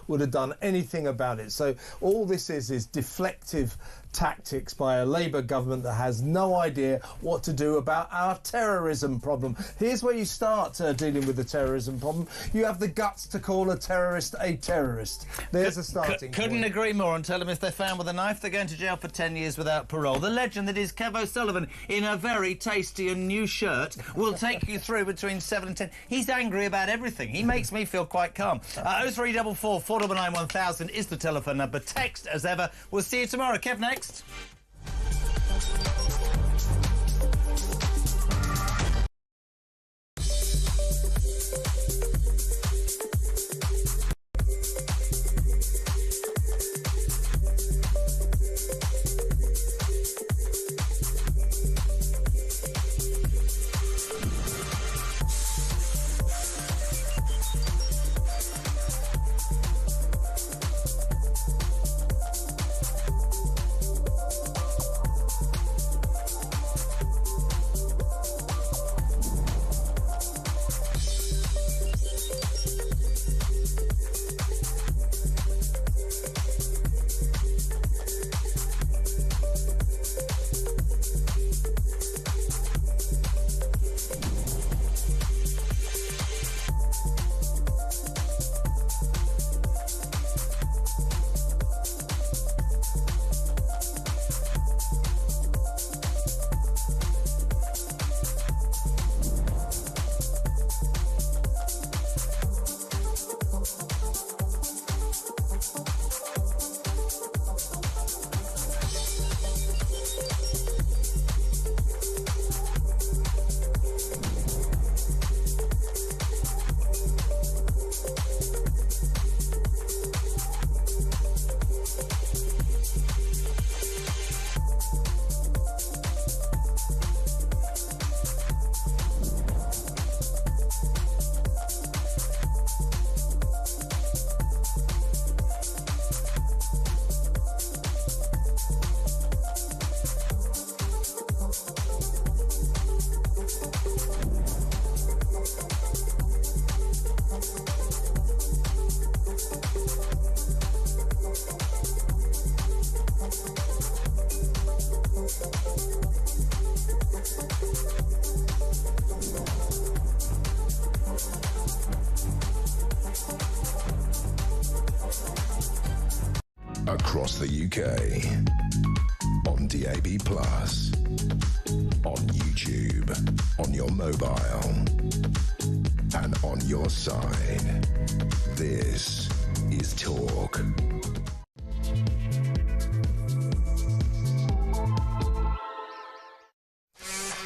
would have done anything about it. So all this is deflective tactics by a Labour government that has no idea what to do about our terrorism problem. Here's where you start dealing with the terrorism problem. You have the guts to call a terrorist a terrorist. There's a starting point. Couldn't agree more, and tell them if they're found with a knife, they're going to jail for 10 years without parole. The legend that is Kev O'Sullivan, in a very tasty and new shirt, will take you through between 7 and 10. He's angry about everything. He makes me feel quite calm. 0344 499 1000 is the telephone number. Text as ever. We'll see you tomorrow. Kev next. Across the UK, on DAB+, on YouTube, on your mobile, and on your side. This is Talk.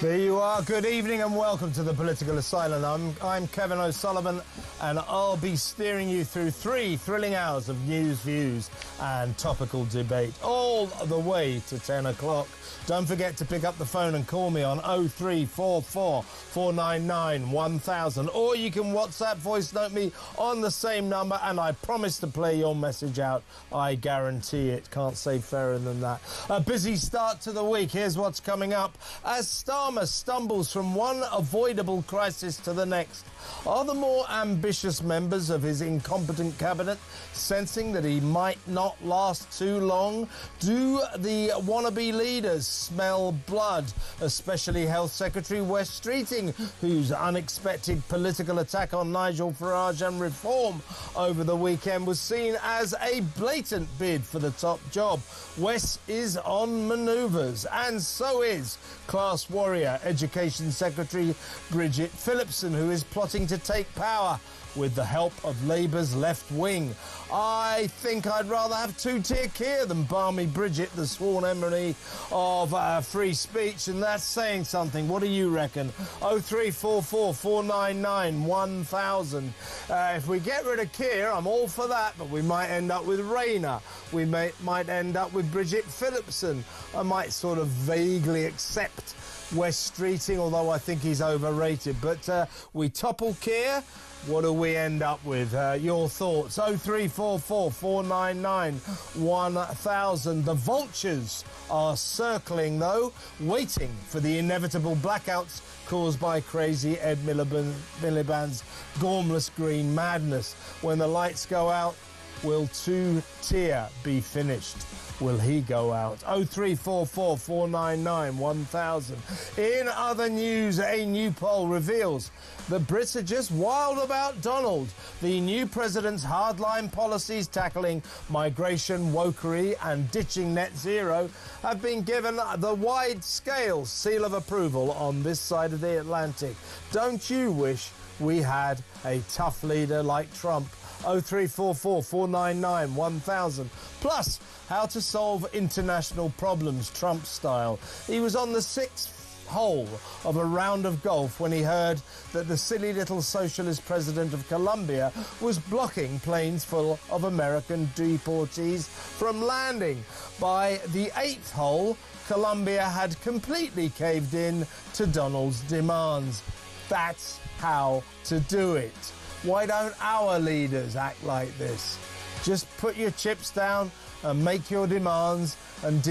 There you are. Good evening and welcome to the Political Asylum. I'm Kevin O'Sullivan, and I'll be steering you through 3 thrilling hours of news, views and topical debate all the way to 10 o'clock. Don't forget to pick up the phone and call me on 0344 499 1000, or you can WhatsApp voice note me on the same number, and I promise to play your message out. I guarantee it. Can't say fairer than that. A busy start to the week. Here's what's coming up. As Starmer stumbles from one avoidable crisis to the next, are the more ambitious members of his incompetent cabinet sensing that he might not last too long? Do the wannabe leaders smell blood, especially Health Secretary Wes Streeting, whose unexpected political attack on Nigel Farage and reform over the weekend was seen as a blatant bid for the top job? Wes is on manoeuvres, and so is class warrior Education Secretary Bridget Phillipson, who is plotting to take power with the help of Labour's left wing. I think I'd rather have two-tier Keir than balmy Bridget, the sworn enemy of free speech, and that's saying something. What do you reckon? 0344 499 1000. If we get rid of Keir, I'm all for that, but we might end up with Rayner. We might end up with Bridget Phillipson. I might sort of vaguely accept Wes Streeting, although I think he's overrated. But we topple Keir. What do we end up with? Your thoughts. 0344 499 1000. The vultures are circling, though, waiting for the inevitable blackouts caused by crazy Ed Miliband's gormless green madness. When the lights go out, will two-tier be finished? Will he go out? 0344 499 1000. In other news, a new poll reveals that Brits are just wild about Donald. The new president's hardline policies tackling migration, wokery and ditching net zero have been given the wide-scale seal of approval on this side of the Atlantic. Don't you wish we had a tough leader like Trump? 0344 499 1000. Plus, how to solve international problems Trump style. He was on the sixth hole of a round of golf when he heard that the silly little socialist president of Colombia was blocking planes full of American deportees from landing. By the eighth hole, Colombia had completely caved in to Donald's demands. That's how to do it. Why don't our leaders act like this? Just put your chips down and make your demands and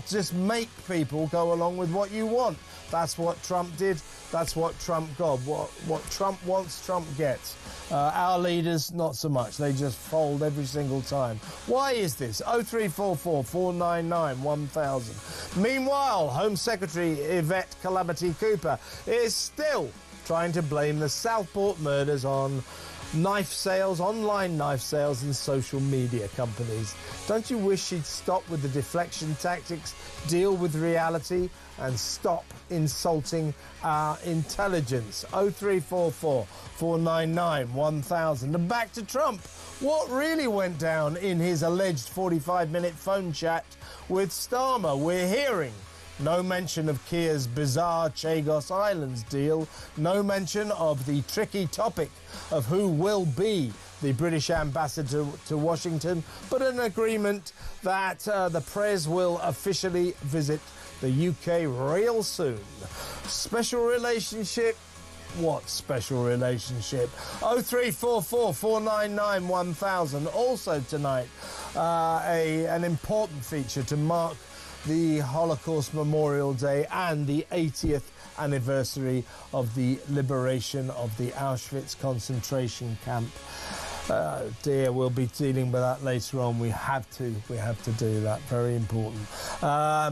just make people go along with what you want. That's what Trump did. That's what Trump got. What Trump wants, Trump gets. Our leaders, not so much. They just fold every single time. Why is this? 0344 499 1000. Meanwhile, Home Secretary Yvette Calamity Cooper is still trying to blame the Southport murders on knife sales, online knife sales and social media companies. Don't you wish she'd stop with the deflection tactics, deal with reality and stop insulting our intelligence? 0344 499 1000. And back to Trump. What really went down in his alleged 45-minute phone chat with Starmer? We're hearing no mention of Kia's bizarre Chagos Islands deal. No mention of the tricky topic of who will be the British ambassador to Washington, but an agreement that the Prez will officially visit the UK real soon. Special relationship? What special relationship? 0344 499 1000. Also tonight, an important feature to mark the Holocaust Memorial Day and the 80th anniversary of the liberation of the Auschwitz concentration camp. Dear, we'll be dealing with that later on. We have to do that. Very important.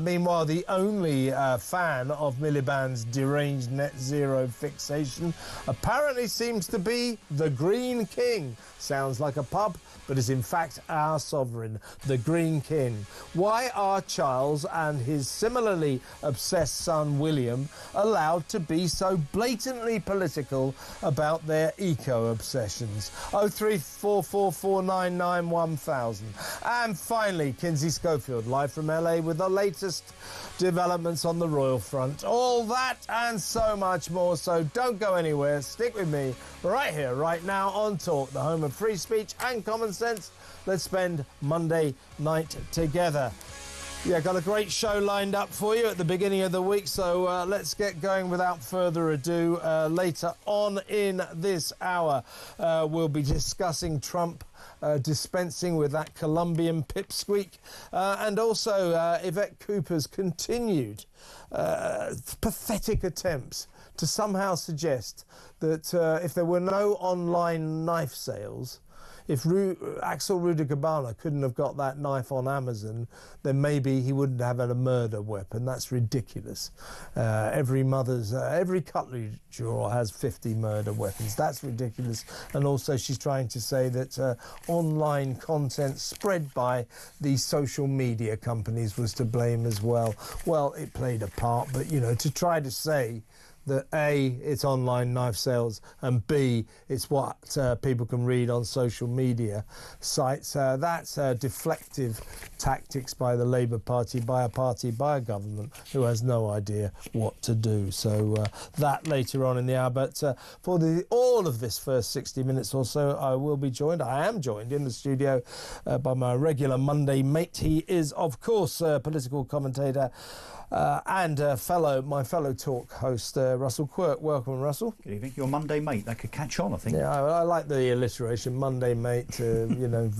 Meanwhile, the only fan of Miliband's deranged net zero fixation apparently seems to be the Green King. Sounds like a pub, but is in fact our sovereign, the Green King. Why are Charles and his similarly obsessed son William allowed to be so blatantly political about their eco-obsessions? 0344 499 1000. And finally, Kinsey Schofield, live from LA with the latest developments on the royal front. All that and so much more, so don't go anywhere. Stick with me right here, right now on Talk, the home of free speech and common sense. Let's spend Monday night together. Yeah, got a great show lined up for you at the beginning of the week, so let's get going without further ado. Later on in this hour, we'll be discussing Trump dispensing with that Colombian pipsqueak, and also Yvette Cooper's continued pathetic attempts to somehow suggest that if there were no online knife sales, if Axel Rudagabana couldn't have got that knife on Amazon, then maybe he wouldn't have had a murder weapon. That's ridiculous. Every cutlery drawer has 50 murder weapons. That's ridiculous. And also she's trying to say that online content spread by the social media companies was to blame as well. Well, it played a part, but, you know, to try to say that A, it's online knife sales, and B, it's what people can read on social media sites. That's deflective tactics by the Labour Party, by a government who has no idea what to do. So that later on in the hour. But for all of this first 60 minutes or so, I am joined in the studio by my regular Monday mate. He is, of course, political commentator and my fellow talk host, Russell Quirk. Welcome, Russell. Good evening. Your Monday mate, that could catch on, I think. Yeah, I like the alliteration, Monday mate,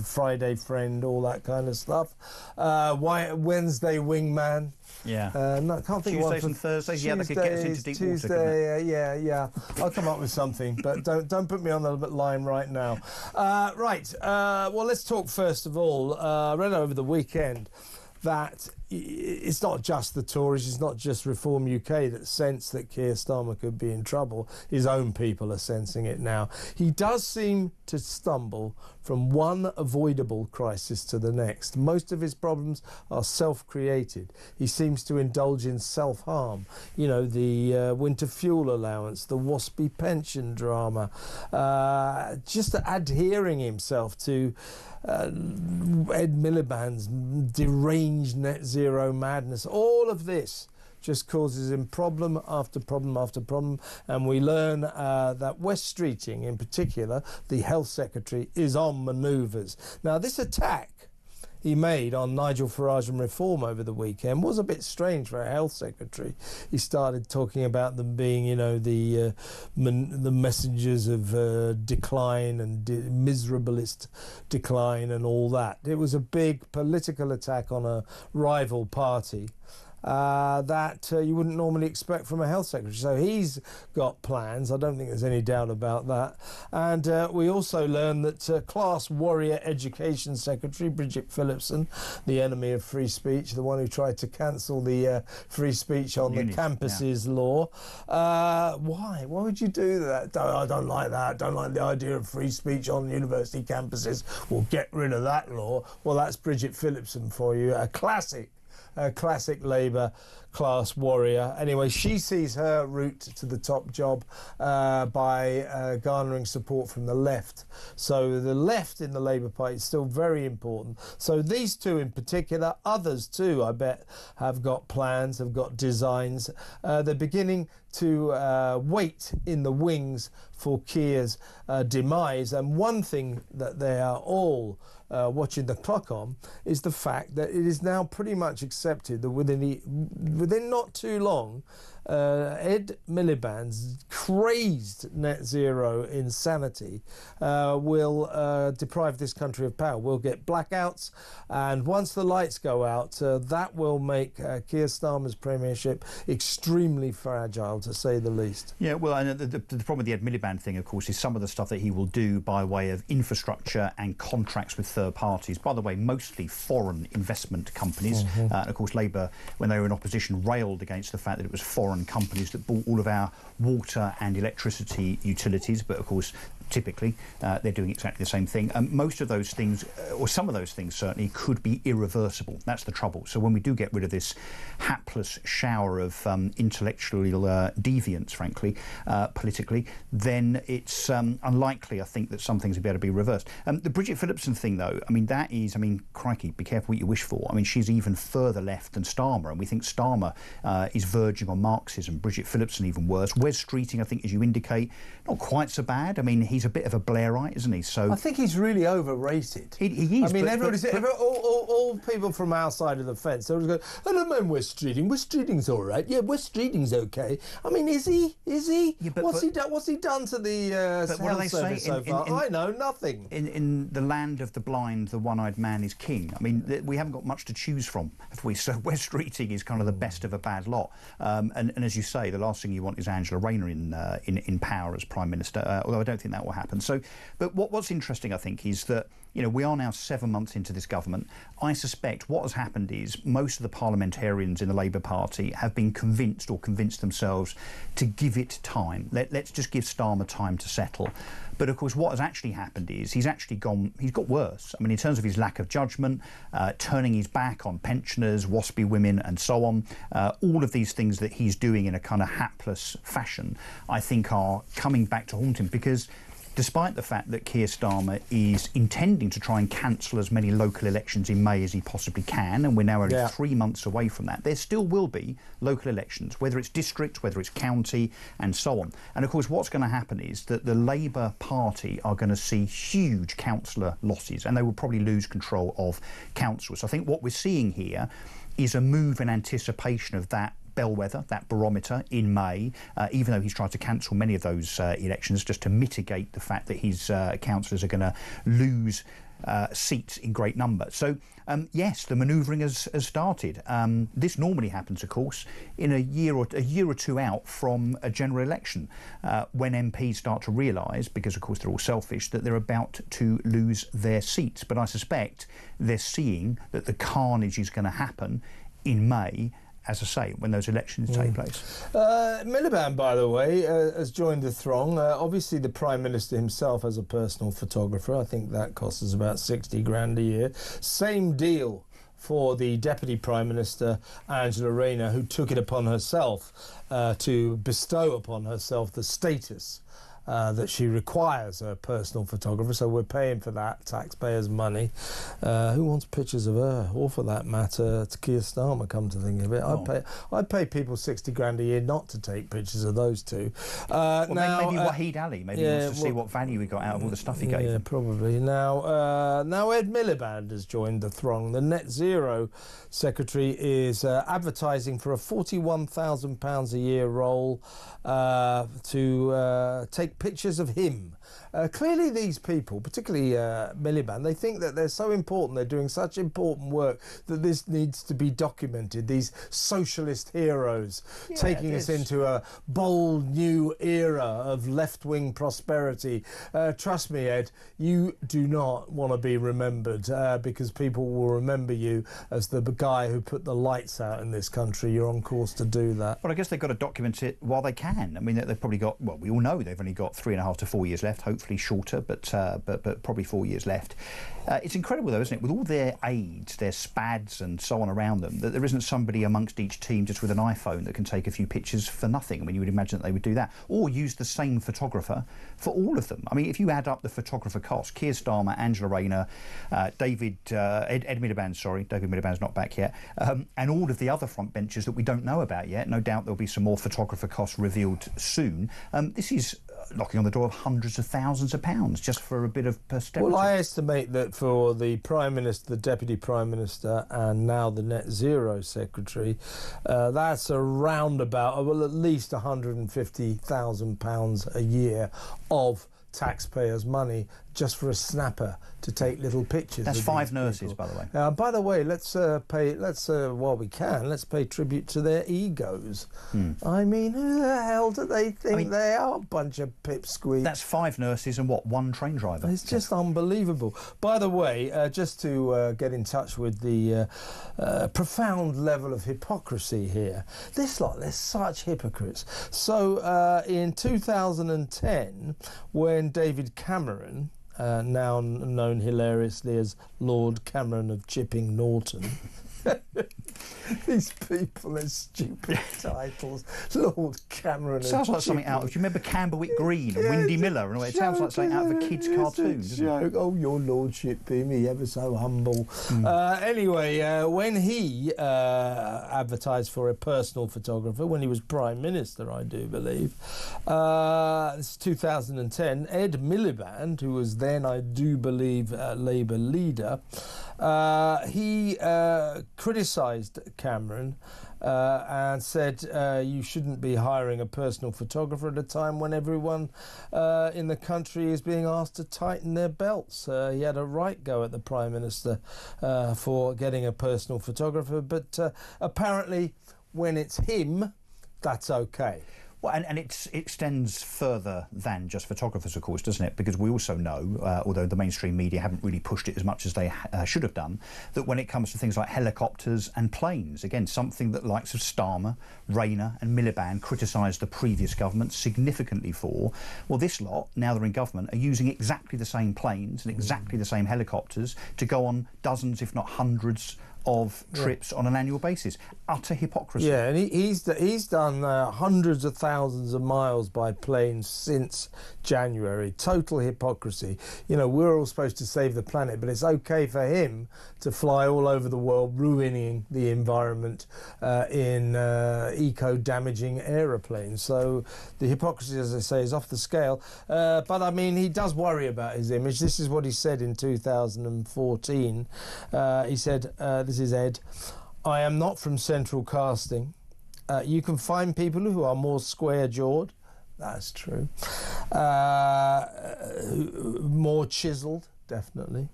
Friday friend, all that kind of stuff. Wednesday wingman. Yeah. No, can't think of one Tuesdays and Thursdays, yeah, that could get us into deep water, couldn't Tuesday, yeah. I'll come up with something, but don't put me on the line right now. Well, let's talk first of all. I read over the weekend that it's not just the Tories, it's not just Reform UK that sense that Keir Starmer could be in trouble. His own people are sensing it now. He does seem to stumble from one avoidable crisis to the next. Most of his problems are self-created. He seems to indulge in self-harm. The winter fuel allowance, the waspy pension drama, just adhering himself to Ed Miliband's deranged net zero madness. All of this just causes him problem after problem after problem, and we learn that West Streeting in particular, the health secretary, is on manoeuvres. Now, this attack he made on Nigel Farage and Reform over the weekend was a bit strange for a health secretary. He started talking about them being, the messengers of decline and miserablest decline and all that. It was a big political attack on a rival party that you wouldn't normally expect from a health secretary. So he's got plans. I don't think there's any doubt about that. And we also learned that class warrior education secretary Bridget Phillipson, the enemy of free speech, the one who tried to cancel the free speech on the campuses law. Why would you do that? I don't like that. Don't like the idea of free speech on university campuses. We'll get rid of that law. Well, that's Bridget Phillipson for you, a classic Labour class warrior. Anyway, she sees her route to the top job by garnering support from the left. So the left in the Labour Party is still very important. So these two in particular, others too, I bet, have got plans, have got designs. They're beginning to wait in the wings for Keir's demise. And one thing that they are all watching the clock on is the fact that it is now pretty much accepted that within not too long, Ed Miliband's crazed net zero insanity will deprive this country of power. We'll get blackouts, and once the lights go out, that will make Keir Starmer's premiership extremely fragile, to say the least. Yeah, well, and the problem with the Ed Miliband thing, of course, is some of the stuff that he will do by way of infrastructure and contracts with third parties. By the way, mostly foreign investment companies. And of course, Labour, when they were in opposition, railed against the fact that it was foreign companies that bought all of our water and electricity utilities, but of course typically they're doing exactly the same thing. Most of those things, or some of those things certainly, could be irreversible. That's the trouble. So when we do get rid of this hapless shower of intellectual deviance, frankly, politically, then it's unlikely, I think, that some things will be able to be reversed. The Bridget Phillipson thing, though, crikey, be careful what you wish for. She's even further left than Starmer, and we think Starmer is verging on Marxism. Bridget Phillipson even worse. Wes Streeting, I think, as you indicate, not quite so bad. He's a bit of a Blairite, isn't he? So I think he's really overrated. He is. All people from our side of the fence, they always go, "I don't mind Wes Streeting. Wes Streeting's all right. Yeah, Wes Streeting's okay." Is he? Yeah, what's he done to the health service so far? I know nothing. In the land of the blind, the one-eyed man is king. We haven't got much to choose from, have we? So Wes Streeting is kind of the best of a bad lot. And as you say, the last thing you want is Angela Rayner in power as Prime Minister. Although I don't think that will happen. So, but what's interesting, I think, is that we are now 7 months into this government. I suspect what has happened is most of the parliamentarians in the Labour Party have been convinced themselves to give it time. Let's just give Starmer time to settle. But of course, what has actually happened is he's got worse. In terms of his lack of judgment, turning his back on pensioners, waspy women, and so on, all of these things that he's doing in a kind of hapless fashion, I think, are coming back to haunt him, because despite the fact that Keir Starmer is intending to try and cancel as many local elections in May as he possibly can, and we're now only 3 months away from that, there still will be local elections, whether it's district, whether it's county, and so on. And of course, what's going to happen is that the Labour Party are going to see huge councillor losses, and they will probably lose control of councils. I think what we're seeing here is a move in anticipation of that bellwether, that barometer in May, even though he's tried to cancel many of those elections just to mitigate the fact that his councillors are going to lose seats in great numbers. So, yes, the manoeuvring has started. This normally happens, of course, in a year or two out from a general election, when MPs start to realise, because of course they're all selfish, that they're about to lose their seats. But I suspect they're seeing that the carnage is going to happen in May, as I say, when those elections take place. Miliband, by the way, has joined the throng. Obviously, the Prime Minister himself has a personal photographer. I think that costs us about 60 grand a year. Same deal for the Deputy Prime Minister, Angela Rayner, who took it upon herself to bestow upon herself the status that she requires a personal photographer, so we're paying for that, taxpayers' money. Who wants pictures of her, or for that matter, to Keir Starmer, come to think of it? I'd pay people 60 grand a year not to take pictures of those two. Well, now, maybe Wahid Ali, maybe he wants to see what value he got out of all the stuff he gave him. Probably. Now Ed Miliband has joined the throng. The Net Zero Secretary is advertising for a £41,000 a year role to take pictures of him. Clearly these people, particularly Miliband, they think that they're so important, they're doing such important work, that this needs to be documented. These socialist heroes taking us into a bold new era of left-wing prosperity. Trust me, Ed, you do not want to be remembered because people will remember you as the guy who put the lights out in this country. You're on course to do that. Well, I guess they've got to document it while they can. I mean, they've probably got, well, we all know they've only got 3.5 to 4 years left, hopefully shorter, but probably 4 years left. It's incredible, though, isn't it, with all their aides, their spads and so on around them, that there isn't somebody amongst each team just with an iPhone that can take a few pictures for nothing. I mean, you would imagine that they would do that, or use the same photographer for all of them. I mean, if you add up the photographer costs, Keir Starmer, Angela Rayner, Ed Miliband, sorry, David Miliband's not back yet, and all of the other front benches that we don't know about yet. No doubt there'll be some more photographer costs revealed soon. This is knocking on the door of hundreds of thousands of pounds just for a bit of posterity. Well, I estimate that for the Prime Minister, the Deputy Prime Minister, and now the Net Zero Secretary, that's around about, well, at least £150,000 a year of taxpayers' money just for a snapper to take little pictures. That's 5 nurses, by the way. By the way, let's pay tribute to their egos. I mean, who the hell do they think they are? A bunch of pipsqueaks. That's 5 nurses and what, 1 train driver? It's just unbelievable. By the way, just to get in touch with the profound level of hypocrisy here, this lot, they're such hypocrites. So in 2010, when David Cameron, now known hilariously as Lord Cameron of Chipping Norton. These people are stupid titles. Lord Cameron. Sounds like something out of. Do you remember Camberwick Green and Windy Miller? And all that? It sounds like something out of a kid's cartoon. Doesn't it? Oh, your lordship, be me ever so humble. Anyway, when he advertised for a personal photographer, when he was Prime Minister, I do believe, it's 2010, Ed Miliband, who was then, I do believe, Labour leader, he criticised Cameron and said you shouldn't be hiring a personal photographer at a time when everyone in the country is being asked to tighten their belts. He had a right go at the Prime Minister for getting a personal photographer, but apparently when it's him, that's okay. Well, and it extends further than just photographers, of course, doesn't it? Because we also know, although the mainstream media haven't really pushed it as much as they should have done, that when it comes to things like helicopters and planes, again, something that likes of Starmer, Rayner and Miliband criticised the previous government significantly for, well, this lot, now they're in government, are using exactly the same planes and exactly the same helicopters to go on dozens, if not hundreds, of trips on an annual basis. Utter hypocrisy. Yeah, and he's done hundreds of thousands of miles by plane since January. Total hypocrisy. You know, we're all supposed to save the planet, but it's okay for him to fly all over the world, ruining the environment in eco-damaging aeroplanes. So the hypocrisy, as I say, is off the scale. But I mean, he does worry about his image. This is what he said in 2014. He said, this is Ed, "I am not from central casting. You can find people who are more square-jawed." That's true. More chiselled, definitely.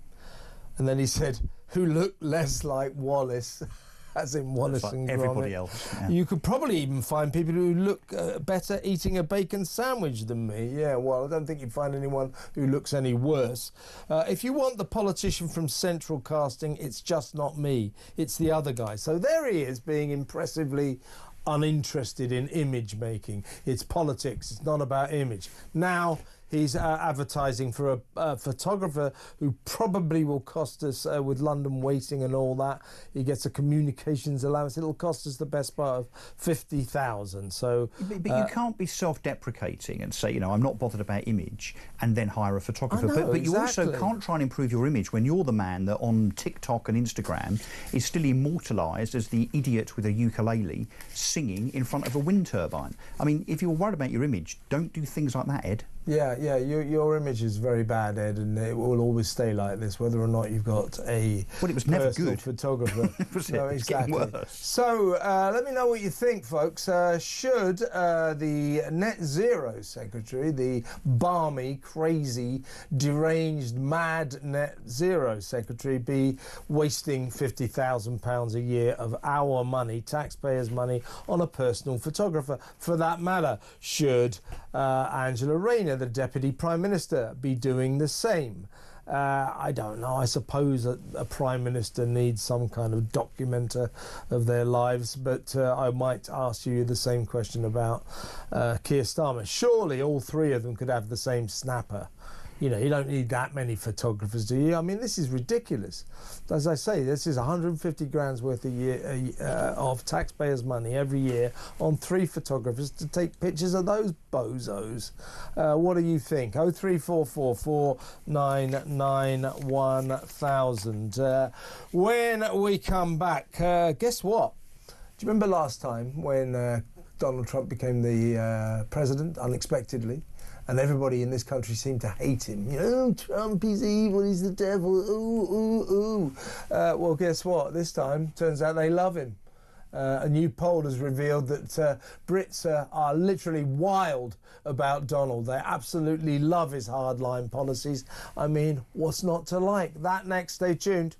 And then he said, "who look less like Wallace," as in Wallace like and everybody Gromit. else. Yeah. You could probably even find people who look better eating a bacon sandwich than me. Yeah, well, I don't think you'd find anyone who looks any worse. If you want the politician from central casting, it's just not me. It's the other guy. So there he is, being impressively uninterested in image making. It's politics. It's not about image. Now he's advertising for a photographer who probably will cost us, with London waiting and all that, he gets a communications allowance. It'll cost us the best part of 50,000. So, but you can't be self-deprecating and say, you know, I'm not bothered about image, and then hire a photographer. I know, but you also exactly. can't try and improve your image when you're the man that on TikTok and Instagram is still immortalised as the idiot with a ukulele singing in front of a wind turbine. I mean, if you're worried about your image, don't do things like that, Ed. Yeah, your image is very bad, Ed, and it will always stay like this, whether or not you've got a Well, it was never personal good. photographer. Was it? No, It's getting exactly. worse. So let me know what you think, folks. Should the Net Zero Secretary, the balmy, crazy, deranged, mad Net Zero Secretary, be wasting £50,000 a year of our money, taxpayers' money, on a personal photographer? For that matter, should Angela Rayner, the Deputy Prime Minister, be doing the same? I don't know. I suppose a Prime Minister needs some kind of documenter of their lives, but I might ask you the same question about Keir Starmer. Surely all three of them could have the same snapper. You know, you don't need that many photographers, do you? I mean, this is ridiculous. As I say, this is 150 grand's worth a year of taxpayers' money every year on 3 photographers to take pictures of those bozos. What do you think? 03444 999 1000. When we come back, guess what? Do you remember last time when Donald Trump became the president unexpectedly? And everybody in this country seemed to hate him. You know, Trump, he's evil, he's the devil, ooh, ooh, ooh. Well, guess what? This time, turns out they love him. A new poll has revealed that Brits are literally wild about Donald. They absolutely love his hardline policies. I mean, what's not to like? That next. Stay tuned.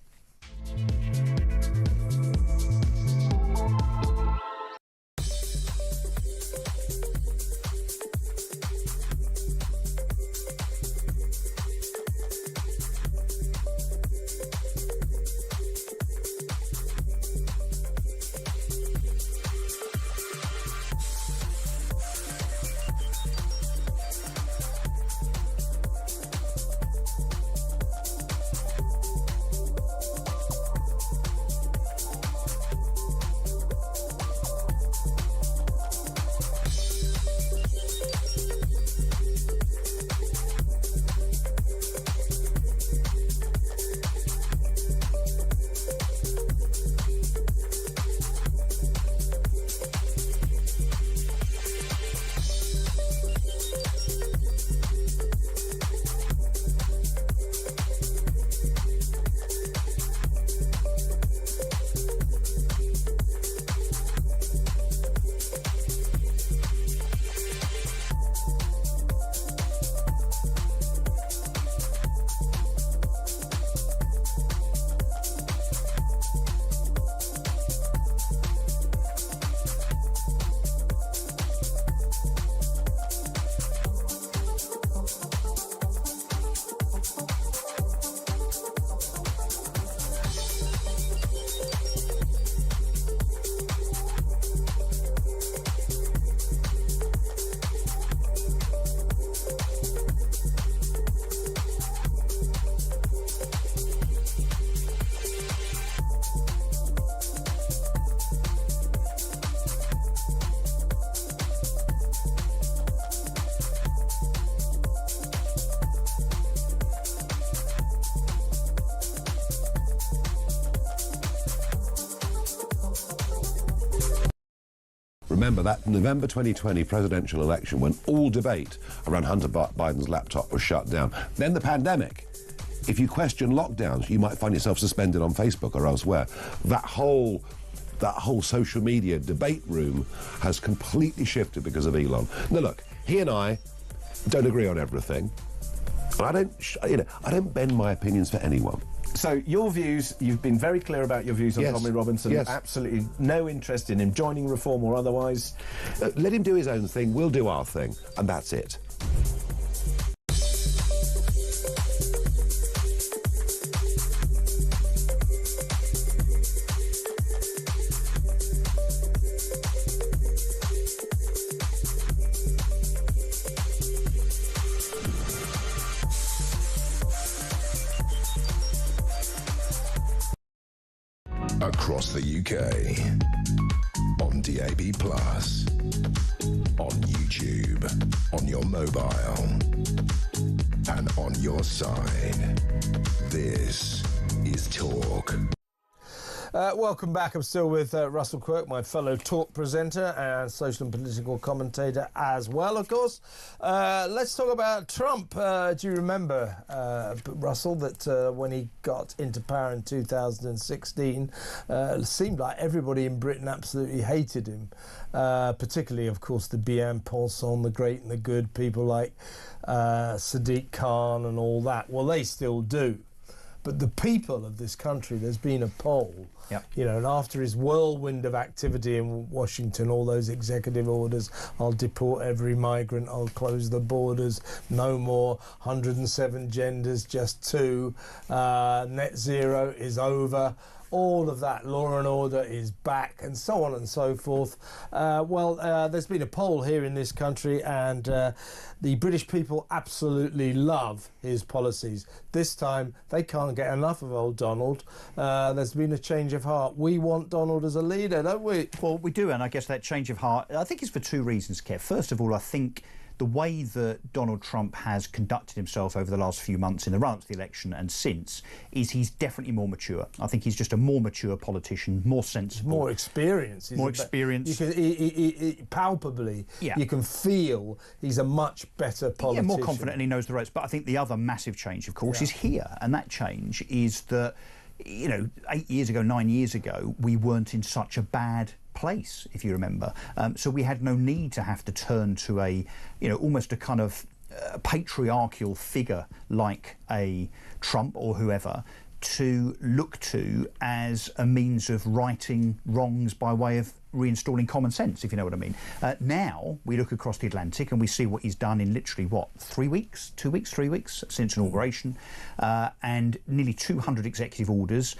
Remember that November 2020 presidential election when all debate around Hunter Biden's laptop was shut down. Then the pandemic. If you question lockdowns, you might find yourself suspended on Facebook or elsewhere. That whole social media debate room has completely shifted because of Elon. Now look, he and I don't agree on everything. I don't bend my opinions for anyone. So your views, you've been very clear about your views on Yes. Tommy Robinson. Yes. Absolutely no interest in him joining Reform or otherwise. Let him do his own thing, we'll do our thing, and that's it. Across the UK, on DAB+, on YouTube, on your mobile, and on your side. This is Talk. Welcome back. I'm still with Russell Quirk, my fellow talk presenter and social and political commentator as well, of course. Let's talk about Trump. Do you remember, Russell, that when he got into power in 2016, it seemed like everybody in Britain absolutely hated him, particularly, of course, the bien-pensant, the great and the good, people like Sadiq Khan and all that. Well, they still do. But the people of this country, there's been a poll, you know, and after his whirlwind of activity in Washington, all those executive orders, I'll deport every migrant, I'll close the borders, no more 107 genders, just 2, net zero is over. All of that, law and order is back, and so on and so forth. There's been a poll here in this country, and the British people absolutely love his policies. This time, they can't get enough of old Donald. There's been a change of heart. We want Donald as a leader, don't we? Well, we do, and I guess that change of heart, I think, is for 2 reasons, Kev. First of all, I think the way that Donald Trump has conducted himself over the last few months in the run-up to the election and since is he's definitely more mature. I think he's just a more mature politician, more sensible. More experience. More experience. Palpably, you can feel he's a much better politician. Yeah, more confident, and he knows the ropes. But I think the other massive change, of course, is here. And that change is that, you know, 8 years ago, 9 years ago, we weren't in such a bad place, if you remember. So we had no need to have to turn to a, you know, almost a kind of patriarchal figure like a Trump or whoever to look to as a means of righting wrongs by way of reinstalling common sense, if you know what I mean. Now we look across the Atlantic and we see what he's done in literally, 3 weeks since inauguration, and nearly 200 executive orders.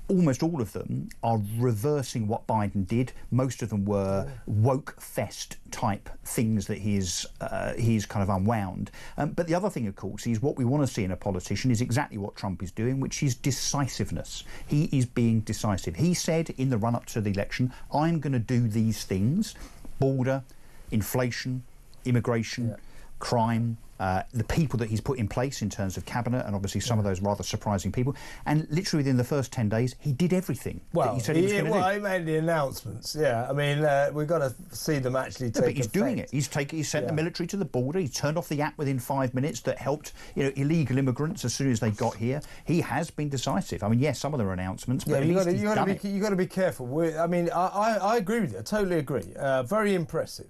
Almost all of them are reversing what Biden did. Most of them were woke fest type things that he's kind of unwound. But the other thing, of course, is what we want to see in a politician is exactly what Trump is doing, which is decisiveness. He is being decisive. He said in the run-up to the election, I'm going to do these things: border, inflation, immigration, crime, the people that he's put in place in terms of cabinet, and obviously some of those rather surprising people. And literally within the first 10 days, he did everything that he said he was going to do. He made the announcements, I mean, we've got to see them actually take but he's effect. doing it. He's sent the military to the border. He's turned off the app within 5 minutes that helped, you know, illegal immigrants as soon as they got here. He has been decisive. I mean, yes, some of them are announcements, but at least he's done it. You've got to be careful. I agree with you. I totally agree. Very impressive.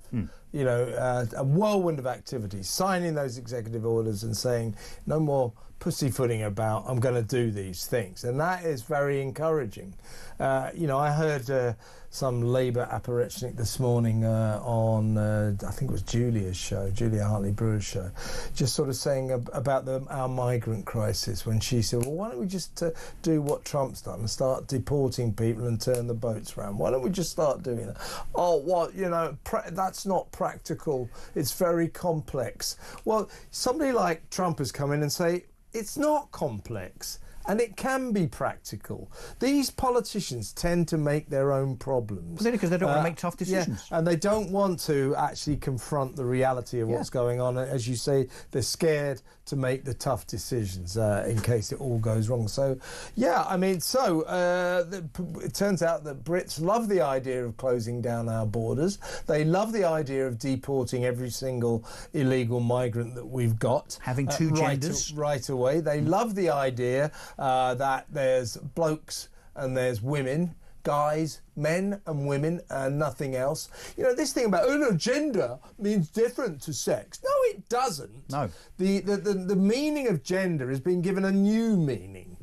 You know, a whirlwind of activity, signing those executive orders and saying, no more pussyfooting about, I'm going to do these things. And that is very encouraging. You know, I heard some Labour apparatchik this morning on, I think it was Julia Hartley-Brewer's show, just sort of saying about our migrant crisis, when she said, well, why don't we just do what Trump's done and start deporting people and turn the boats around? Why don't we just start doing that? Oh, what, you know, that's not practical. It's very complex. Well, somebody like Trump has come in and say, it's not complex. And it can be practical. These politicians tend to make their own problems. Because they don't want to make tough decisions. And they don't want to actually confront the reality of what's going on. As you say, they're scared to make the tough decisions in case it all goes wrong. So, yeah, I mean, it turns out that Brits love the idea of closing down our borders. They love the idea of deporting every single illegal migrant that we've got. Having two genders. Right away. They love the idea that there's blokes and there's women, guys, men and women, and nothing else. You know, this thing about, oh no, gender means different to sex. No, it doesn't. No. The meaning of gender has been given a new meaning.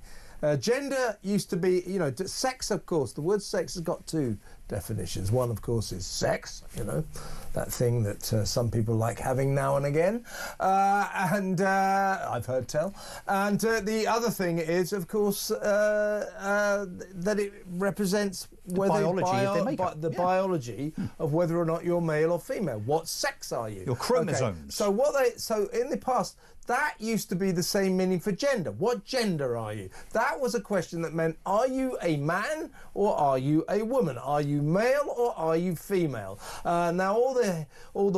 Gender used to be, you know, sex, of course. The word sex has got two definitions. One, of course, is sex, you know, that thing that some people like having now and again, and I've heard tell. And the other thing is, of course, that it represents whether the biology of whether or not you're male or female. What sex are you? Your chromosomes. Okay. So in the past, that used to be the same meaning for gender. What gender are you? That was a question that meant, are you a man or are you a woman? Are you male or are you female? Now all the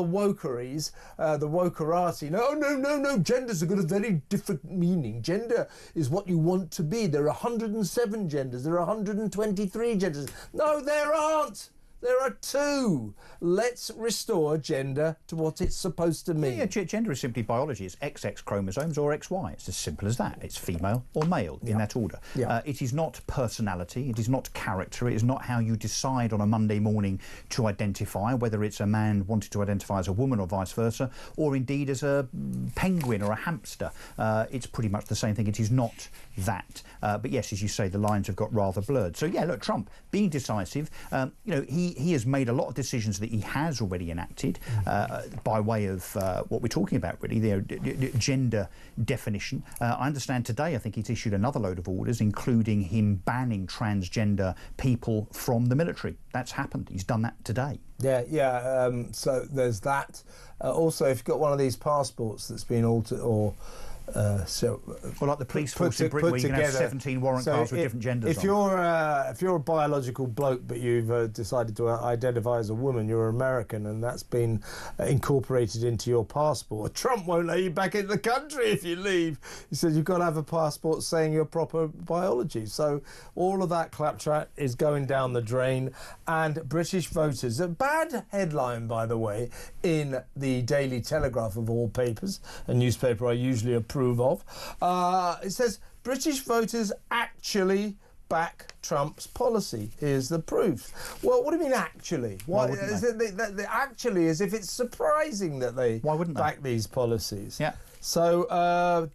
wokeries, the wokerati, no, genders have got a very different meaning. Gender is what you want to be. There are 107 genders. There are 123 genders. No, there aren't. There are two. Let's restore gender to what it's supposed to mean. Yeah, gender is simply biology. It's XX chromosomes or XY. It's as simple as that. It's female or male in that order. Yeah. It is not personality. It is not character. It is not how you decide on a Monday morning to identify, whether it's a man wanting to identify as a woman or vice versa, or indeed as a penguin or a hamster. It's pretty much the same thing. It is not that. But yes, as you say, the lines have got rather blurred. So yeah, look, Trump being decisive, you know, he has made a lot of decisions that he has already enacted by way of what we're talking about, really, the gender definition. I understand today, I think he's issued another load of orders, including him banning transgender people from the military. That's happened. He's done that today. Yeah. So there's that. Also, if you've got one of these passports that's been altered or Well, like the police force in Britain, where you can have 17 warrant cards with different genders. If you're a biological bloke, but you've decided to identify as a woman, you're American, and that's been incorporated into your passport. Trump won't let you back into the country if you leave. He says you've got to have a passport saying your proper biology. So all of that claptrap is going down the drain, and British voters. A bad headline, by the way, in the Daily Telegraph of all papers, a newspaper I usually approve of. It says British voters actually back Trump's policy. Here's the proof. Well, what do you mean actually? Why is it the actually as if it's surprising that they back these policies? Yeah. So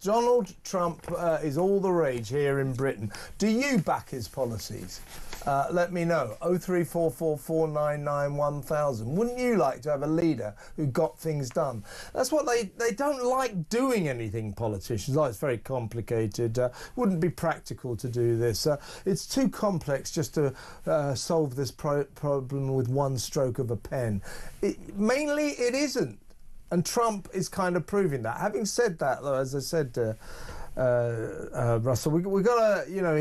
Donald Trump is all the rage here in Britain. Do you back his policies? Let me know. 03444991000. Wouldn't you like to have a leader who got things done? That's what they don't like doing anything, politicians. It's very complicated. Wouldn't be practical to do this. It's too complex just to solve this problem with one stroke of a pen. Mainly it isn't. And Trump is kind of proving that. Having said that, though, as I said, Russell, we've got to, you know,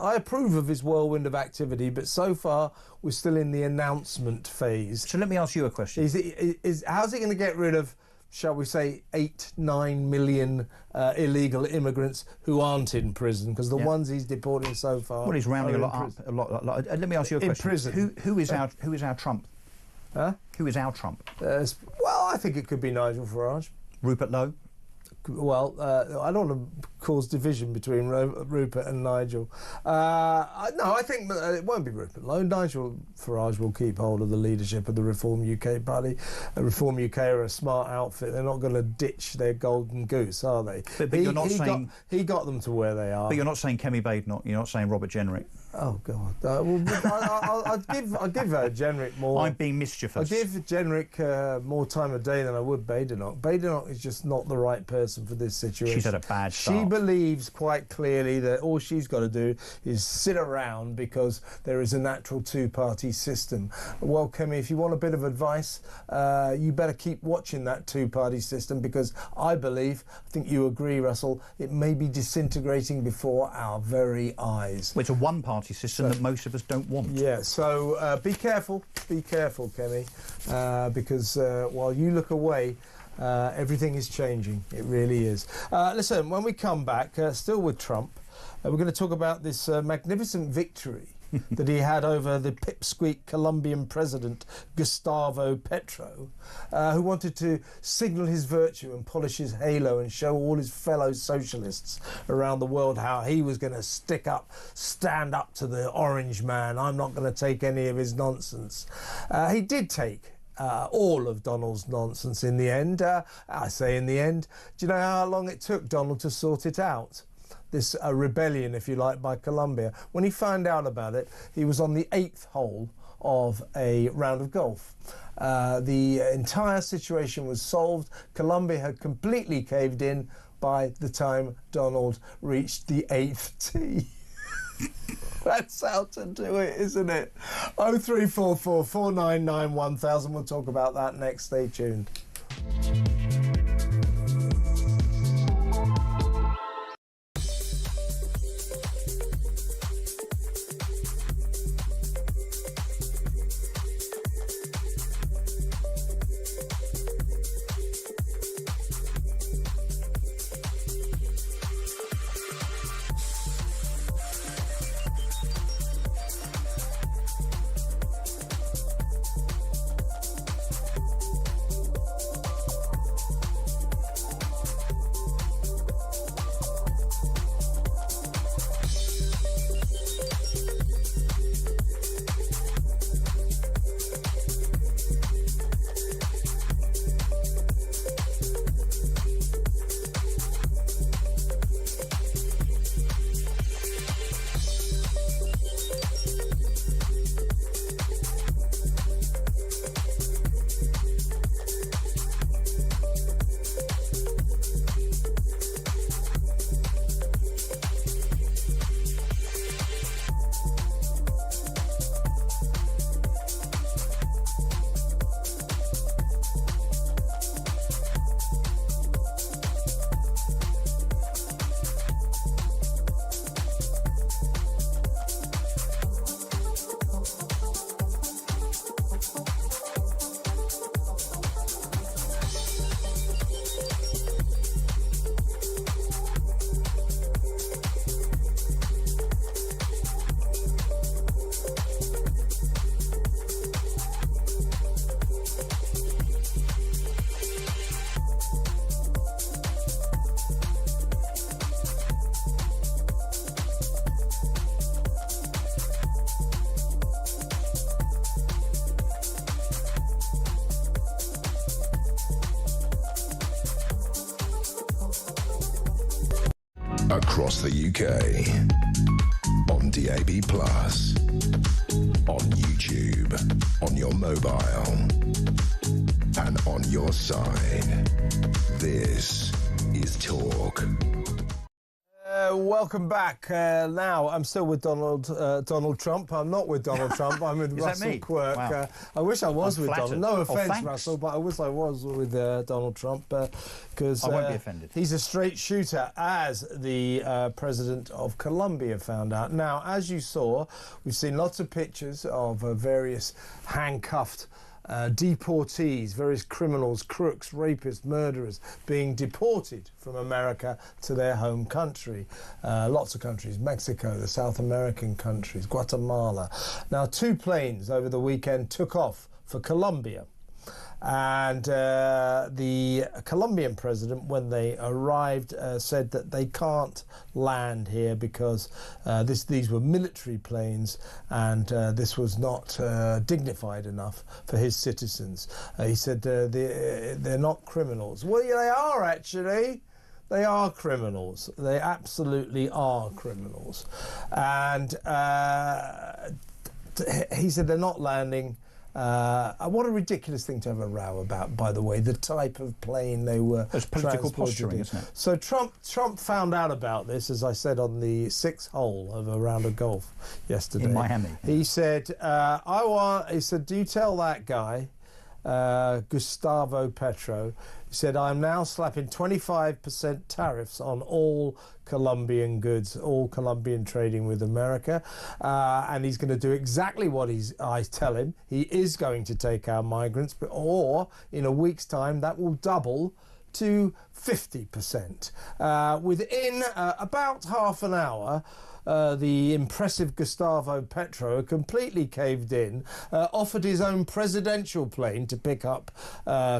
I approve of his whirlwind of activity, but so far we're still in the announcement phase. So let me ask you a question. How's he going to get rid of, shall we say, 8-9 million illegal immigrants who aren't in prison? Because the ones he's deporting so far. Well, he's rounding a lot up. Let me ask you a question. In prison. Who is our Trump? Huh? Who is our Trump? Well, I think it could be Nigel Farage. Rupert Lowe? Well, I don't want to cause division between Rupert and Nigel. No, I think it won't be Rupert Lowe. Nigel Farage will keep hold of the leadership of the Reform UK party. Reform UK are a smart outfit. They're not going to ditch their golden goose, are they? But you're not saying... He got them to where they are. But you're not saying Kemi Badenoch, you're not saying Robert Jenrick. Oh, God. I'll give Jenrick more... I'm being mischievous. I'll give Jenrick more time of day than I would Badenoch. Badenoch is just not the right person for this situation. She's had a bad start. She believes quite clearly that all she's got to do is sit around because there is a natural two-party system. Well, Kemi, if you want a bit of advice, you better keep watching that two-party system, because I think you agree, Russell, it may be disintegrating before our very eyes. Well, it's a one-party system that most of us don't want. Yeah, so be careful, Kemi, because while you look away, Everything is changing. It really is. Listen, when we come back, still with Trump, we're going to talk about this magnificent victory that he had over the pipsqueak Colombian president, Gustavo Petro, who wanted to signal his virtue and polish his halo and show all his fellow socialists around the world how he was going to stand up to the orange man. I'm not going to take any of his nonsense. He did take all of Donald's nonsense in the end. I say in the end. Do you know how long it took Donald to sort it out? This rebellion, if you like, by Colombia. When he found out about it, he was on the 8th hole of a round of golf. The entire situation was solved. Colombia had completely caved in by the time Donald reached the 8th tee. That's how to do it, isn't it? 0344 499 1000. We'll talk about that next. Stay tuned. Across the UK, on DAB+, on YouTube, on your mobile, and on your side. This is Talk. Welcome back. Now, I'm still with Donald Trump. I'm not with Donald Trump. I'm with Russell Quirk. Wow. I wish I was I'm with flattered. Donald. No offence, thanks. Russell, but I wish I was with Donald Trump because I won't be offended. he's a straight shooter, as the president of Colombia found out. Now, as you saw, we've seen lots of pictures of various handcuffed deportees, various criminals, crooks, rapists, murderers being deported from America to their home country. Lots of countries, Mexico, the South American countries, Guatemala. Now, 2 planes over the weekend took off for Colombia. And the Colombian president, when they arrived, said that they can't land here because these were military planes and this was not dignified enough for his citizens. He said they're not criminals. Well, yeah, they are actually. They are criminals. They absolutely are criminals. And he said they're not landing. What a ridiculous thing to have a row about, by the way, the type of plane they were. It's political transported posturing, in. isn't it? So Trump found out about this, as I said, on the 6th hole of a round of golf yesterday. In Miami. He said, he said, do you tell that guy Gustavo Petro, said, "I'm now slapping 25% tariffs on all Colombian goods, all Colombian trading with America," and he's going to do exactly what I tell him. He is going to take our migrants, or in a week's time that will double to 50%. Within about half an hour, the impressive Gustavo Petro completely caved in, offered his own presidential plane to pick up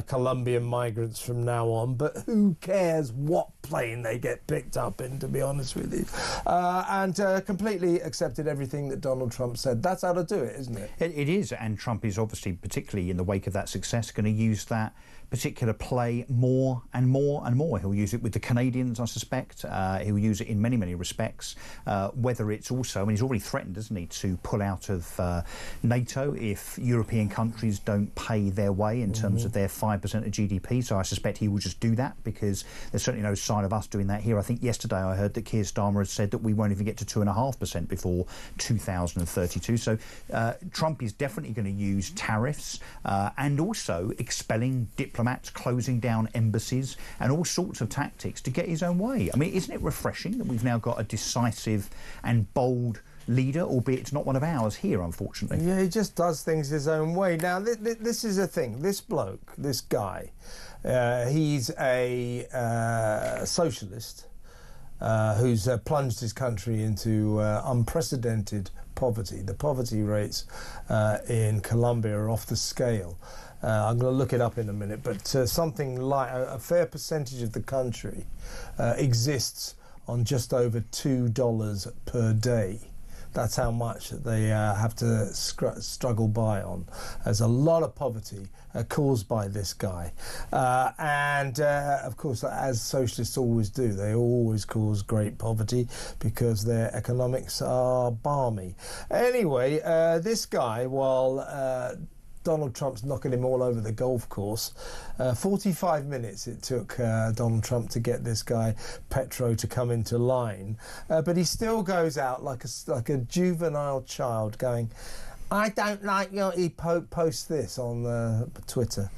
Colombian migrants from now on, but who cares what plane they get picked up in, to be honest with you, and completely accepted everything that Donald Trump said. That's how to do it, isn't it? It is, and Trump is obviously, particularly in the wake of that success, going to use that particular play more and more and more. He'll use it with the Canadians, I suspect. He'll use it in many, many respects. Whether it's also, I mean, he's already threatened, hasn't he, to pull out of NATO if European countries don't pay their way in terms of their 5% of GDP. So I suspect he will just do that, because there's certainly no sign of us doing that here. I think yesterday I heard that Keir Starmer had said that we won't even get to 2.5% before 2032. So Trump is definitely going to use tariffs and also expelling diplomats, closing down embassies, and all sorts of tactics to get his own way. I mean, isn't it refreshing that we've now got a decisive and bold leader, albeit it's not one of ours here, unfortunately? Yeah, he just does things his own way. Now, this is a thing. This bloke, this guy, he's a socialist who's plunged his country into unprecedented poverty. The poverty rates in Colombia are off the scale. I'm going to look it up in a minute, but something like a fair percentage of the country exists on just over $2 per day. That's how much they have to struggle by on. There's a lot of poverty caused by this guy. And of course, as socialists always do, they always cause great poverty because their economics are balmy. Anyway, this guy, while Donald Trump's knocking him all over the golf course, 45 minutes it took Donald Trump to get this guy Petro to come into line, but he still goes out like a juvenile child going, "I don't like your..." He posts this on Twitter,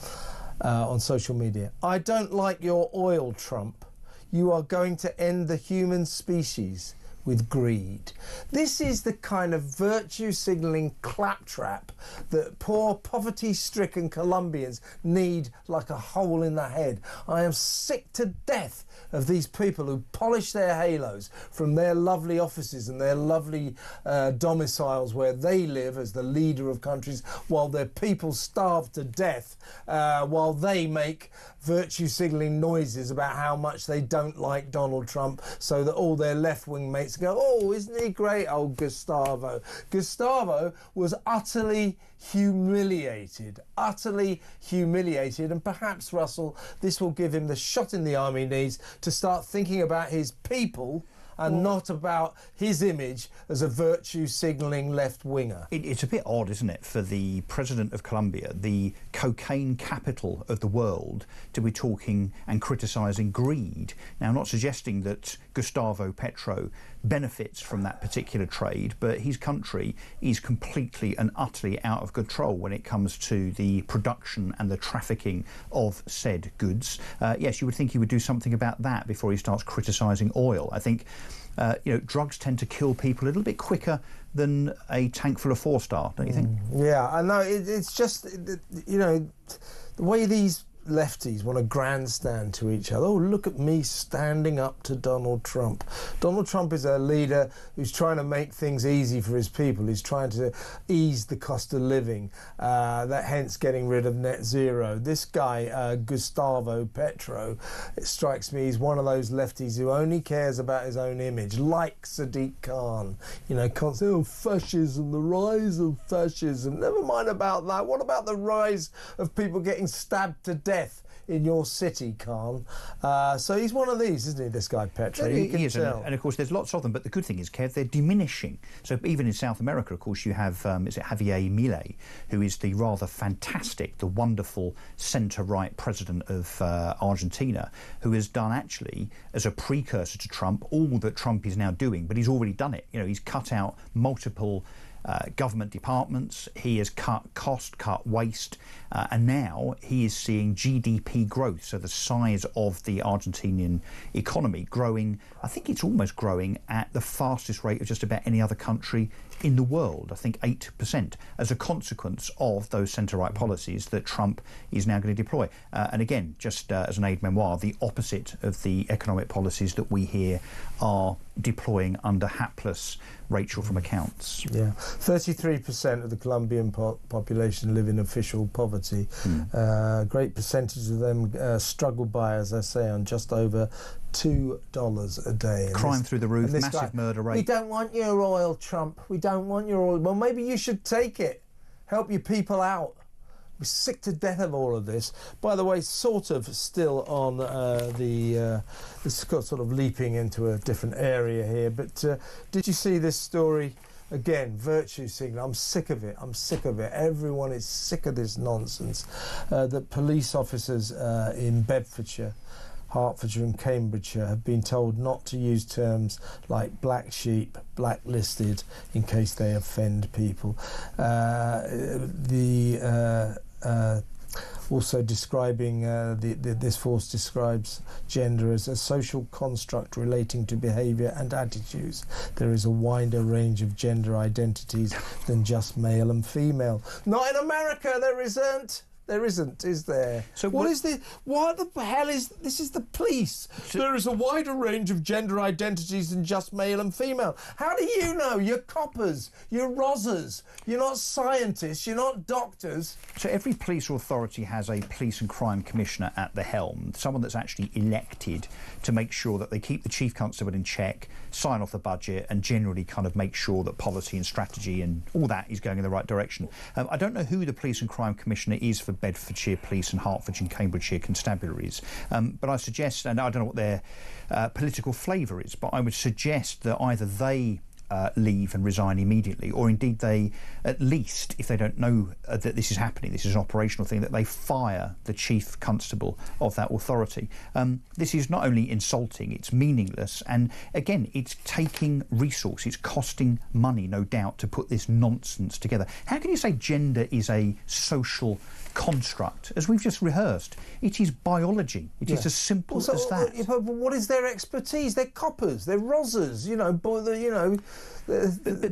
on social media. "I don't like your oil, Trump. You are going to end the human species with greed." This is the kind of virtue signalling claptrap that poor poverty-stricken Colombians need like a hole in the head. I am sick to death of these people who polish their halos from their lovely offices and their lovely domiciles where they live as the leader of countries, while their people starve to death, while they make virtue signalling noises about how much they don't like Donald Trump, so that all their left-wing mates go, "Oh, isn't he great, old Gustavo?" Gustavo was utterly humiliated, and perhaps, Russell, this will give him the shot in the arm he needs to start thinking about his people and not about his image as a virtue signalling left-winger. It's a bit odd, isn't it, for the president of Colombia, the cocaine capital of the world, to be talking and criticising greed. Now, I'm not suggesting that Gustavo Petro benefits from that particular trade, but his country is completely and utterly out of control when it comes to the production and the trafficking of said goods. Yes, you would think he would do something about that before he starts criticising oil. I think drugs tend to kill people a little bit quicker than a tank full of 4-star, don't you think? Yeah, I know. It's just, the way these lefties want to grandstand to each other. "Oh, look at me standing up to Donald Trump." Donald Trump is a leader who's trying to make things easy for his people. He's trying to ease the cost of living, that hence getting rid of net zero. This guy, Gustavo Petro, it strikes me, he's one of those lefties who only cares about his own image, like Sadiq Khan. Constantly, "Oh, fascism, the rise of fascism." Never mind about that. What about the rise of people getting stabbed to death in your city, Khan? So he's one of these, isn't he, this guy Petro? He is, and of course there's lots of them, but the good thing is, Kev, they're diminishing. So even in South America, of course, you have, is it Javier Milei, who is the rather fantastic, the wonderful centre-right president of Argentina, who has done, actually, as a precursor to Trump, all that Trump is now doing, but he's already done it. He's cut out multiple government departments. He has cut cost, cut waste, and now he is seeing GDP growth, so the size of the Argentinian economy growing. I think it's almost growing at the fastest rate of just about any other country in the world. I think 8%, as a consequence of those centre-right policies that Trump is now going to deploy. And again, just as an aide-memoire, the opposite of the economic policies that we here are deploying under hapless Rachel from accounts. Yeah, 33% of the Colombian population live in official poverty. A great percentage of them struggle by, as I say, on just over $2 a day. And crime through the roof, massive murder rate. We don't want your oil, Trump. We don't want your oil. Well, maybe you should take it. Help your people out. We're sick to death of all of this. By the way, sort of still on it's got sort of leaping into a different area here. But did you see this story? Again, virtue signal. I'm sick of it. I'm sick of it. Everyone is sick of this nonsense. That police officers in Bedfordshire, Hertfordshire and Cambridgeshire have been told not to use terms like black sheep, blacklisted, in case they offend people. Also describing, this force describes gender as a social construct relating to behaviour and attitudes. There is a wider range of gender identities than just male and female. Not in America, there isn't. There isn't, is there? So what is this? What the hell is this? Is the police? There is a wider range of gender identities than just male and female. How do you know? You're coppers. You're rozzers. You're not scientists. You're not doctors. So every police authority has a police and crime commissioner at the helm, someone that's actually elected to make sure that they keep the chief constable in check, sign off the budget, and generally kind of make sure that policy and strategy and all that is going in the right direction. I don't know who the police and crime commissioner is for Bedfordshire Police and Hertfordshire and Cambridgeshire constabularies, but I suggest, and I don't know what their political flavour is, but I would suggest that either they leave and resign immediately, or indeed they, at least, if they don't know that this is happening, this is an operational thing, that they fire the chief constable of that authority. This is not only insulting, it's meaningless, and again, it's taking resource, it's costing money, no doubt, to put this nonsense together. How can you say gender is a social construct? As we've just rehearsed, it is biology. It is as simple as that. But what is their expertise? They're coppers. They're rozzers.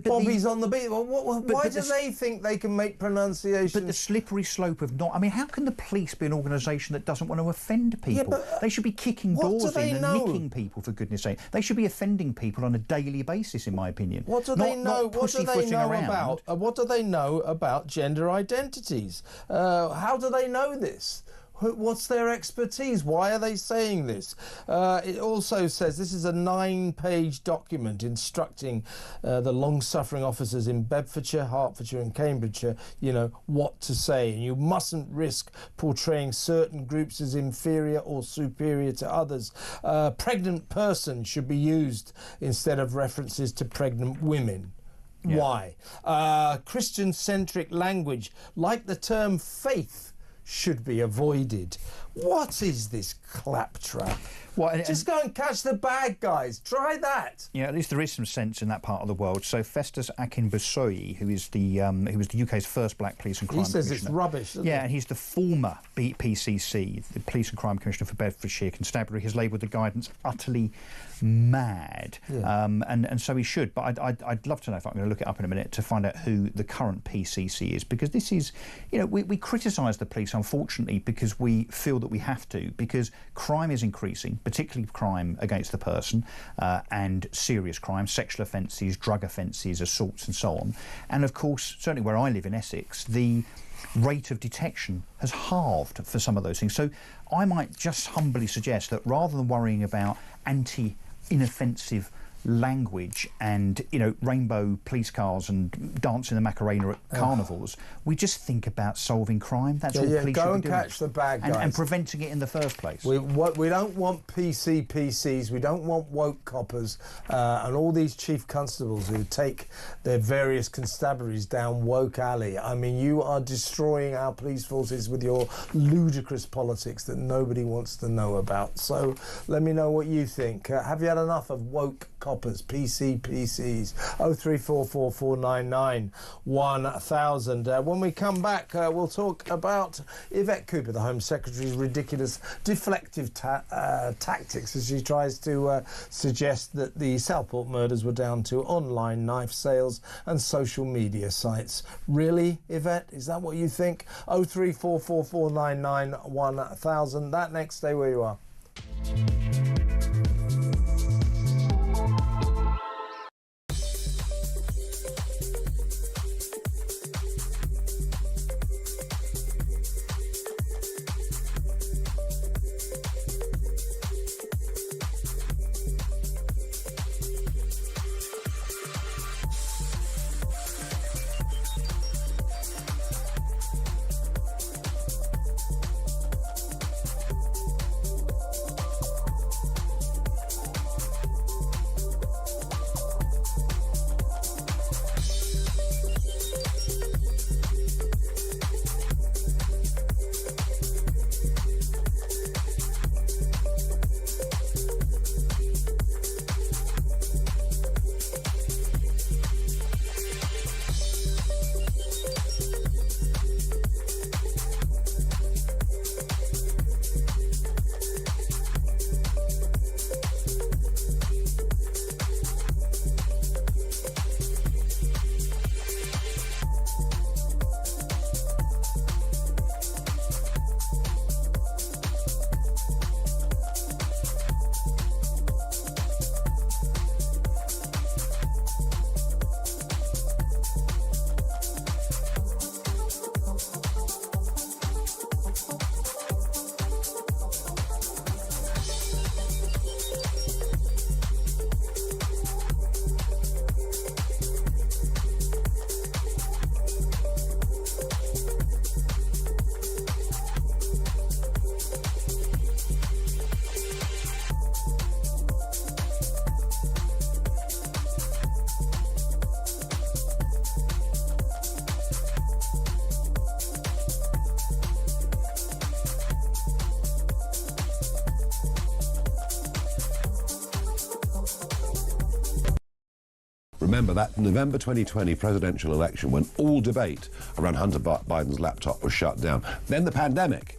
Bobby's on the beat. Why do they think they can make pronunciations? But the slippery slope of not... I mean, how can the police be an organisation that doesn't want to offend people? Yeah, they should be kicking doors in and nicking people, for goodness sake. They should be offending people on a daily basis, in my opinion. What do they know? What do they know about? What do they know about gender identities? How do they know this? What's their expertise? Why are they saying this? It also says this is a 9-page document instructing the long-suffering officers in Bedfordshire, Hertfordshire and Cambridgeshire, what to say. And you mustn't risk portraying certain groups as inferior or superior to others. Pregnant person should be used instead of references to pregnant women. Yeah. Why? Christian-centric language, like the term faith, should be avoided. What is this claptrap? Just go and catch the bag, guys. Try that. Yeah, at least there is some sense in that part of the world. So Festus Akinbusoyi, who was the UK's first black police and crime commissioner. He says it's rubbish, doesn't he? And he's the former PCC, the Police and Crime Commissioner for Bedfordshire Constabulary, has labelled the guidance utterly mad. Yeah. And so he should. But I'd love to know, if I'm going to look it up in a minute, to find out who the current PCC is, because this is, we criticise the police, unfortunately, because we feel that we have to, because crime is increasing, particularly crime against the person, and serious crime, sexual offences, drug offences, assaults and so on. And of course, certainly where I live in Essex, the rate of detection has halved for some of those things. So I might just humbly suggest that rather than worrying about inoffensive language and rainbow police cars and dancing the Macarena at carnivals, we just think about solving crime. That's all police should be doing. Go and catch the bag, guys. And preventing it in the first place. We don't want PCs, we don't want woke coppers, and all these chief constables who take their various constabularies down woke alley. I mean, you are destroying our police forces with your ludicrous politics that nobody wants to know about. So let me know what you think. Have you had enough of woke coppers? shoppers, PCs. 03444991000. When we come back, we'll talk about Yvette Cooper, the Home Secretary's ridiculous deflective tactics as she tries to suggest that the Southport murders were down to online knife sales and social media sites. Really, Yvette? Is that what you think? 03444991000. That next, stay where you are. Remember that November 2020 presidential election when all debate around Hunter Biden's laptop was shut down. Then the pandemic.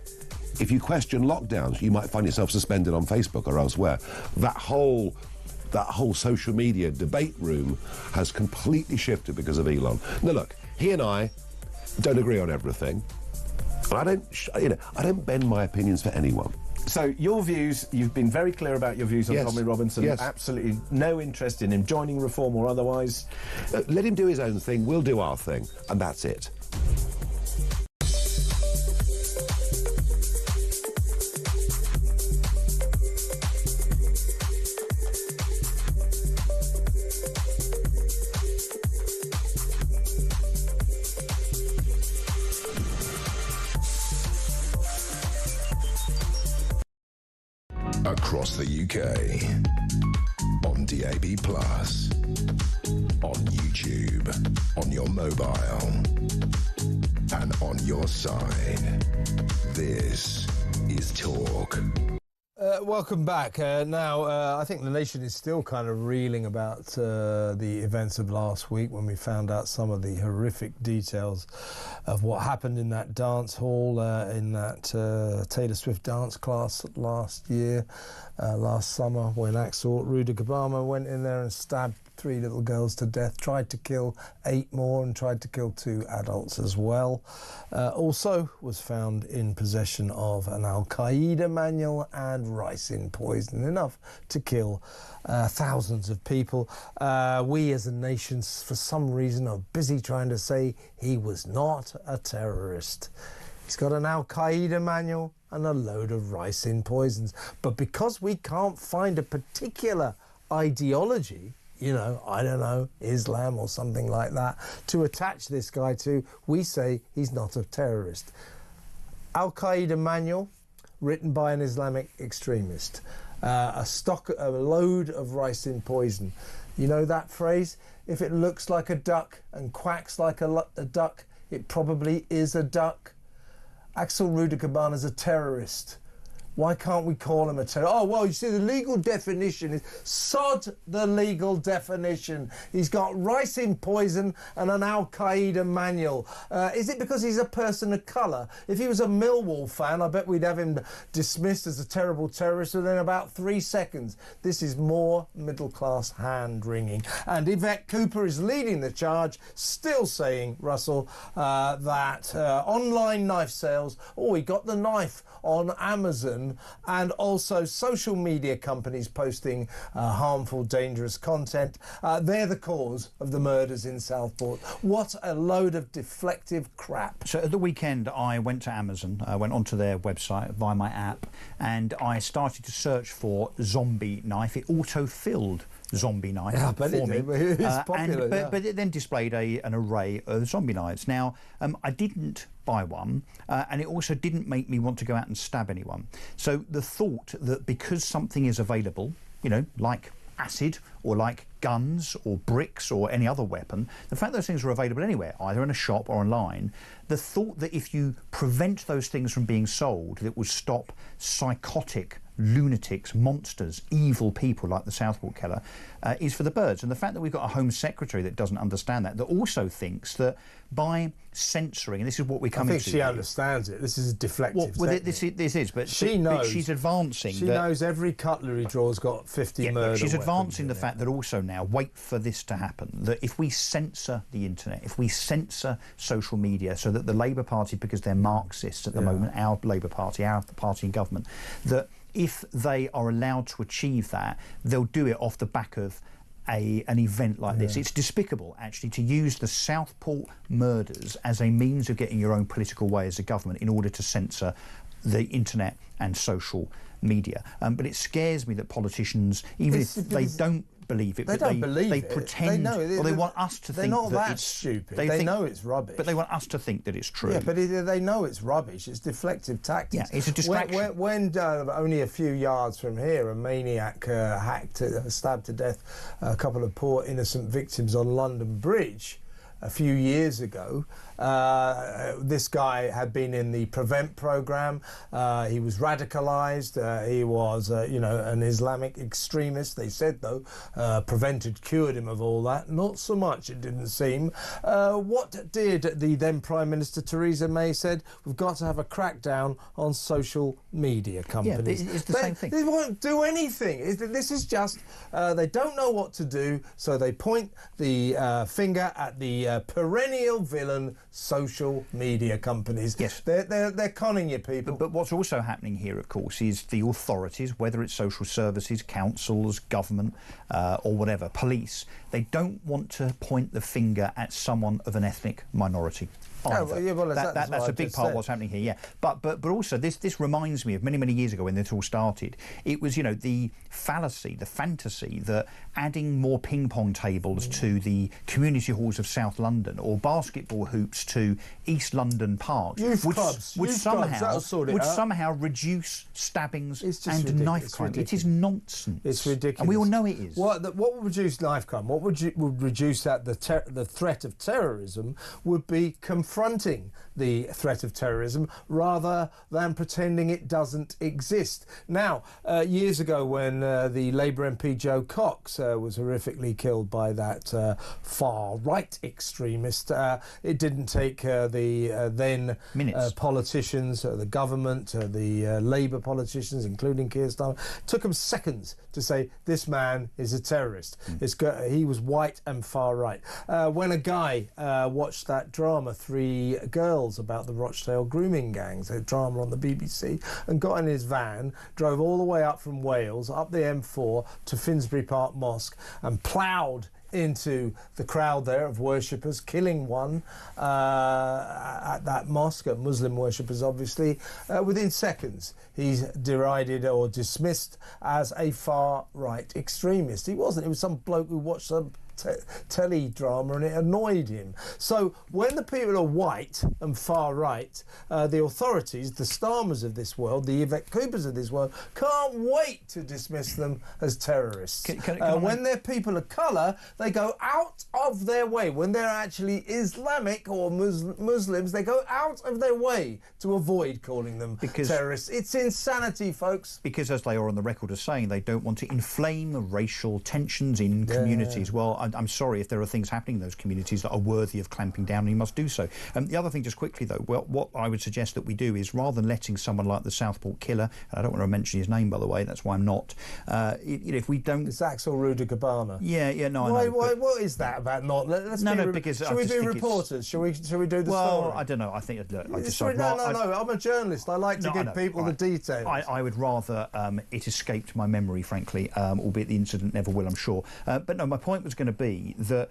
If you question lockdowns, you might find yourself suspended on Facebook or elsewhere. That whole social media debate room has completely shifted because of Elon. Now look, he and I don't agree on everything. I don't bend my opinions for anyone. So your views, you've been very clear about your views on Yes. Tommy Robinson. Yes. Absolutely no interest in him joining Reform or otherwise. Let him do his own thing, we'll do our thing, and that's it. Across the UK, on DAB+, on YouTube, on your mobile, and on your side. This is Talk. Welcome back. Now, I think the nation is still kind of reeling about the events of last week when we found out some of the horrific details of what happened in that dance hall, in that Taylor Swift dance class last summer, when Rudy Gabama went in there and stabbed 3 little girls to death, tried to kill 8 more and tried to kill 2 adults as well. Also was found in possession of an Al-Qaeda manual and ricin poison, enough to kill thousands of people. We as a nation, for some reason, are busy trying to say he was not a terrorist. He's got an Al-Qaeda manual and a load of ricin poisons. But because we can't find a particular ideology, you know, I don't know, Islam or something like that, to attach this guy to, we say he's not a terrorist. Al-Qaeda manual, written by an Islamic extremist. A load of ricin poison. You know that phrase? If it looks like a duck and quacks like a duck, it probably is a duck. Rudy Gabana's a terrorist. Why can't we call him a terrorist? Oh, well, you see, the legal definition is sod the legal definition. He's got ricin poison and an Al-Qaeda manual. Is it because he's a person of colour? If he was a Millwall fan, I bet we'd have him dismissed as a terrible terrorist within about 3 seconds. This is more middle-class hand-wringing. And Yvette Cooper is leading the charge, still saying, Russell, that online knife sales, oh, he got the knife on Amazon, and also social media companies posting harmful, dangerous content. They're the cause of the murders in Southport. What a load of deflective crap. So at the weekend, I went to Amazon, I went onto their website via my app, and I started to search for zombie knife. It auto-filled zombie knife for me. It's popular, but it then displayed an array of zombie knives. Now, I didn't buy one, and it also didn't make me want to go out and stab anyone. So the thought that because something is available, you know, like acid or like guns or bricks or any other weapon, the fact those things are available anywhere, either in a shop or online, the thought that if you prevent those things from being sold, it will stop psychotic lunatics, monsters, evil people like the Southport killer, is for the birds. And the fact that we've got a Home Secretary that doesn't understand that also thinks that by censoring, and this is what we're coming to... I think she understands it. This is a deflective this is, but she knows. But she's advancing... She knows every cutlery drawer's got 50 murder she's weapons advancing the fact that also now, wait for this to happen, that if we censor the internet, if we censor social media, so that the Labour Party, because they're Marxists at the moment, our Labour Party, our party in government, that if they are allowed to achieve that, they'll do it off the back of an event like this. It's despicable, actually, to use the Southport murders as a means of getting your own political way as a government in order to censor the internet and social media. But it scares me that politicians, even if they don't believe it, they don't believe they it. pretend, they want us to think not that it's stupid. They know it's rubbish. But they want us to think that it's true. Yeah, but they know it's rubbish. It's deflective tactics. Yeah, it's a distraction. When only a few yards from here, a maniac stabbed to death a couple of poor innocent victims on London Bridge a few years ago. This guy had been in the Prevent programme. He was radicalised. He was, an Islamic extremist. They said, though, Prevent had cured him of all that. Not so much, it didn't seem. What did the then Prime Minister Theresa May said? We've got to have a crackdown on social media companies. Yeah, it's the same thing. They won't do anything. This is just, they don't know what to do, so they point the finger at the perennial villain social media companies. Yes. They're conning you, people. But what's also happening here, of course, is the authorities, whether it's social services, councils, government, or whatever, police, they don't want to point the finger at someone of an ethnic minority. That's a big part of what's happening here, yeah. But also, this reminds me of many years ago when this all started. It was, the fallacy, the fantasy that adding more ping-pong tables to the community halls of South London or basketball hoops to East London parks would somehow reduce stabbings and knife crime. It is nonsense. It's ridiculous. And we all know it is. What would reduce knife crime? What would reduce that? The threat of terrorism would be confronting the threat of terrorism rather than pretending it doesn't exist. Now, years ago when the Labour MP Joe Cox was horrifically killed by that far-right extremist, it didn't take the then politicians, the government, the Labour politicians, including Keir Starmer, took them seconds to say this man is a terrorist. He was white and far-right. When a guy watched that drama, Three Girls, about the Rochdale grooming gangs, a drama on the BBC, and got in his van, drove all the way up from Wales, up the M4 to Finsbury Park Mosque, and ploughed into the crowd there of worshippers, killing one at that mosque, Muslim worshippers obviously. Within seconds, he's derided or dismissed as a far-right extremist. He wasn't. It was some bloke who watched some telly drama, and it annoyed him. So when the people are white and far right, the authorities, the Starmers of this world, the Yvette Coopers of this world, can't wait to dismiss them as terrorists. When they're people of colour, they go out of their way. When they're actually Islamic or Muslims, they go out of their way to avoid calling them terrorists. It's insanity, folks. Because, as they are on the record as saying, they don't want to inflame racial tensions in communities. Well, I'm sorry if there are things happening in those communities that are worthy of clamping down, and you must do so. The other thing, just quickly though, well, what I would suggest that we do is, rather than letting someone like the Southport killer, and I don't want to mention his name, by the way, that's why I'm not, if we don't... It's Axel Rudiger-Cabana. What is that about not? Shall we be reporters? Shall we do the story? Well, I don't know. I think... Look, I'm a journalist. I like to give people the details. I would rather it escaped my memory, frankly, albeit the incident never will, I'm sure. But no, my point was going to be that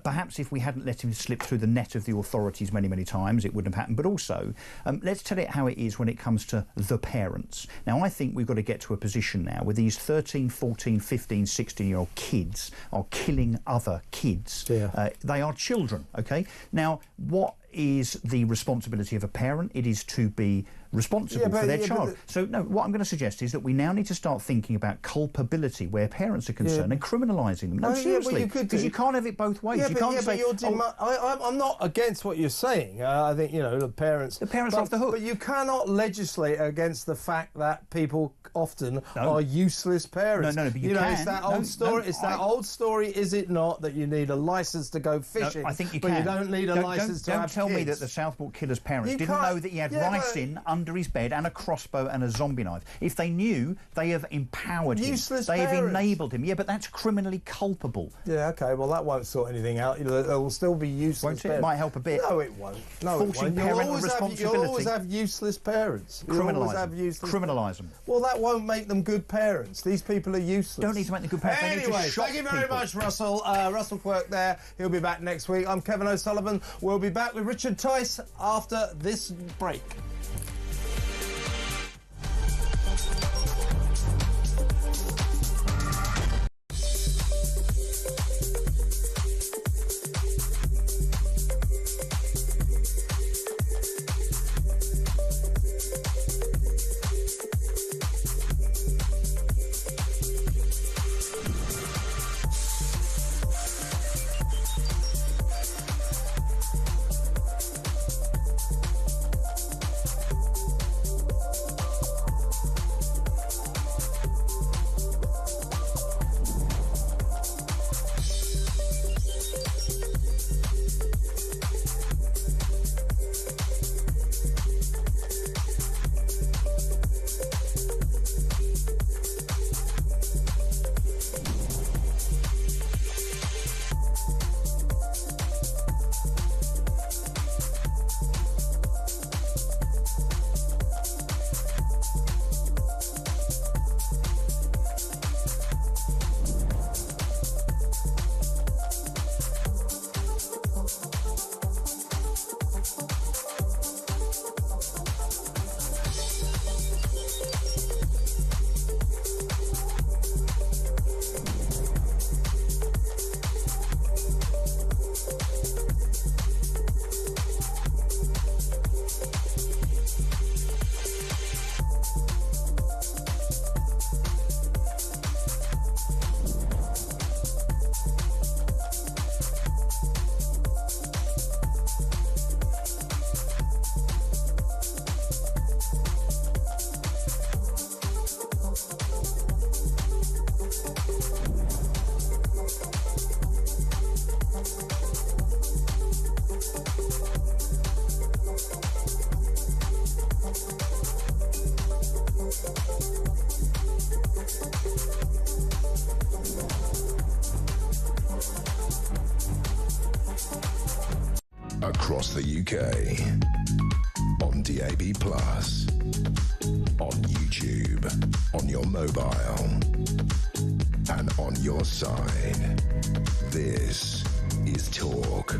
perhaps if we hadn't let him slip through the net of the authorities many, many times, it wouldn't have happened. But also, let's tell it how it is when it comes to the parents. Now, I think we've got to get to a position now where these 13, 14, 15, 16-year-old kids are killing other kids. They are children, OK? Now, what is the responsibility of a parent? It is to be responsible for their child. So, no, what I'm going to suggest is that we now need to start thinking about culpability where parents are concerned and criminalising them. No, seriously, because you can't have it both ways. You can't say... I'm not against what you're saying. I think, the parents... The parents are off the hook. But you cannot legislate against the fact that people often are useless parents. No, but you can. It's that old story. It's that old story, is it not, that you need a licence to go fishing? No, I think you can. But you don't need a licence to have kids. Don't tell me that the Southport killer's parents didn't know that he had ricin under his bed and a crossbow and a zombie knife. If they knew, they have empowered him. They have enabled him. Yeah, but that's criminally culpable. Yeah, OK, well, that won't sort anything out. There will still be useless parents. It might help a bit. No, it won't. No, Forcing parental responsibility. You'll always have useless parents. Criminalise them. Well, that won't make them good parents. These people are useless. Don't need to make them good parents. Anyway, thank you very much, Russell. Russell Quirk there. He'll be back next week. I'm Kevin O'Sullivan. We'll be back with Richard Tice after this break. Across the UK, on DAB+, on YouTube, on your mobile, and on your side. This is Talk.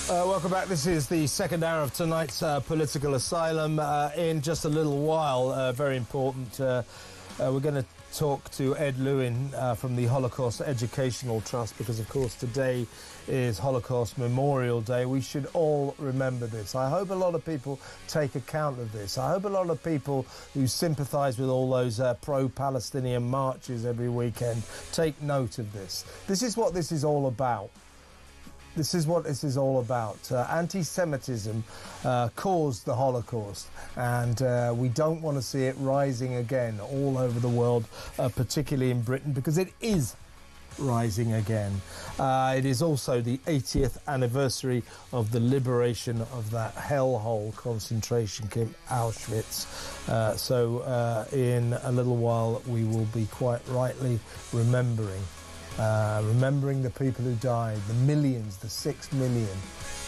Welcome back. This is the second hour of tonight's Political Asylum. In just a little while, very important, we're going to talk to Ed Lewin from the Holocaust Educational Trust, because, of course, today is Holocaust Memorial Day. We should all remember this. I hope a lot of people take account of this. I hope a lot of people who sympathise with all those pro-Palestinian marches every weekend take note of this. This is what this is all about. This is what this is all about. Anti-Semitism caused the Holocaust, and we don't want to see it rising again all over the world, particularly in Britain, because it is rising again. It is also the 80th anniversary of the liberation of that hellhole concentration camp, Auschwitz. So in a little while, we will be quite rightly remembering the people who died, the millions, the 6 million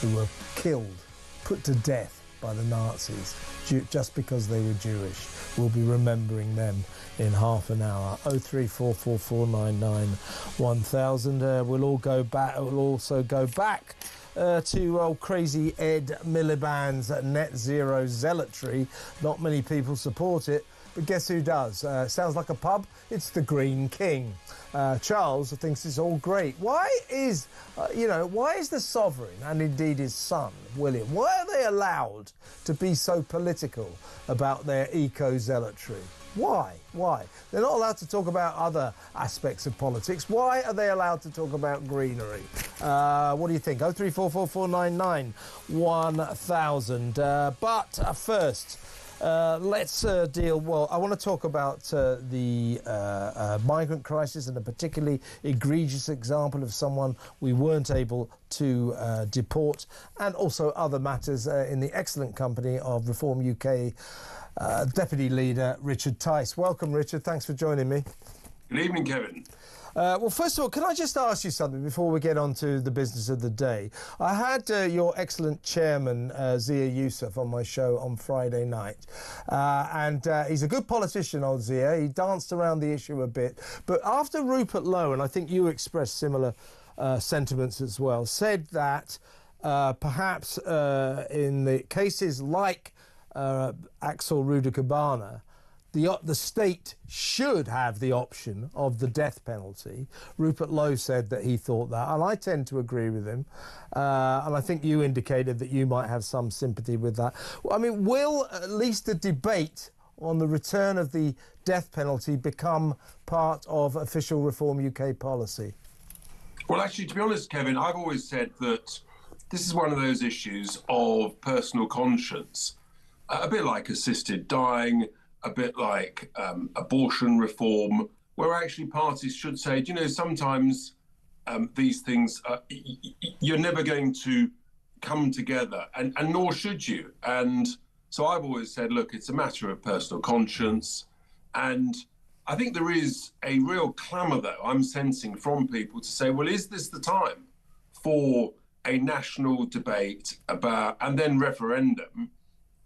who were killed, put to death by the Nazis just because they were Jewish. We'll be remembering them in half an hour. 03444991000. We'll all go back. We'll also go back to old crazy Ed Miliband's net zero zealotry. Not many people support it, but guess who does? Sounds like a pub. It's the Green King. Charles thinks it's all great. Why is the sovereign, and indeed his son, William, why are they allowed to be so political about their eco-zealotry? Why? They're not allowed to talk about other aspects of politics. Why are they allowed to talk about greenery? What do you think? 03444991000. But first, let's deal. Well, I want to talk about the migrant crisis, and a particularly egregious example of someone we weren't able to deport, and also other matters in the excellent company of Reform UK Deputy Leader Richard Tice. Welcome, Richard. Thanks for joining me. Good evening, Kevin. Well, first of all, can I just ask you something before we get on to the business of the day? I had your excellent chairman, Zia Youssef, on my show on Friday night. And he's a good politician, old Zia. He danced around the issue a bit. But after Rupert Lowe, and I think you expressed similar sentiments as well, said that perhaps in the cases like Axel Rudakabana, the state should have the option of the death penalty. Rupert Lowe said that he thought that, and I tend to agree with him. And I think you indicated that you might have some sympathy with that. I mean, will at least the debate on the return of the death penalty become part of official Reform UK policy? Well, actually, to be honest, Kevin, I've always said that this is one of those issues of personal conscience, a bit like assisted dying, a bit like abortion reform, where actually parties should say, sometimes these things, you're never going to come together, and nor should you. And so I've always said, look, it's a matter of personal conscience. And I think there is a real clamour, though, I'm sensing from people to say, well, is this the time for a national debate about, and then referendum,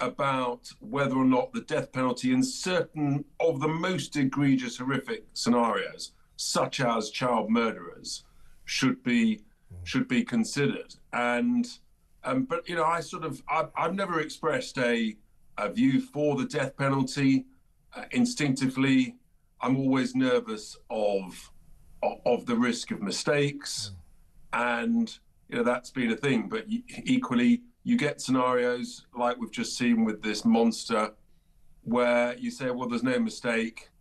about whether or not the death penalty in certain of the most egregious, horrific scenarios, such as child murderers, should be considered. And but I've never expressed a view for the death penalty. Instinctively, I'm always nervous of the risk of mistakes, and that's been a thing. But equally, you get scenarios like we've just seen with this monster, where you say, well, there's no mistake,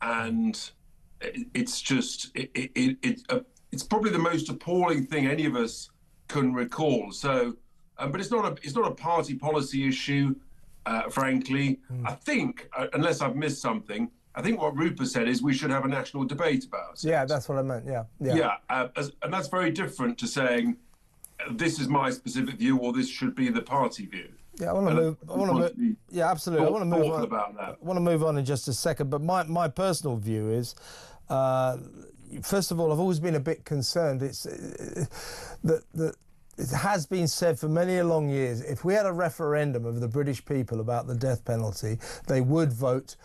and it's just it's probably the most appalling thing any of us can recall. So, but it's not a party policy issue, frankly. I think, unless I've missed something, I think what Rupert said is we should have a national debate about it. Yeah, that's what I meant. Yeah. And that's very different to saying, this is my specific view, or this should be the party view. Yeah, I want to move. Yeah, absolutely. I want to move on about that. I want to move on in just a second. But my personal view is, first of all, I've always been a bit concerned. It's that it has been said for many a long years, if we had a referendum of the British people about the death penalty, they would vote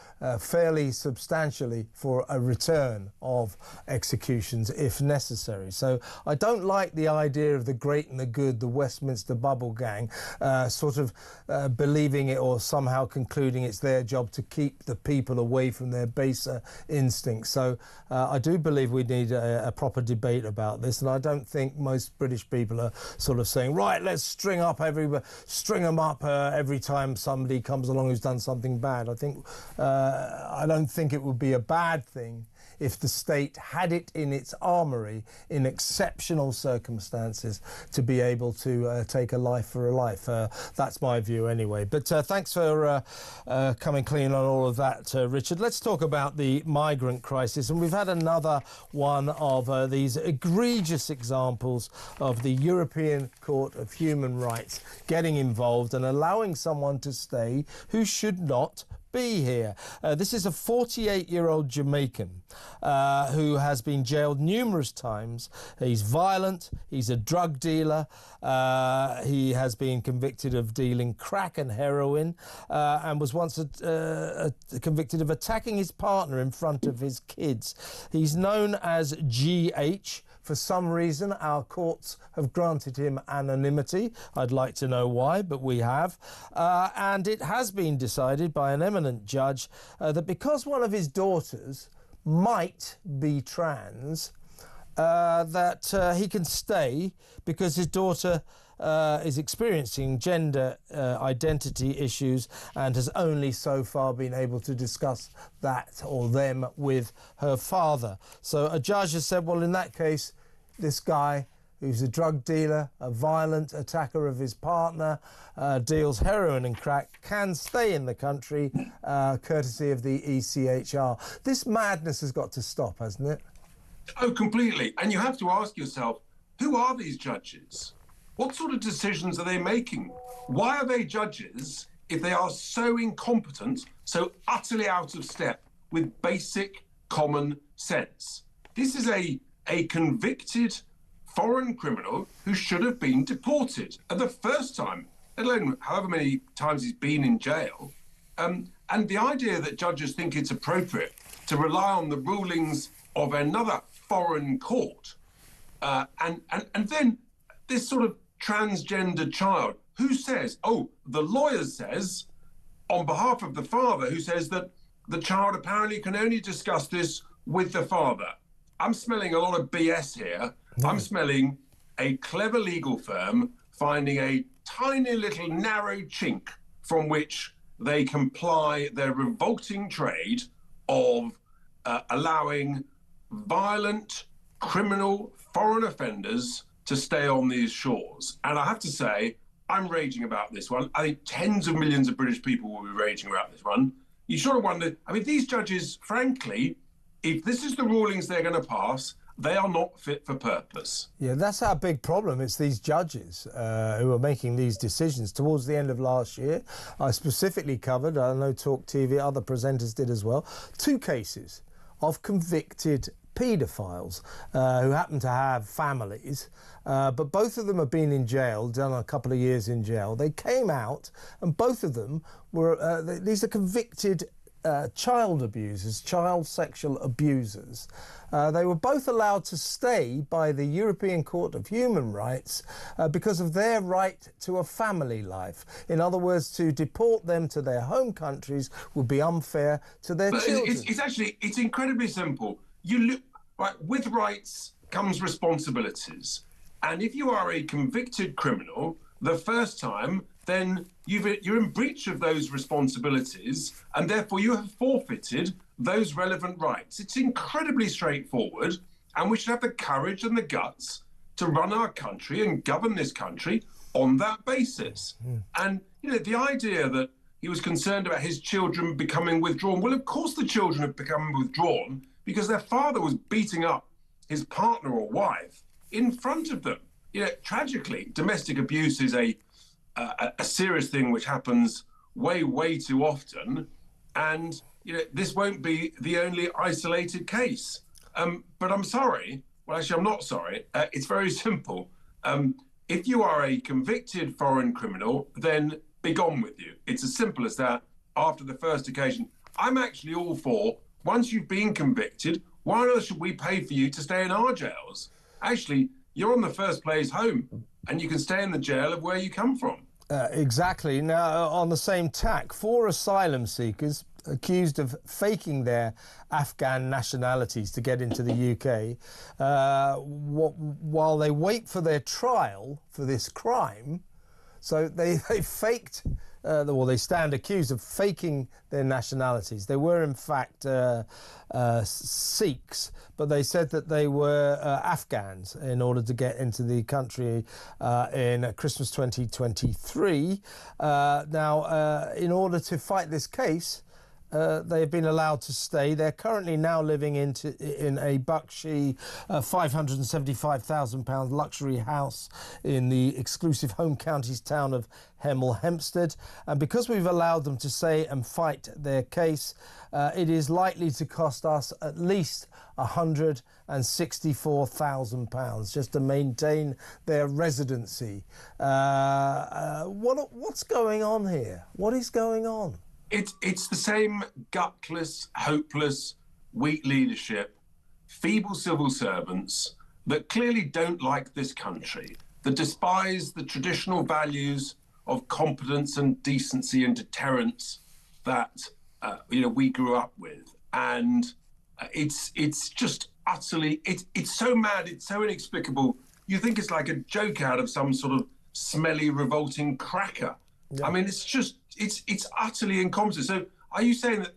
fairly substantially for a return of executions if necessary. So I don't like the idea of the great and the good, the Westminster bubble gang, sort of believing it or somehow concluding it's their job to keep the people away from their baser instincts. So I do believe we need a proper debate about this, and I don't think most British people are sort of saying, right, let's string them up every time somebody comes along who's done something bad. I don't think it would be a bad thing if the state had it in its armoury in exceptional circumstances to be able to take a life for a life. That's my view anyway. But thanks for coming clean on all of that, Richard. Let's talk about the migrant crisis. And we've had another one of these egregious examples of the European Court of Human Rights getting involved and allowing someone to stay who should not be here. This is a 48-year-old Jamaican who has been jailed numerous times. He's violent, he's a drug dealer, he has been convicted of dealing crack and heroin, and was once convicted of attacking his partner in front of his kids. He's known as GH. For some reason, our courts have granted him anonymity. I'd like to know why, but we have. And it has been decided by an eminent judge that because one of his daughters might be trans, that he can stay because his daughter is experiencing gender identity issues and has only so far been able to discuss that or them with her father. So a judge has said, well, in that case, this guy who's a drug dealer, a violent attacker of his partner, deals heroin and crack, can stay in the country courtesy of the ECHR. This madness has got to stop, hasn't it? Oh, completely. And you have to ask yourself, who are these judges? What sort of decisions are they making? Why are they judges if they are so incompetent, so utterly out of step with basic common sense? This is a convicted foreign criminal who should have been deported at the first time, let alone however many times he's been in jail. And the idea that judges think it's appropriate to rely on the rulings of another foreign court, and then this sort of transgender child who says, oh, the lawyer says, on behalf of the father, who says that the child apparently can only discuss this with the father. I'm smelling a lot of BS here. I'm smelling a clever legal firm finding a tiny little narrow chink from which they can ply their revolting trade of allowing violent, criminal, foreign offenders to stay on these shores. And I have to say, I'm raging about this one. I think tens of millions of British people will be raging about this one. You sort of wonder, I mean, these judges, frankly, if this is the rulings they're going to pass, they are not fit for purpose. Yeah, that's our big problem. It's these judges who are making these decisions. Towards the end of last year, I specifically covered, I know talkTV, other presenters did as well, 2 cases of convicted paedophiles who happen to have families, but both of them have been in jail, done a couple of years in jail. They came out and both of them were, these are convicted child abusers, child sexual abusers. They were both allowed to stay by the European Court of Human Rights because of their right to a family life. In other words, to deport them to their home countries would be unfair to their children. It's incredibly simple. You look, right, with rights comes responsibilities. And if you are a convicted criminal the first time, then you're in breach of those responsibilities, and therefore you have forfeited those relevant rights. It's incredibly straightforward, and we should have the courage and the guts to run our country and govern this country on that basis. And, you know, the idea that he was concerned about his children becoming withdrawn, well, of course the children have become withdrawn because their father was beating up his partner or wife in front of them. You know, tragically, domestic abuse is a serious thing which happens way too often, and you know this won't be the only isolated case. But I'm sorry. Well, actually, I'm not sorry. It's very simple. if you are a convicted foreign criminal, then be gone with you. It's as simple as that. After the first occasion, I'm actually all for, once you've been convicted, why on earth should we pay for you to stay in our jails? Actually, you're on the first place home, and you can stay in the jail of where you come from. Exactly. Now, on the same tack, 4 asylum seekers accused of faking their Afghan nationalities to get into the UK, while they wait for their trial for this crime, so they faked, well, they stand accused of faking their nationalities. They were, in fact, Sikhs, but they said that they were Afghans in order to get into the country in Christmas 2023. Now, in order to fight this case, they've been allowed to stay. They're currently now living in a Bakshi £575,000 luxury house in the exclusive home counties town of Hemel Hempstead. And because we've allowed them to stay and fight their case, it is likely to cost us at least £164,000 just to maintain their residency. What's going on here? What is going on? It's the same gutless, hopeless, weak leadership, feeble civil servants that clearly don't like this country, that despise the traditional values of competence and decency and deterrence that we grew up with. And it's just utterly, it's so mad, it's so inexplicable. You think it's like a joke out of some sort of smelly, revolting cracker. Yeah. I mean, it's utterly incompetent. So, are you saying that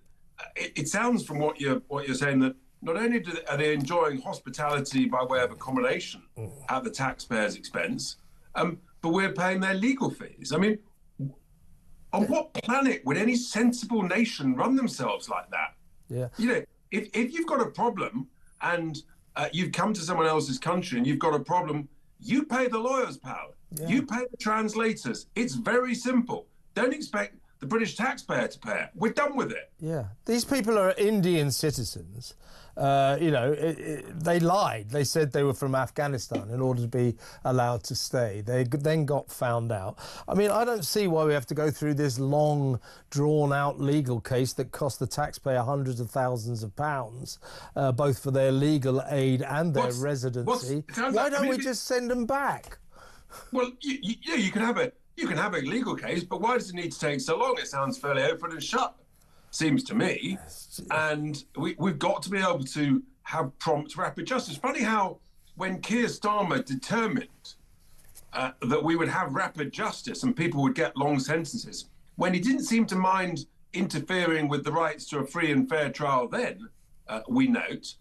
it sounds from what you're saying that not only are they enjoying hospitality by way of accommodation at the taxpayers' expense, but we're paying their legal fees? I mean, on what planet would any sensible nation run themselves like that? Yeah. If you've got a problem and you've come to someone else's country and you've got a problem, you pay the lawyers, pal. Yeah. You pay the translators. It's very simple. Don't expect the British taxpayer to pay it. We're done with it. Yeah. These people are Indian citizens. They lied. They said they were from Afghanistan in order to be allowed to stay. They then got found out. I mean, I don't see why we have to go through this long, drawn-out legal case that cost the taxpayer hundreds of thousands of pounds, both for their legal aid and their residency. Why don't we just send them back? Well, you can have a legal case, but why does it need to take so long? It sounds fairly open and shut, seems to me. And we've got to be able to have prompt, rapid justice. Funny how when Keir Starmer determined that we would have rapid justice and people would get long sentences, when he didn't seem to mind interfering with the rights to a free and fair trial then, we note,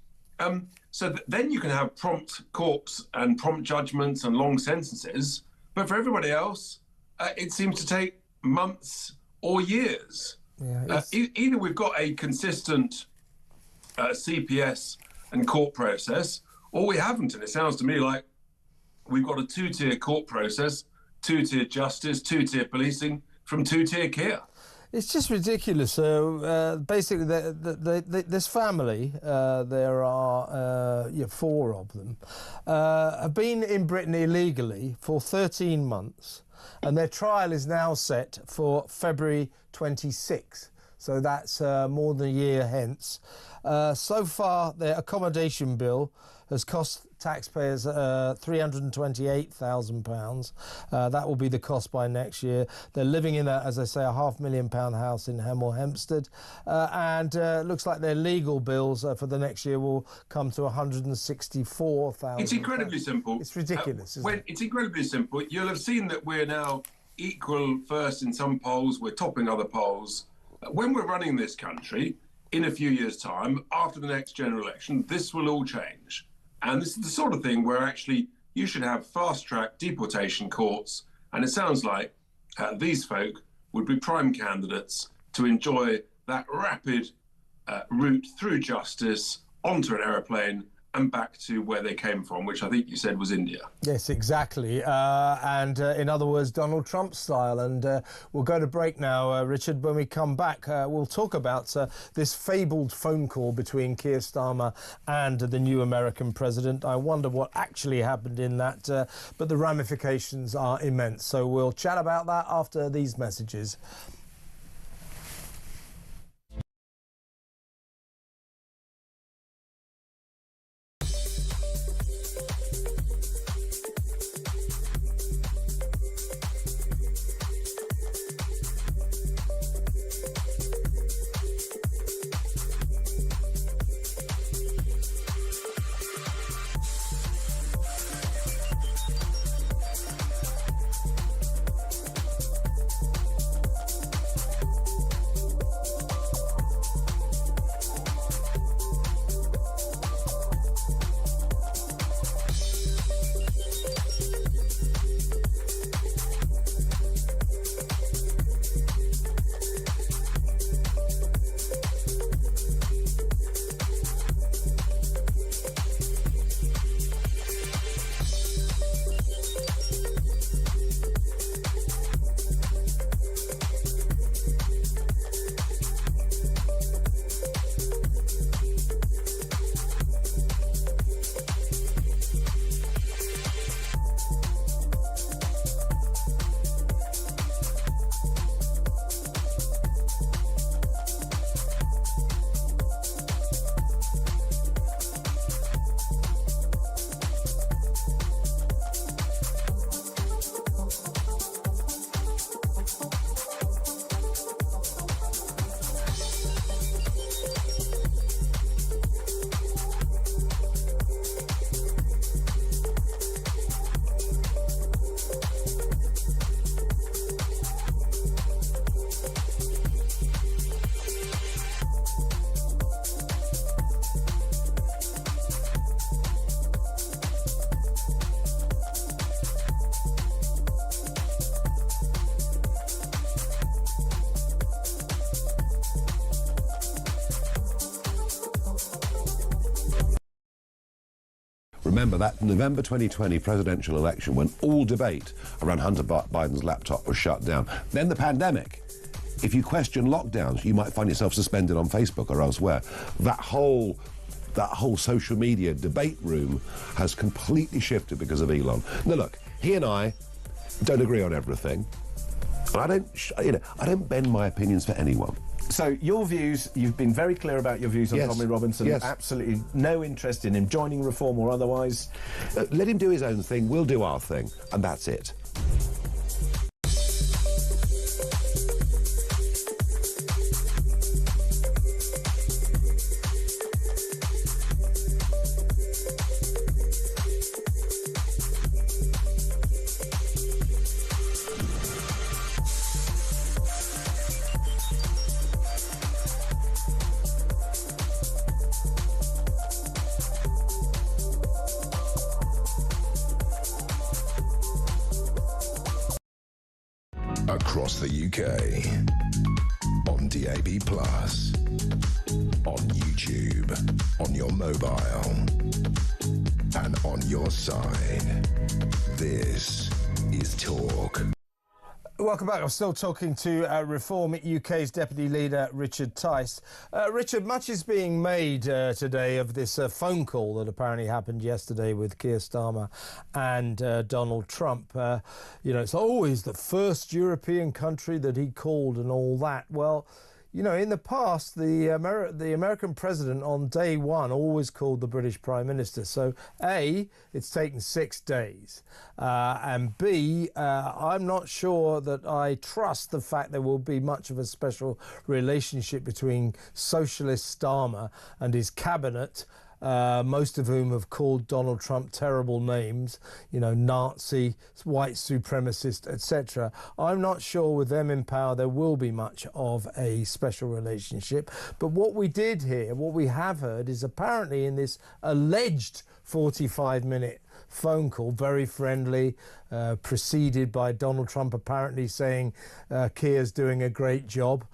so then you can have prompt courts and prompt judgments and long sentences. But for everybody else, it seems to take months or years. Yeah, either we've got a consistent CPS and court process, or we haven't. And it sounds to me like we've got a 2-tier court process, 2-tier justice, 2-tier policing from 2-tier care. It's just ridiculous. So basically, this family, there are 4 of them, have been in Britain illegally for 13 months, and their trial is now set for February 26. So that's more than a year hence. So far, their accommodation bill has cost taxpayers £328,000. That will be the cost by next year. They're living in as I say, a £500,000 house in Hemel Hempstead. And looks like their legal bills for the next year will come to £164,000. It's incredibly simple. It's ridiculous, isn't it? It's incredibly simple. You'll have seen that we're now equal first in some polls. We're topping other polls. When we're running this country, in a few years' time, after the next general election, this will all change. And this is the sort of thing where actually you should have fast-track deportation courts. And it sounds like these folk would be prime candidates to enjoy that rapid route through justice onto an aeroplane and back to where they came from, which I think you said was India. Yes, exactly. In other words, Donald Trump style. And we'll go to break now, Richard. When we come back, we'll talk about this fabled phone call between Keir Starmer and the new American president. I wonder what actually happened in that, but the ramifications are immense. So we'll chat about that after these messages. Remember that November 2020 presidential election when all debate around Hunter Biden's laptop was shut down. Then the pandemic. If you question lockdowns, you might find yourself suspended on Facebook or elsewhere. That whole social media debate room has completely shifted because of Elon. Now look, he and I don't agree on everything. And I don't bend my opinions for anyone. So your views, you've been very clear about your views on Yes. Tommy Robinson. Yes. Absolutely no interest in him joining Reform or otherwise. Let him do his own thing, we'll do our thing, and that's it. Across the UK, on DAB+, on YouTube, on your mobile, and on your side. This is Talk. Welcome back. I'm still talking to Reform UK's Deputy Leader, Richard Tice. Richard, much is being made today of this phone call that apparently happened yesterday with Keir Starmer and Donald Trump. It's always the first European country that he called and all that. Well, in the past, the American president on day one always called the British Prime Minister. So, A, it's taken 6 days. And B, I'm not sure that I trust the fact there will be much of a special relationship between socialist Starmer and his cabinet, most of whom have called Donald Trump terrible names, Nazi, white supremacist, etc. I'm not sure with them in power there will be much of a special relationship. But what we have heard is apparently in this alleged 45-minute phone call, very friendly, preceded by Donald Trump apparently saying Keir's doing a great job.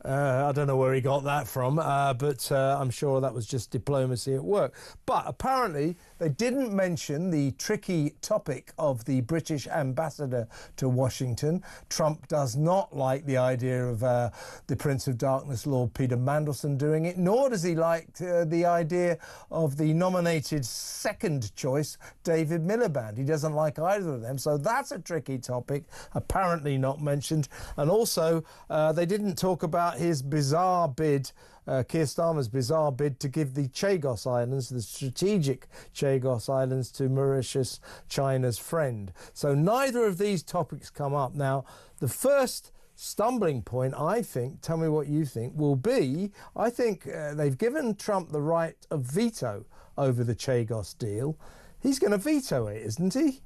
I don't know where he got that from, but I'm sure that was just diplomacy at work. But apparently they didn't mention the tricky topic of the British ambassador to Washington. Trump does not like the idea of the Prince of Darkness, Lord Peter Mandelson, doing it, nor does he like the idea of the nominated second choice, David Miliband. He doesn't like either of them, so that's a tricky topic, apparently not mentioned. And also, they didn't talk about his bizarre bid, Keir Starmer's bizarre bid to give the Chagos Islands, the strategic Chagos Islands, to Mauritius, China's friend. So neither of these topics come up. Now, the first stumbling point, I think, tell me what you think, will be, I think they've given Trump the right of veto over the Chagos deal. He's going to veto it, isn't he?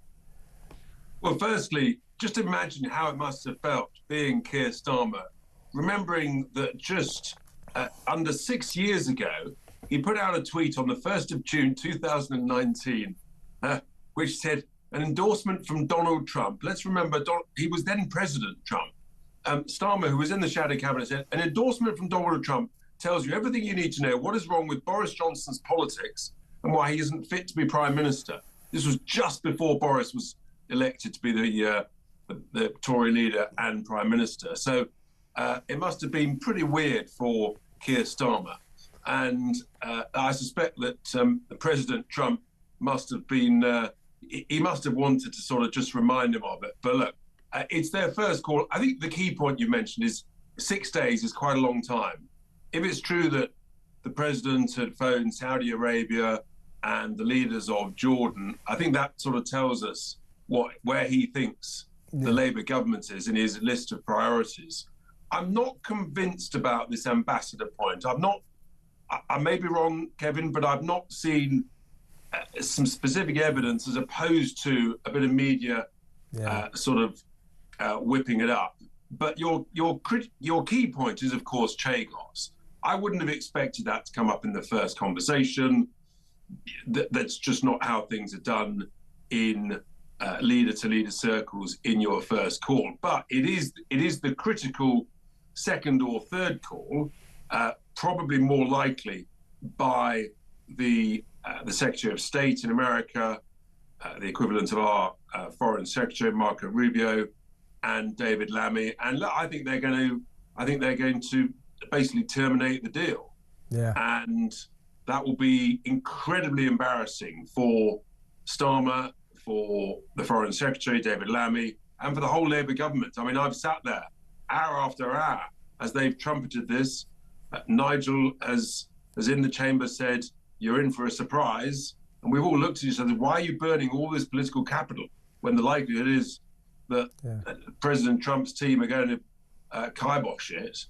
Well, firstly, just imagine how it must have felt being Keir Starmer, remembering that just under 6 years ago, he put out a tweet on the 1st of June 2019, which said, an endorsement from Donald Trump. Let's remember, he was then President Trump. Starmer, who was in the shadow cabinet, said, an endorsement from Donald Trump tells you everything you need to know what is wrong with Boris Johnson's politics and why he isn't fit to be Prime Minister. This was just before Boris was elected to be the Tory leader and Prime Minister. So it must have been pretty weird for Keir Starmer. And I suspect that President Trump must have been, he must have wanted to sort of just remind him of it. But look, it's their first call. I think the key point you mentioned is 6 days is quite a long time. If it's true that the president had phoned Saudi Arabia and the leaders of Jordan, I think that sort of tells us where he thinks the Labour government is in his list of priorities. I'm not convinced about this ambassador point. I may be wrong, Kevin, but I've not seen some specific evidence as opposed to a bit of media sort of whipping it up. But your key point is, of course, Chagos. I wouldn't have expected that to come up in the first conversation. That's just not how things are done in leader-to-leader circles in your first call. But it is the critical second or third call, probably more likely by the Secretary of State in America, the equivalent of our Foreign Secretary Marco Rubio, and David Lammy. And look, I think they're going to basically terminate the deal. Yeah. And that will be incredibly embarrassing for Starmer, for the Foreign Secretary, David Lammy, and for the whole Labour government. I mean, I've sat there hour after hour as they've trumpeted this. Nigel has in the chamber said, you're in for a surprise. And we've all looked at each other, why are you burning all this political capital when the likelihood is that President Trump's team are going to kibosh it?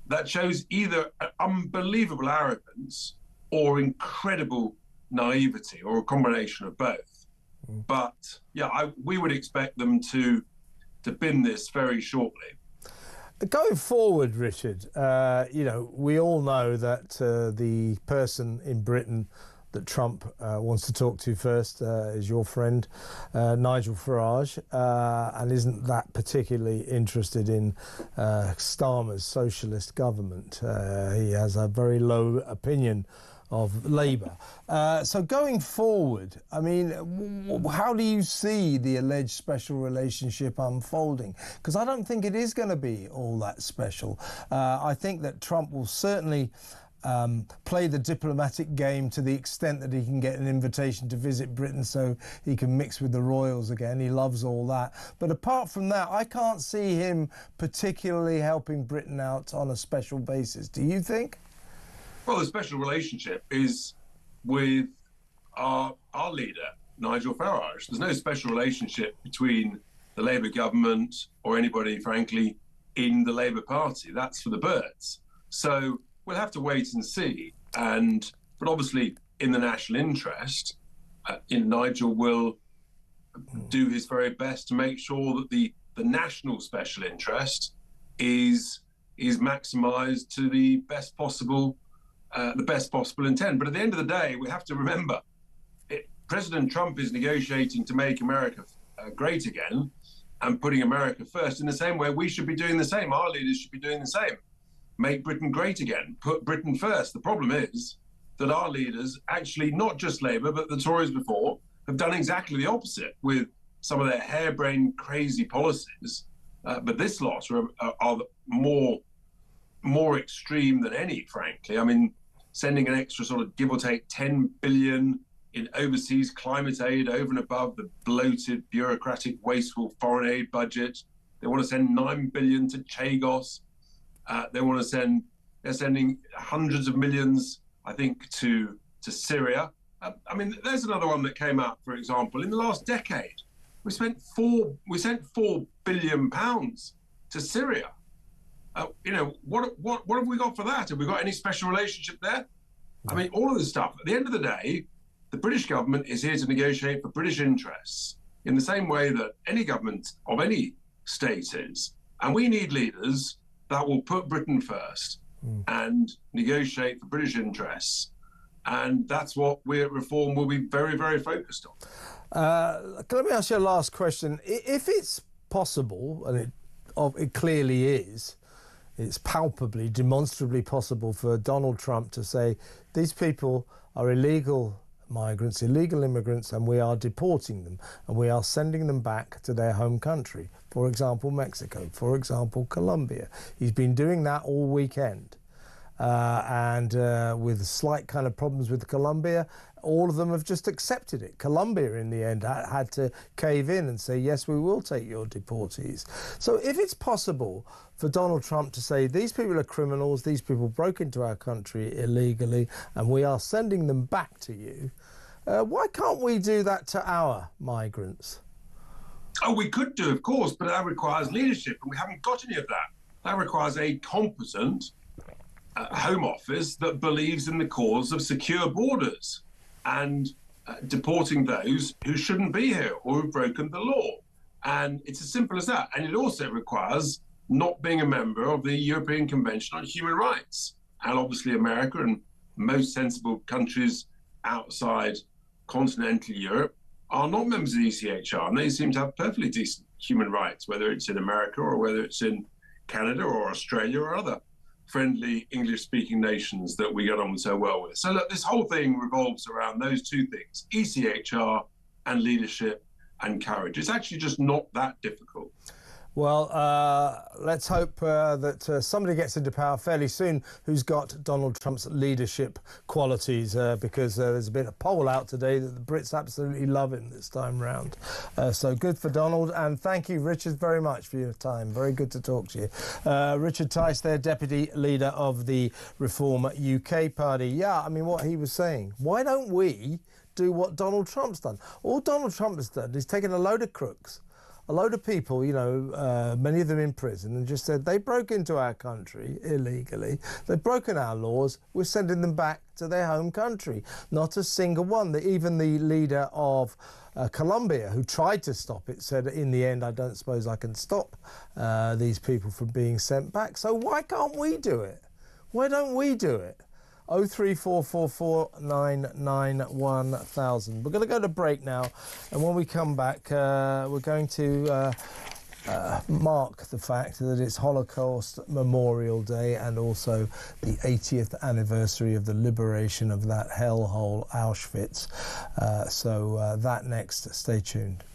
That shows either unbelievable arrogance or incredible naivety, or a combination of both. But yeah, we would expect them to bin this very shortly. Going forward, Richard, we all know that the person in Britain that Trump wants to talk to first is your friend, Nigel Farage, and isn't that particularly interested in Starmer's socialist government. He has a very low opinion of Labour. So going forward, I mean, how do you see the alleged special relationship unfolding? Because I don't think it is going to be all that special. I think that Trump will certainly play the diplomatic game to the extent that he can get an invitation to visit Britain so he can mix with the royals again. He loves all that. But apart from that, I can't see him particularly helping Britain out on a special basis. Do you think? Well, the special relationship is with our leader, Nigel Farage. There's no special relationship between the Labour government or anybody, frankly, in the Labour Party. That's for the birds. So we'll have to wait and see. But obviously, in the national interest, Nigel will do his very best to make sure that the national special interest is maximised to the best possible intent. But at the end of the day, we have to remember, President Trump is negotiating to make America great again and putting America first. In the same way, we should be doing the same. Our leaders should be doing the same. make Britain great again, put Britain first. The problem is that our leaders, actually not just Labour, but the Tories before, have done exactly the opposite with some of their harebrained, crazy policies. But this lot are more extreme than any, frankly. I mean, sending an extra sort of give or take 10 billion in overseas climate aid over and above the bloated, bureaucratic, wasteful foreign aid budget. They want to send 9 billion to Chagos. They're sending hundreds of millions, I think, to Syria. I mean, there's another one that came out, for example, in the last decade. We sent £4 billion to Syria. What have we got for that? Have we got any special relationship there? I mean, all of this stuff. At the end of the day, the British government is here to negotiate for British interests in the same way that any government of any state is. And we need leaders that will put Britain first and negotiate for British interests. And that's what we at Reform will be very, very focused on. Let me ask you a last question. If it's possible, and it clearly is, it's palpably, demonstrably possible for Donald Trump to say, these people are illegal migrants, illegal immigrants, and we are deporting them, and we are sending them back to their home country. For example, Mexico, for example, Colombia. He's been doing that all weekend. And with slight kind of problems with Colombia, all of them have just accepted it. Colombia, in the end, had to cave in and say, yes, we will take your deportees. So if it's possible for Donald Trump to say, these people are criminals, these people broke into our country illegally, and we are sending them back to you, why can't we do that to our migrants? Oh, we could do, of course, but that requires leadership, and we haven't got any of that. That requires a competent Home Office that believes in the cause of secure borders and deporting those who shouldn't be here or who've broken the law. And it's as simple as that. And it also requires not being a member of the European Convention on Human Rights. And obviously America and most sensible countries outside continental Europe are not members of the ECHR, and they seem to have perfectly decent human rights, whether it's in America or whether it's in Canada or Australia or other friendly English-speaking nations that we get on so well with. So look, this whole thing revolves around those two things, ECHR and leadership and courage. It's actually just not that difficult. Well, let's hope that somebody gets into power fairly soon who's got Donald Trump's leadership qualities, because there's been a poll out today that the Brits absolutely love him this time round. So good for Donald, and thank you, Richard, very much for your time. Very good to talk to you. Richard Tice there, Deputy Leader of the Reform UK Party. Yeah, I mean, what he was saying. Why don't we do what Donald Trump's done? All Donald Trump has done is taken a load of crooks, a load of people, you know, many of them in prison, and just said they broke into our country illegally, they've broken our laws, we're sending them back to their home country. Not a single one. Even the leader of Colombia, who tried to stop it, said, in the end, I don't suppose I can stop these people from being sent back. So why can't we do it? Why don't we do it? 03444991000. We're going to go to break now, and when we come back, we're going to mark the fact that it's Holocaust Memorial Day and also the 80th anniversary of the liberation of that hellhole Auschwitz. So that next. Stay tuned.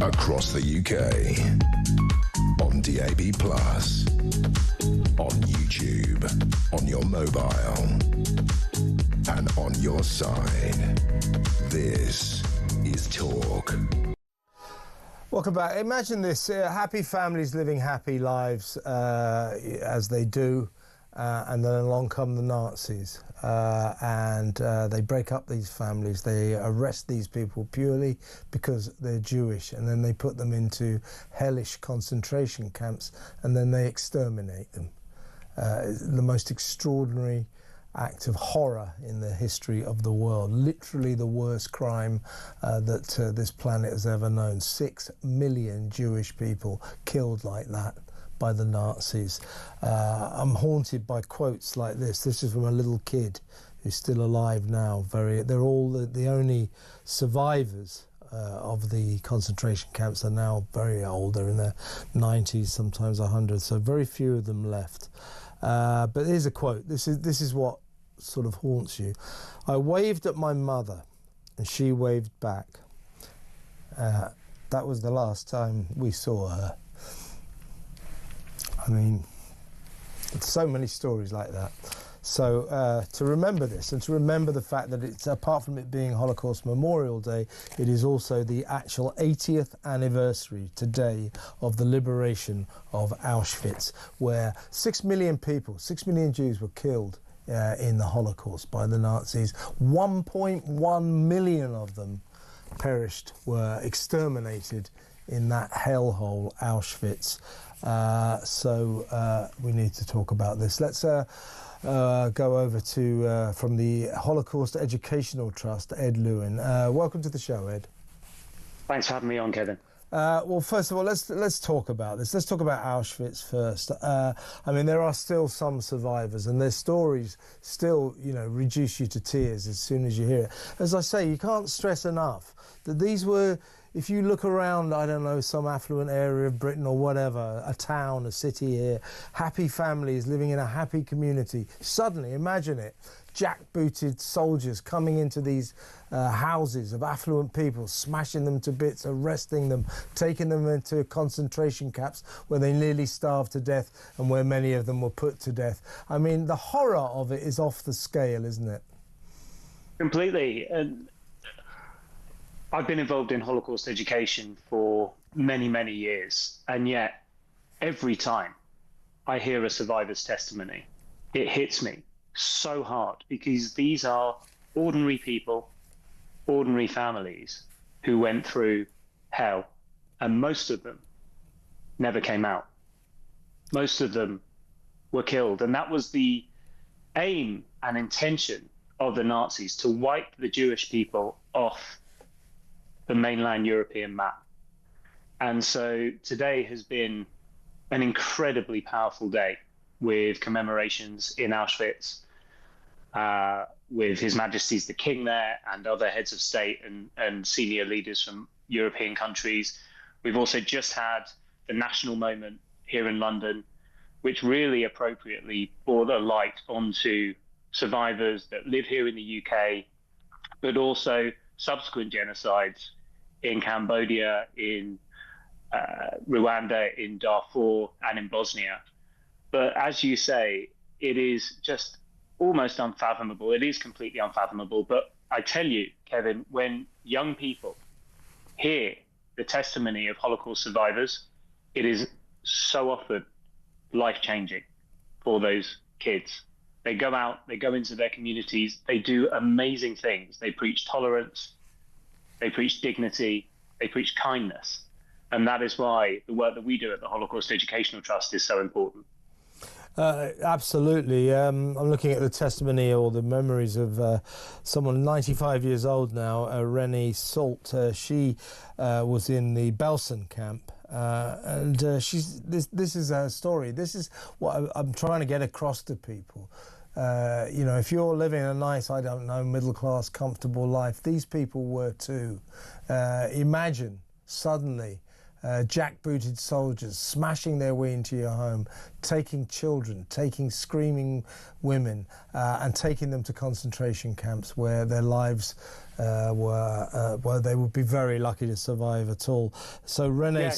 across the UK, on DAB+, on YouTube, on your mobile, and on your side. This is Talk. Welcome back. Imagine this, happy families living happy lives as they do, and then along come the Nazis, and they break up these families. They arrest these people purely because they're Jewish, and then they put them into hellish concentration camps, and then they exterminate them. The most extraordinary act of horror in the history of the world, literally the worst crime that this planet has ever known. 6 million Jewish people killed like that by the Nazis. I'm haunted by quotes like this. This is from a little kid who's still alive now. They're all the only survivors of the concentration camps are now very old. They're in their 90s, sometimes 100, so very few of them left. But here's a quote. This is what sort of haunts you. I waved at my mother and she waved back. That was the last time we saw her. I mean, so many stories like that. So to remember this, and to remember the fact that it's, apart from it being Holocaust Memorial Day, it is also the actual 80th anniversary today of the liberation of Auschwitz, where 6 million people, 6 million Jews were killed in the Holocaust by the Nazis. 1.1 million of them perished, were exterminated in that hellhole Auschwitz. So we need to talk about this. Let's go over to, from the Holocaust Educational Trust, Ed Lewin. Welcome to the show, Ed. Thanks for having me on, Kevin. Well, first of all, let's talk about this. Let's talk about Auschwitz first. I mean, there are still some survivors, and their stories still, reduce you to tears as soon as you hear it. As I say, you can't stress enough that these were, if you look around, I don't know, some affluent area of Britain or whatever, a town, a city here, happy families living in a happy community. Suddenly, imagine it, jack-booted soldiers coming into these houses of affluent people, smashing them to bits, arresting them, taking them into concentration camps where they nearly starved to death and where many of them were put to death. I mean, the horror of it is off the scale, isn't it? Completely. I've been involved in Holocaust education for many, many years, and yet every time I hear a survivor's testimony, it hits me so hard, because these are ordinary people, ordinary families who went through hell, and most of them never came out. Most of them were killed, and that was the aim and intention of the Nazis, to wipe the Jewish people off the mainland European map. And so today has been an incredibly powerful day, with commemorations in Auschwitz, with His Majesty's the King there, and other heads of state and senior leaders from European countries. We've also just had the national moment here in London, which really appropriately brought a light onto survivors that live here in the UK, but also subsequent genocides in Cambodia, in Rwanda, in Darfur, and in Bosnia. But as you say, it is just almost unfathomable. It is completely unfathomable. But I tell you, Kevin, when young people hear the testimony of Holocaust survivors, it is so often life-changing for those kids. They go out, they go into their communities, they do amazing things. They preach tolerance, they preach dignity, they preach kindness. And that is why the work that we do at the Holocaust Educational Trust is so important. Absolutely. I'm looking at the testimony or the memories of someone 95 years old now, Renée Salt. She was in the Belsen camp. And this is her story. This is what I'm trying to get across to people. If you're living a nice, I don't know, middle-class, comfortable life, these people were too. Imagine suddenly jackbooted soldiers smashing their way into your home, taking children, taking screaming women, and taking them to concentration camps where their lives where they would be very lucky to survive at all. So Renee...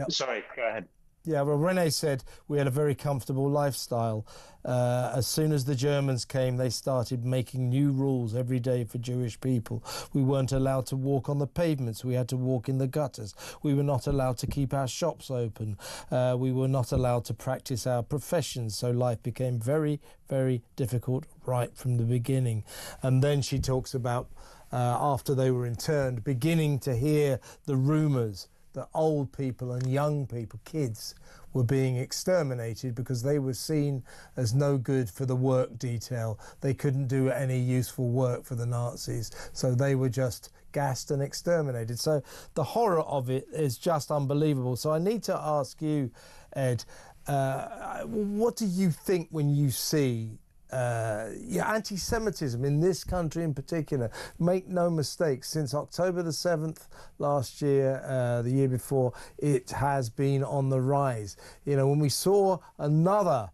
Sorry, go ahead. Yeah, well, Renee said we had a very comfortable lifestyle. As soon as the Germans came, they started making new rules every day for Jewish people. We weren't allowed to walk on the pavements. We had to walk in the gutters. We were not allowed to keep our shops open. We were not allowed to practice our professions. So life became very, very difficult right from the beginning. And then she talks about, after they were interned, beginning to hear the rumours that old people and young people, kids, were being exterminated because they were seen as no good for the work detail. They couldn't do any useful work for the Nazis, so they were just gassed and exterminated. So the horror of it is just unbelievable. So I need to ask you, Ed, what do you think when you see anti-Semitism in this country in particular? Make no mistake, since October the 7th last year, the year before, it has been on the rise. You know, when we saw another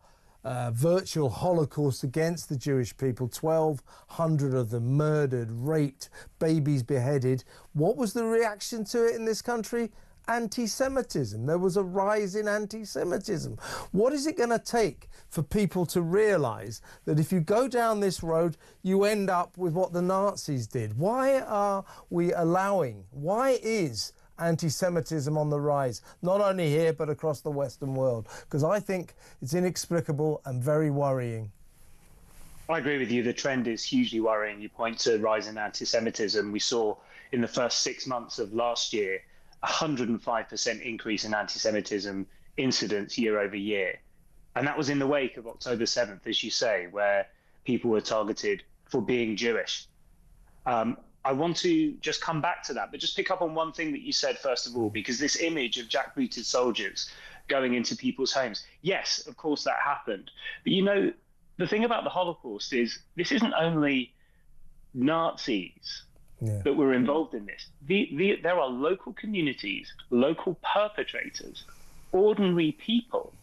virtual Holocaust against the Jewish people, 1,200 of them murdered, raped, babies beheaded, what was the reaction to it in this country? Anti-Semitism. There was a rise in anti-Semitism. What is it going to take for people to realise that if you go down this road, you end up with what the Nazis did? Why is anti-Semitism on the rise, not only here but across the Western world? Because I think it's inexplicable and very worrying. I agree with you. The trend is hugely worrying. You point to rise in anti-Semitism. We saw in the first 6 months of last year 105% increase in anti-Semitism incidents year over year. And that was in the wake of October 7th, as you say, where people were targeted for being Jewish. I want to just come back to that, but just pick up on one thing that you said, first of all, because this image of jackbooted soldiers going into people's homes, yes, of course that happened. But, you know, the thing about the Holocaust is this isn't only Nazis that were involved in this. There are local communities, local perpetrators, ordinary people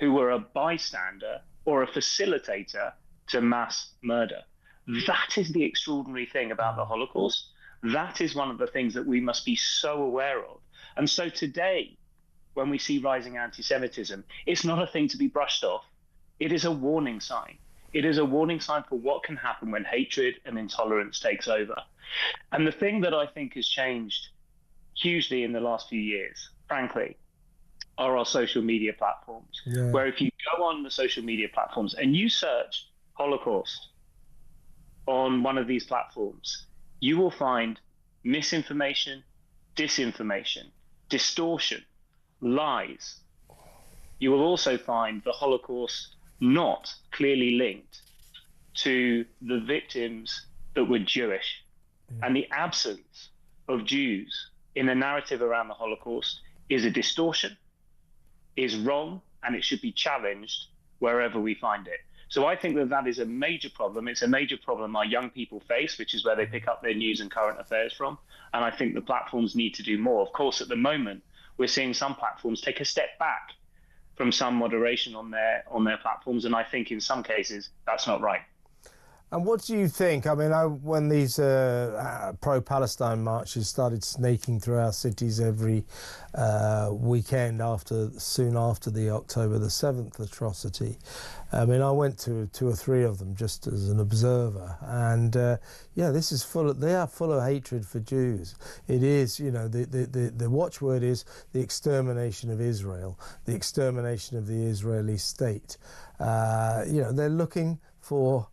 who were a bystander or a facilitator to mass murder. That is the extraordinary thing about the Holocaust. That is one of the things that we must be so aware of. And so today, when we see rising anti-Semitism, it's not a thing to be brushed off. It is a warning sign. It is a warning sign for what can happen when hatred and intolerance takes over. And the thing that I think has changed hugely in the last few years, frankly, are our social media platforms, where if you go on the social media platforms and you search Holocaust on one of these platforms, you will find misinformation, disinformation, distortion, lies. You will also find the Holocaust not clearly linked to the victims that were Jewish. And the absence of Jews in the narrative around the Holocaust is a distortion, is wrong, and it should be challenged wherever we find it. So I think that that is a major problem. It's a major problem our young people face, which is where they pick up their news and current affairs from. And I think the platforms need to do more. Of course, at the moment, we're seeing some platforms take a step back from some moderation on their platforms. And I think in some cases, that's not right. And what do you think? I mean, when these pro-Palestine marches started snaking through our cities every weekend soon after the October the 7th atrocity, I mean, I went to 2 or 3 of them just as an observer, and this is they are full of hatred for Jews. It is, you know, the watchword is the extermination of Israel, the extermination of the Israeli state. They're looking for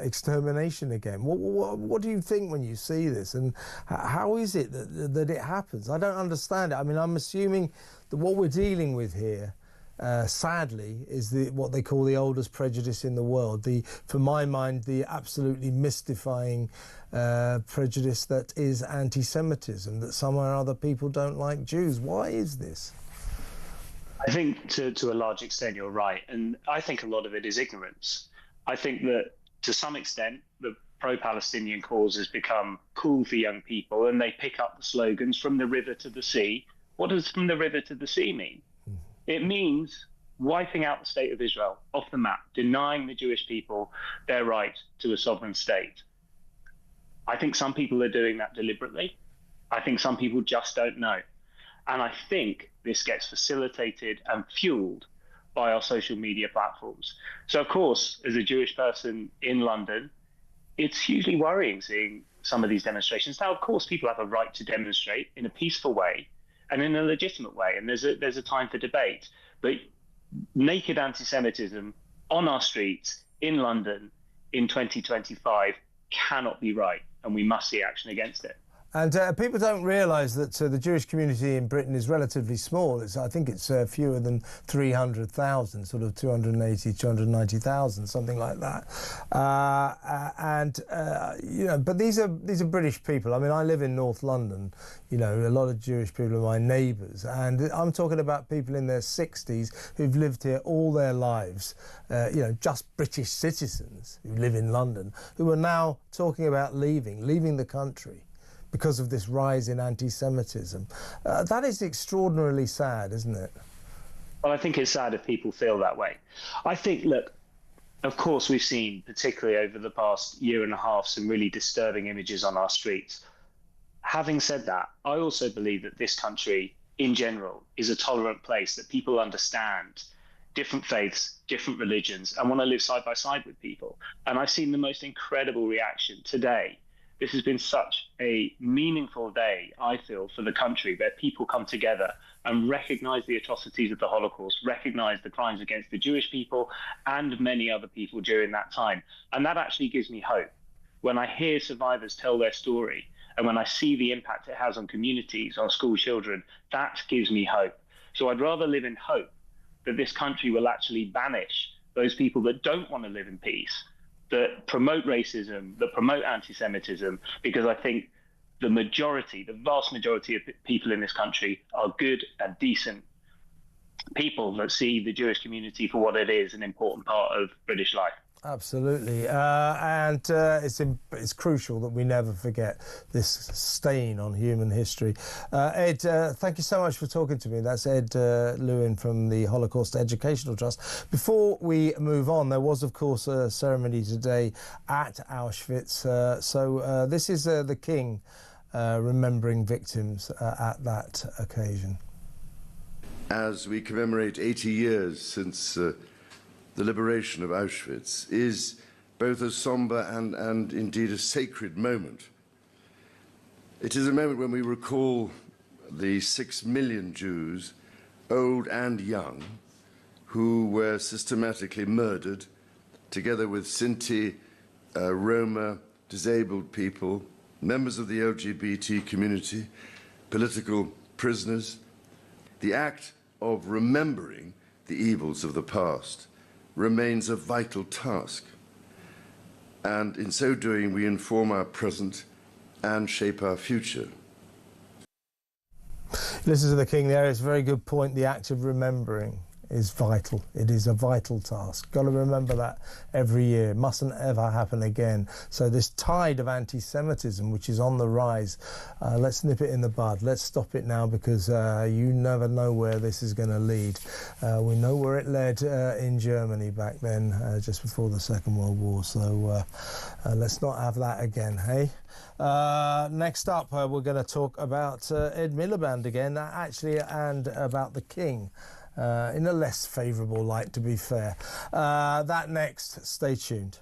extermination again. What do you think when you see this, and how is it that it happens? I don't understand it. I mean, I'm assuming that what we're dealing with here, sadly, is what they call the oldest prejudice in the world. For my mind, the absolutely mystifying prejudice that is anti-Semitism, that somehow or other people don't like Jews. Why is this? I think to a large extent you're right, and I think a lot of it is ignorance. I think that to some extent the pro-Palestinian cause has become cool for young people, and they pick up the slogans from the river to the sea, What does from the river to the sea mean? It means wiping out the state of Israel off the map, denying the Jewish people their right to a sovereign state. I think some people are doing that deliberately. I think some people just don't know. And I think this gets facilitated and fueled by our social media platforms. So, of course, as a Jewish person in London, it's hugely worrying seeing some of these demonstrations. Now, of course, people have a right to demonstrate in a peaceful way and in a legitimate way, and there's a time for debate. But naked anti-Semitism on our streets in London in 2025 cannot be right, and we must see action against it. And people don't realise that the Jewish community in Britain is relatively small. I think it's fewer than 300,000, sort of 280, 290,000, something like that. But these are British people. I mean, I live in North London. You know, a lot of Jewish people are my neighbours, and I'm talking about people in their 60s who've lived here all their lives. Just British citizens who live in London, who are now talking about leaving the country because of this rise in anti-Semitism. That is extraordinarily sad, isn't it? Well, I think it's sad if people feel that way. I think, look, of course, we've seen, particularly over the past year and a half, some really disturbing images on our streets. Having said that, I also believe that this country, in general, is a tolerant place, that people understand different faiths, different religions, and want to live side by side with people. And I've seen the most incredible reaction today. This has been such a meaningful day, I feel, for the country, where people come together and recognise the atrocities of the Holocaust, recognise the crimes against the Jewish people and many other people during that time. And that actually gives me hope. When I hear survivors tell their story and when I see the impact it has on communities, on school children, that gives me hope. So I'd rather live in hope that this country will actually banish those people that don't want to live in peace, that promote racism, that promote anti-Semitism, because I think the vast majority of people in this country are good and decent people that see the Jewish community for what it is, an important part of British life. Absolutely, it's crucial that we never forget this stain on human history. Ed, thank you so much for talking to me. That's Ed Lewin from the Holocaust Educational Trust. Before we move on, there was, of course, a ceremony today at Auschwitz. This is the King remembering victims at that occasion. As we commemorate 80 years since the liberation of Auschwitz, is both a sombre and indeed a sacred moment. It is a moment when we recall the 6 million Jews, old and young, who were systematically murdered, together with Sinti, Roma, disabled people, members of the LGBT community, political prisoners. The act of remembering the evils of the past remains a vital task, and in so doing we inform our present and shape our future. Listen to the King there. It's a very good point. The act of remembering is vital. It is a vital task. Got to remember that every year. Mustn't ever happen again. So this tide of anti-Semitism, which is on the rise, let's nip it in the bud. Let's stop it now, because you never know where this is going to lead. We know where it led in Germany back then, just before the Second World War. So let's not have that again, hey? Next up, we're going to talk about Ed Miliband again, actually, and about the King. In a less favourable light, to be fair. That next. Stay tuned.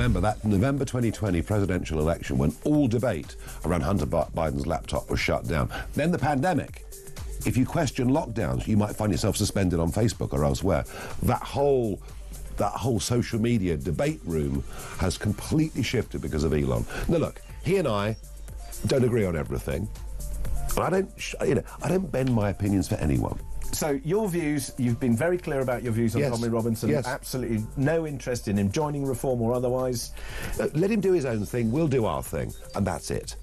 Remember that November 2020 presidential election when all debate around Hunter Biden's laptop was shut down. Then the pandemic. If you question lockdowns, you might find yourself suspended on Facebook or elsewhere. That whole social media debate room has completely shifted because of Elon. Now look, he and I don't agree on everything. And I don't bend my opinions for anyone. So your views, you've been very clear about your views on Yes. Tommy Robinson. Yes. Absolutely no interest in him joining Reform or otherwise. Let him do his own thing, we'll do our thing, and that's it.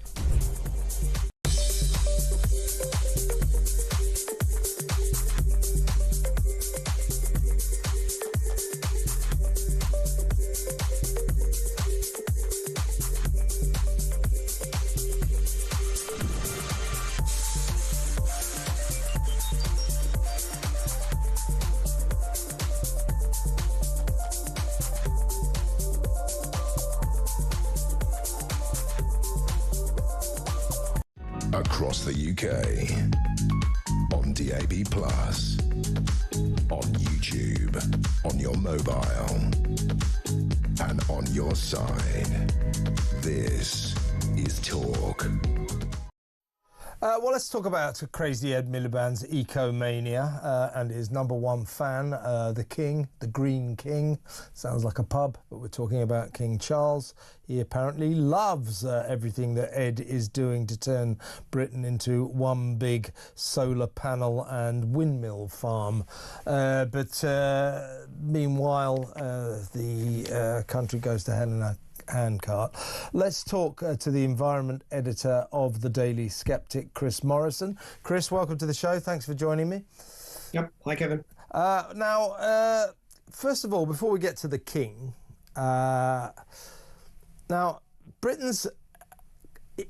Across the UK, on DAB+, on YouTube, on your mobile, and on your side. This is Talk. Well, let's talk about Crazy Ed Miliband's ecomania and his number one fan, the King, the Green King. Sounds like a pub, but we're talking about King Charles. He apparently loves everything that Ed is doing to turn Britain into one big solar panel and windmill farm. But meanwhile, the country goes to hell in a handcart. Let's talk to the environment editor of The Daily Skeptic, Chris Morrison. Chris, welcome to the show. Thanks for joining me. Yep. Hi, Kevin. Now, first of all, before we get to the King, now, Britain's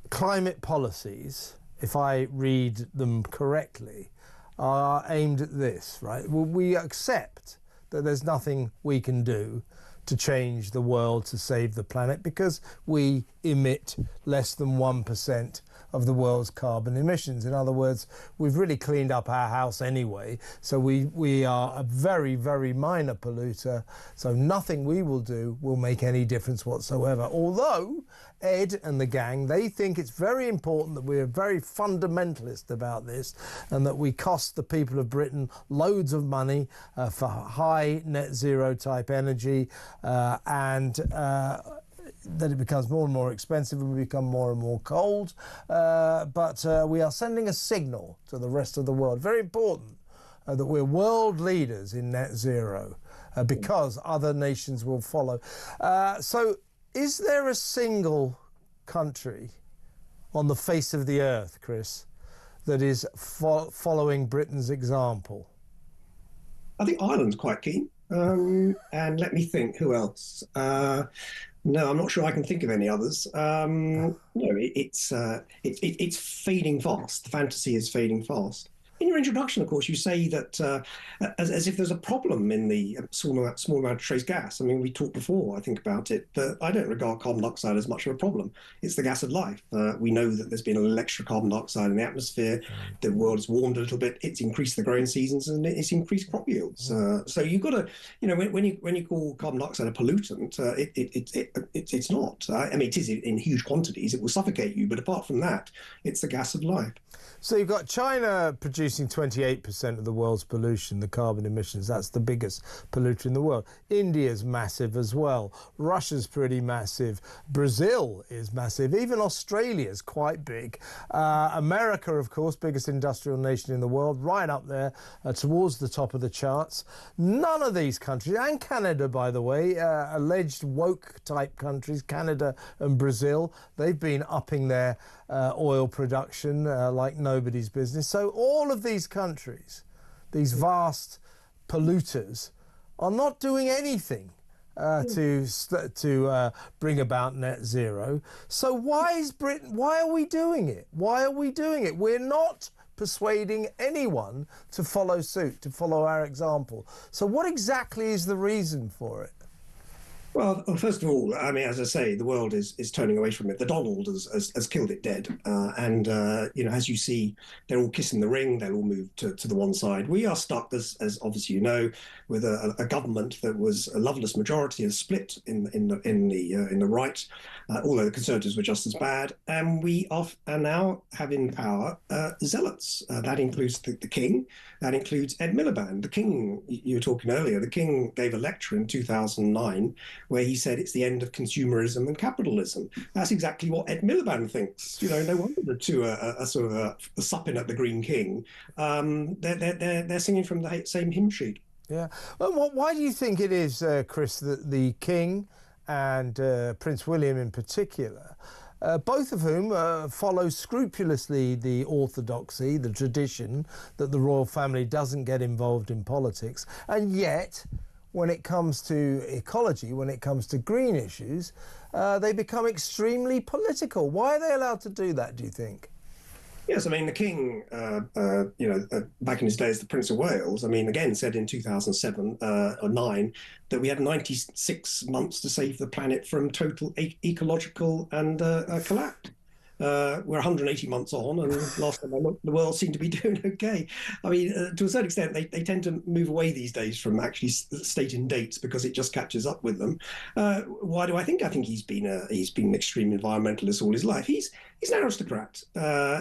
climate policies, if I read them correctly, are aimed at this, right? We accept that there's nothing we can do to change the world to save the planet because we emit less than 1% of the world's carbon emissions. In other words, we've really cleaned up our house anyway, so we are a very, very minor polluter, so nothing we will do will make any difference whatsoever. Although Ed and the gang, they think it's very important that we're very fundamentalist about this and that we cost the people of Britain loads of money for high net zero type energy and that it becomes more and more expensive and we become more and more cold. But we are sending a signal to the rest of the world, very important, that we're world leaders in net zero because other nations will follow. So is there a single country on the face of the earth, Chris, that is following Britain's example? I think Ireland's quite keen. And let me think, who else? No, I'm not sure I can think of any others. It's fading fast. The fantasy is fading fast. In your introduction, of course, you say that as if there's a problem in the small amount of trace gas. I mean, we talked before, I think, about it, but I don't regard carbon dioxide as much of a problem. It's the gas of life. We know that there's been a little extra carbon dioxide in the atmosphere. The world has warmed a little bit. It's increased the growing seasons and it's increased crop yields. So you've got to, when you call carbon dioxide a pollutant, it's not. I mean, it is in huge quantities. It will suffocate you, but apart from that, it's the gas of life. So you've got China producing 28% of the world's pollution, the carbon emissions. That's the biggest polluter in the world. India's massive as well. Russia's pretty massive. Brazil is massive. Even Australia's quite big. America, of course, biggest industrial nation in the world, right up there towards the top of the charts. None of these countries, and Canada, by the way, alleged woke-type countries, Canada and Brazil, they've been upping their oil production like nobody's business. So all of these countries, these vast polluters, are not doing anything to bring about net zero. So why is Britain? Why are we doing it? Why are we doing it? We're not persuading anyone to follow suit, to follow our example. So what exactly is the reason for it? Well, first of all, I mean, as I say, the world is turning away from it. The Donald has killed it dead. And, as you see, they're all kissing the ring. They'll all move to the one side. We are stuck, as obviously you know, with a government that was a loveless majority and split in the right, although the Conservatives were just as bad. And we are now have in power zealots. That includes the King. That includes Ed Miliband. The King, you were talking earlier, the King gave a lecture in 2009 where he said it's the end of consumerism and capitalism. That's exactly what Ed Miliband thinks. No wonder the two are sort of supping at the Green King. They're singing from the same hymn sheet. Yeah. Well, why do you think it is, Chris, that the King and Prince William in particular, both of whom follow scrupulously the orthodoxy, the tradition that the royal family doesn't get involved in politics, and yet when it comes to ecology, when it comes to green issues, they become extremely political? Why are they allowed to do that, do you think? Yes, I mean, the King, back in his day as the Prince of Wales, I mean, again, said in 2007 or 9 that we had 96 months to save the planet from total ecological and collapse. We're 180 months on, and last time I looked, the world seemed to be doing okay. I mean, to a certain extent, they tend to move away these days from actually stating dates because it just catches up with them. Why do I think? I think he's been an extreme environmentalist all his life. He's an aristocrat.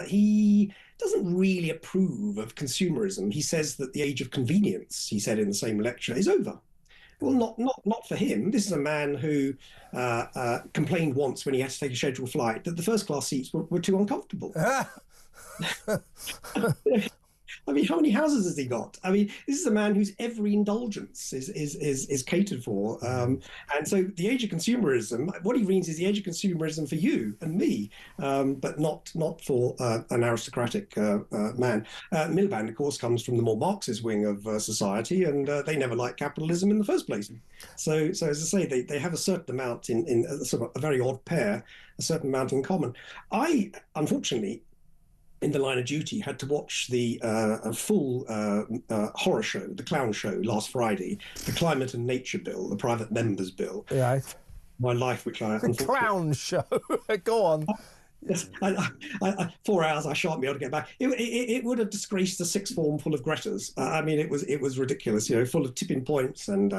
He doesn't really approve of consumerism. He says that the age of convenience, he said in the same lecture, is over. Well, not for him. This is a man who complained once when he had to take a scheduled flight that the first class seats were too uncomfortable. I mean, how many houses has he got? I mean, this is a man whose every indulgence is catered for. And so the age of consumerism, what he means is the age of consumerism for you and me, but not for an aristocratic man. Miliband, of course, comes from the more Marxist wing of society, and they never liked capitalism in the first place. So as I say, they have a certain amount in sort of a very odd pair, a certain amount in common. I, unfortunately, in the line of duty, had to watch the full horror show, the clown show, last Friday, the Climate and Nature Bill, the Private Members Bill. Right. My life, which I... The clown show. Go on. Yes, 4 hours. I shan't be able to get back. It would have disgraced a sixth form full of Gretas. I mean, it was ridiculous. Full of tipping points and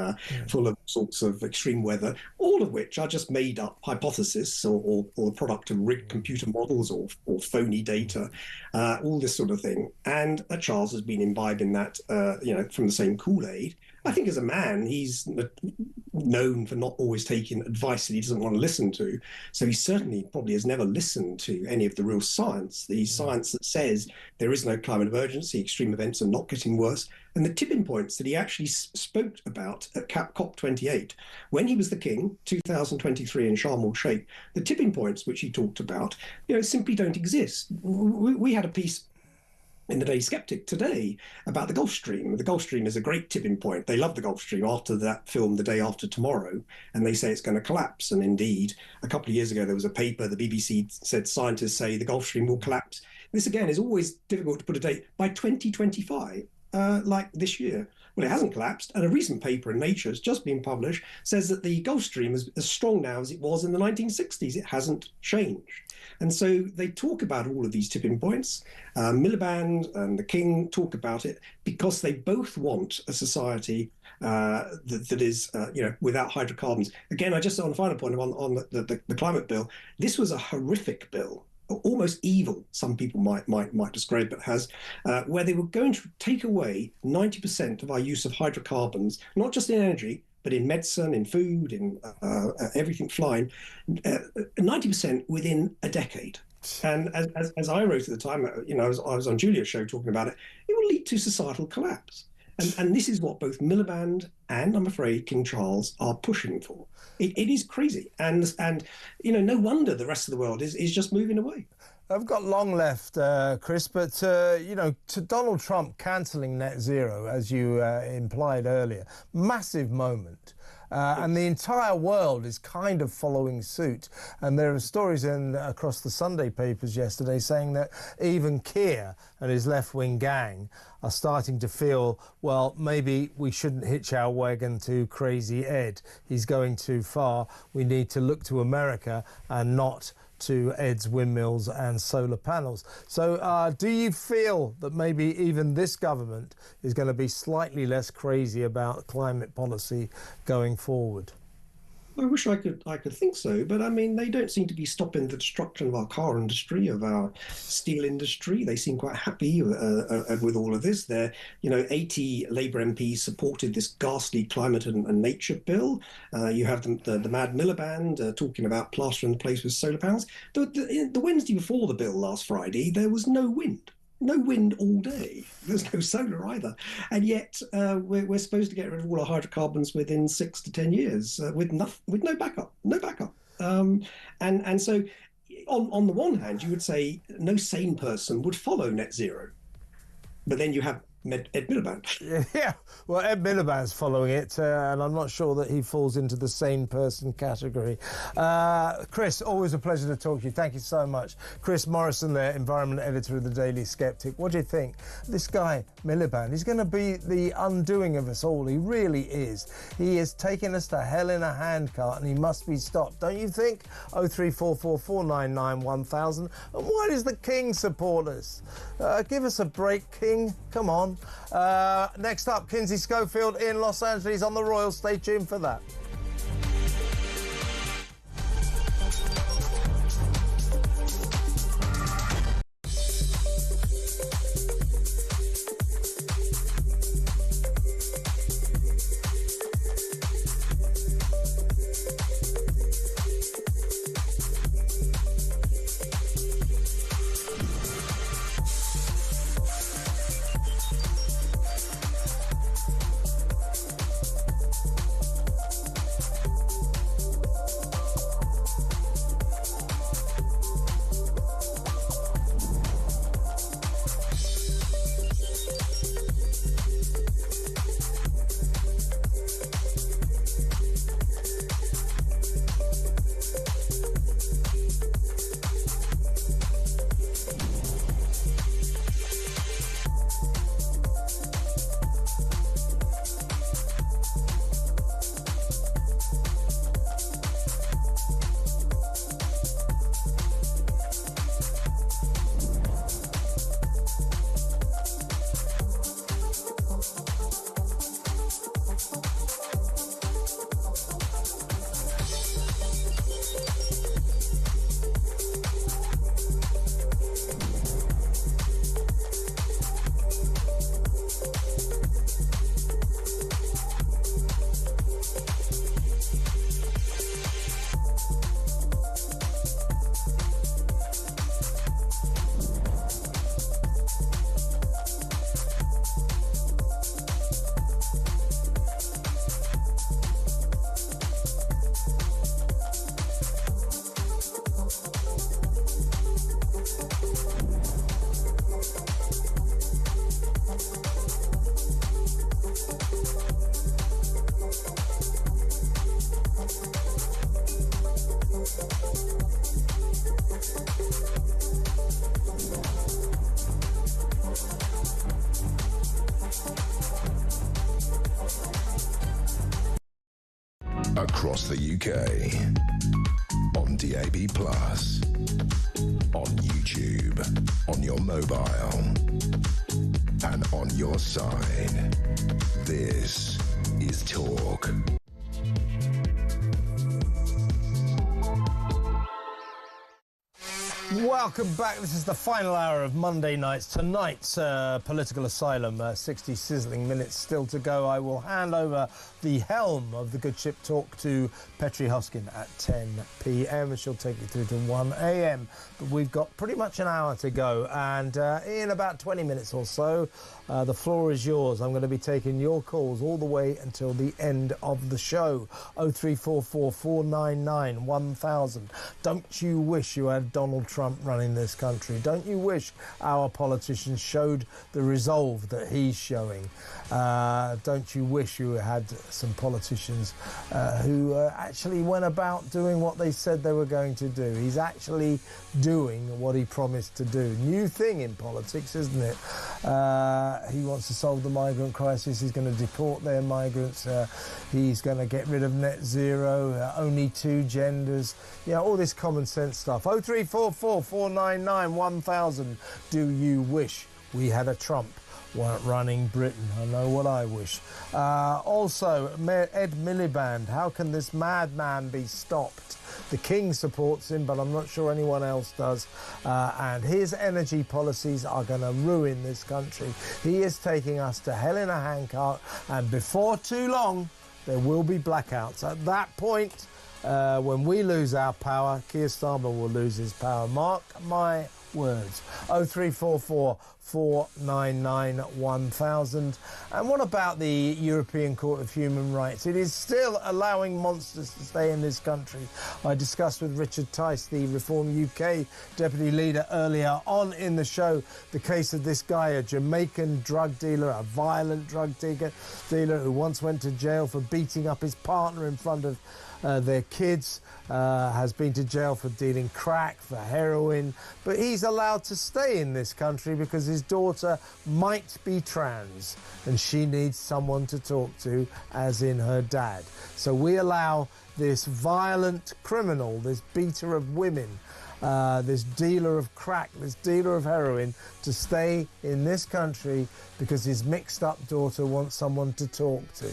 full of sorts of extreme weather. All of which are just made up hypothesis or the product of rigged computer models or phony data, all this sort of thing. And Charles has been imbibing that, from the same Kool-Aid. I think as a man, he's known for not always taking advice that he doesn't want to listen to. So he certainly probably has never listened to any of the real science, the science that says there is no climate emergency, extreme events are not getting worse. And the tipping points that he actually spoke about at COP28, when he was the king, 2023 in Sharm el-Sheikh, the tipping points which he talked about, simply don't exist. We had a piece in the Daily Skeptic today about the Gulf Stream. The Gulf Stream is a great tipping point. They love the Gulf Stream after that film, The Day After Tomorrow, and they say it's going to collapse. And indeed, a couple of years ago, there was a paper, the BBC said scientists say the Gulf Stream will collapse. This, again, is always difficult to put a date. By 2025, like this year. Well, it hasn't collapsed, and a recent paper in Nature has just been published says that the Gulf Stream is as strong now as it was in the 1960s. It hasn't changed. And so they talk about all of these tipping points. Miliband and the King talk about it because they both want a society that is, without hydrocarbons. Again, I just on the final point on the climate bill, this was a horrific bill. Almost evil, some people might describe it as, where they were going to take away 90% of our use of hydrocarbons, not just in energy, but in medicine, in food, in everything flying, 90% within a decade. And as I wrote at the time, I was on Julia's show talking about it, it will lead to societal collapse. And this is what both Miliband and, I'm afraid, King Charles are pushing for. It is crazy. And no wonder the rest of the world is just moving away. I've got long left, Chris, but, to Donald Trump cancelling net zero, as you implied earlier, massive moment. And the entire world is kind of following suit. And there are stories across the Sunday papers yesterday saying that even Keir and his left-wing gang are starting to feel, well, maybe we shouldn't hitch our wagon to Crazy Ed. He's going too far. We need to look to America and not to Ed's windmills and solar panels. So do you feel that maybe even this government is going to be slightly less crazy about climate policy going forward? I wish I could think so, but I mean, they don't seem to be stopping the destruction of our car industry, of our steel industry. They seem quite happy with all of this. 80 Labour MPs supported this ghastly climate and nature bill. You have the Mad Miliband talking about plastering the place with solar panels. The Wednesday before the bill last Friday, there was no wind. No wind all day. There's no solar either. And yet we're supposed to get rid of all our hydrocarbons within 6 to 10 years with no backup. And so on the one hand, you would say no sane person would follow net zero. But then you have Ed Miliband. Yeah, well, Ed Miliband's following it, and I'm not sure that he falls into the sane person category. Chris, always a pleasure to talk to you. Thank you so much. Chris Morrison there, environment editor of the Daily Sceptic. What do you think? This guy, Miliband, he's going to be the undoing of us all. He really is. He is taking us to hell in a handcart, and he must be stopped, don't you think? 03444991000. And why does the King support us? Give us a break, King. Come on. Next up, Kinsey Schofield in Los Angeles on the Royal. Stay tuned for that. Across the UK, on DAB+, on YouTube, on your mobile, and on your side. This is Talk. Welcome back. This is the final hour of Monday nights. Tonight's Political Asylum, 60 sizzling minutes still to go. I will hand over the helm of the Good Ship Talk to Petri Hoskin at 10 p.m. and she'll take you through to 1 a.m. But we've got pretty much an hour to go, and in about 20 minutes or so, The floor is yours. I'm going to be taking your calls all the way until the end of the show. 0344 499 1000. Don't you wish you had Donald Trump running this country? Don't you wish our politicians showed the resolve that he's showing? Don't you wish you had some politicians who actually went about doing what they said they were going to do? He's actually doing what he promised to do. New thing in politics, isn't it? He wants to solve the migrant crisis. He's going to deport their migrants. He's going to get rid of net zero, only 2 genders. Yeah, all this common sense stuff. 0344 499 1000. Do you wish we had a Trump running Britain? I know what I wish. Also, Ed Miliband. How can this madman be stopped? The King supports him, but I'm not sure anyone else does. And his energy policies are going to ruin this country. He is taking us to hell in a handcart, and before too long, there will be blackouts. At that point, when we lose our power, Keir Starmer will lose his power. Mark my words. 0344 499 1000. And what about the European Court of Human Rights? It is still allowing monsters to stay in this country. I discussed with Richard Tice, the Reform UK deputy leader, earlier on in the show the case of this guy, a Jamaican drug dealer, a violent drug dealer who once went to jail for beating up his partner in front of their kids, has been to jail for dealing crack, for heroin, but he's allowed to stay in this country because his daughter might be trans and she needs someone to talk to, as in her dad. So we allow this violent criminal, this beater of women, this dealer of crack, this dealer of heroin, to stay in this country because his mixed up daughter wants someone to talk to.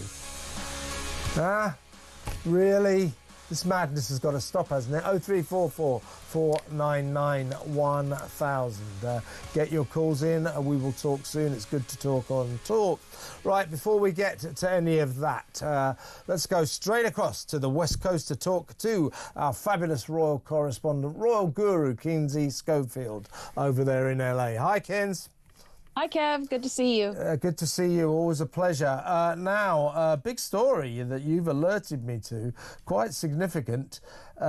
Really? This madness has got to stop, hasn't it? 0344 499 1000. Get your calls in and we will talk soon. It's good to talk on Talk. Right, before we get to any of that, let's go straight across to the West Coast to talk to our fabulous royal correspondent, royal guru, Kinsey Schofield, over there in LA. Hi, Kins. Hi, Kev. Good to see you. Good to see you. Always a pleasure. Now, a big story that you've alerted me to, quite significant. We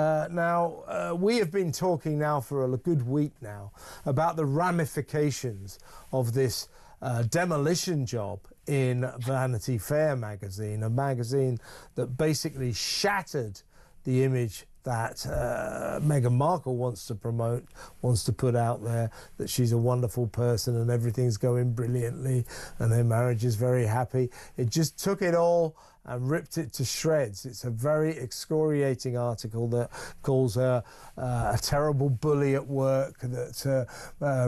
have been talking now for a good week now about the ramifications of this demolition job in Vanity Fair magazine, a magazine that basically shattered the image that Meghan Markle wants to promote, wants to put out there, that she's a wonderful person and everything's going brilliantly and their marriage is very happy. It just took it all and ripped it to shreds. It's a very excoriating article that calls her a terrible bully at work, that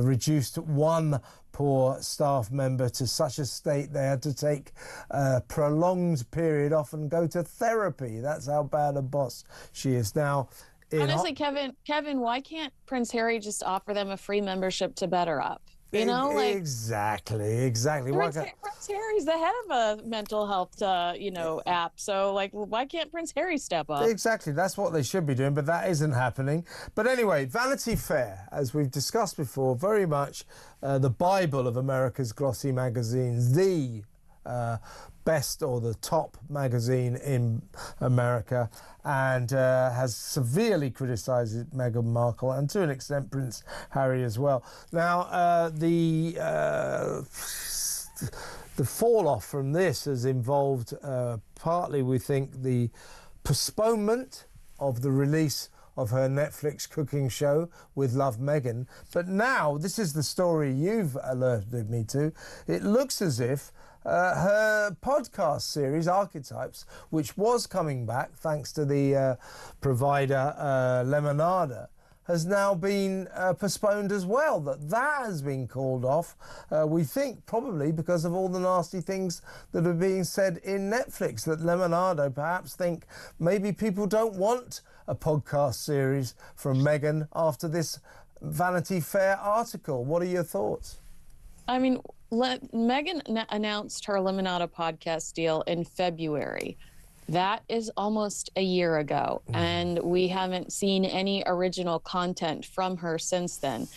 reduced one poor staff member to such a state they had to take a prolonged period off and go to therapy. That's how bad a boss she is. Now, honestly, Kevin, why can't Prince Harry just offer them a free membership to Better Up? You know, like exactly. Prince Harry's the head of a mental health, app. So, like, why can't Prince Harry step up? Exactly, that's what they should be doing, but that isn't happening. But anyway, Vanity Fair, as we've discussed before, very much the Bible of America's glossy magazines, the best or the top magazine in America, and has severely criticised Meghan Markle and to an extent Prince Harry as well. Now, the fall off from this has involved partly, we think, the postponement of the release of her Netflix cooking show with Love Meghan. But now, this is the story you've alerted me to, it looks as if her podcast series, Archetypes, which was coming back thanks to the provider Lemonada, has now been postponed as well. That has been called off, we think probably because of all the nasty things that are being said in Netflix, that Lemonado perhaps think meghan people don't want a podcast series from Meghan after this Vanity Fair article. What are your thoughts? I mean, Meghan announced her Lemonada podcast deal in February. That is almost a year ago, and we haven't seen any original content from her since then.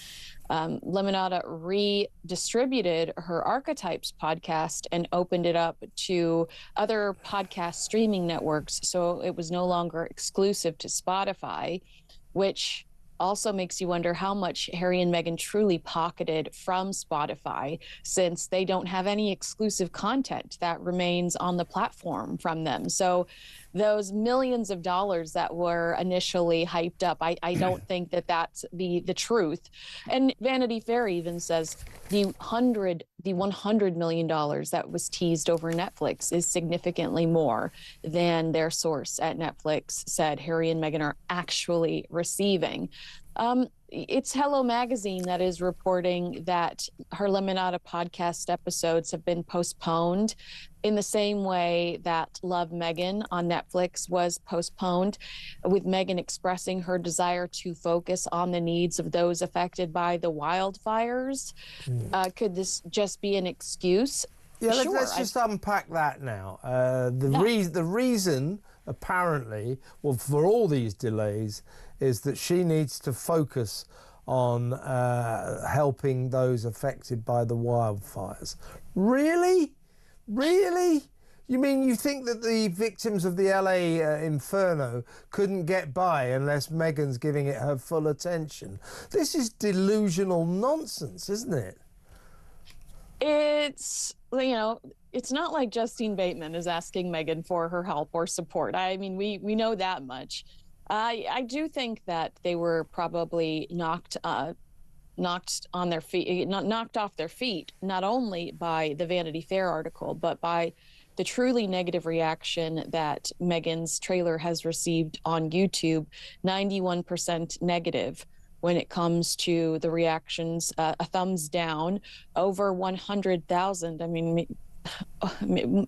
Lemonada redistributed her Archetypes podcast and opened it up to other podcast streaming networks. So it was no longer exclusive to Spotify, which also makes you wonder how much Harry and Meghan truly pocketed from Spotify, since they don't have any exclusive content that remains on the platform from them. So those millions of dollars that were initially hyped up, I don't think that that's the truth. And Vanity Fair even says the $100 million that was teased over Netflix is significantly more than their source at Netflix said Harry and Meghan are actually receiving. It's Hello Magazine that is reporting that her Lemonada podcast episodes have been postponed in the same way that Love Meghan on Netflix was postponed, with Meghan expressing her desire to focus on the needs of those affected by the wildfires. Could this just be an excuse? Yeah, Sure, let's just unpack that now. The reason, apparently, well, for all these delays, is that she needs to focus on helping those affected by the wildfires. Really? Really? You mean you think that the victims of the LA inferno couldn't get by unless Meghan's giving it her full attention? This is delusional nonsense, isn't it? It's, it's not like Justine Bateman is asking Meghan for her help or support. I mean, we know that much. I do think that they were probably knocked on their feet, knocked off their feet, not only by the Vanity Fair article, but by the truly negative reaction that Meghan's trailer has received on YouTube. 91% negative when it comes to the reactions, a thumbs down, over 100,000. I mean,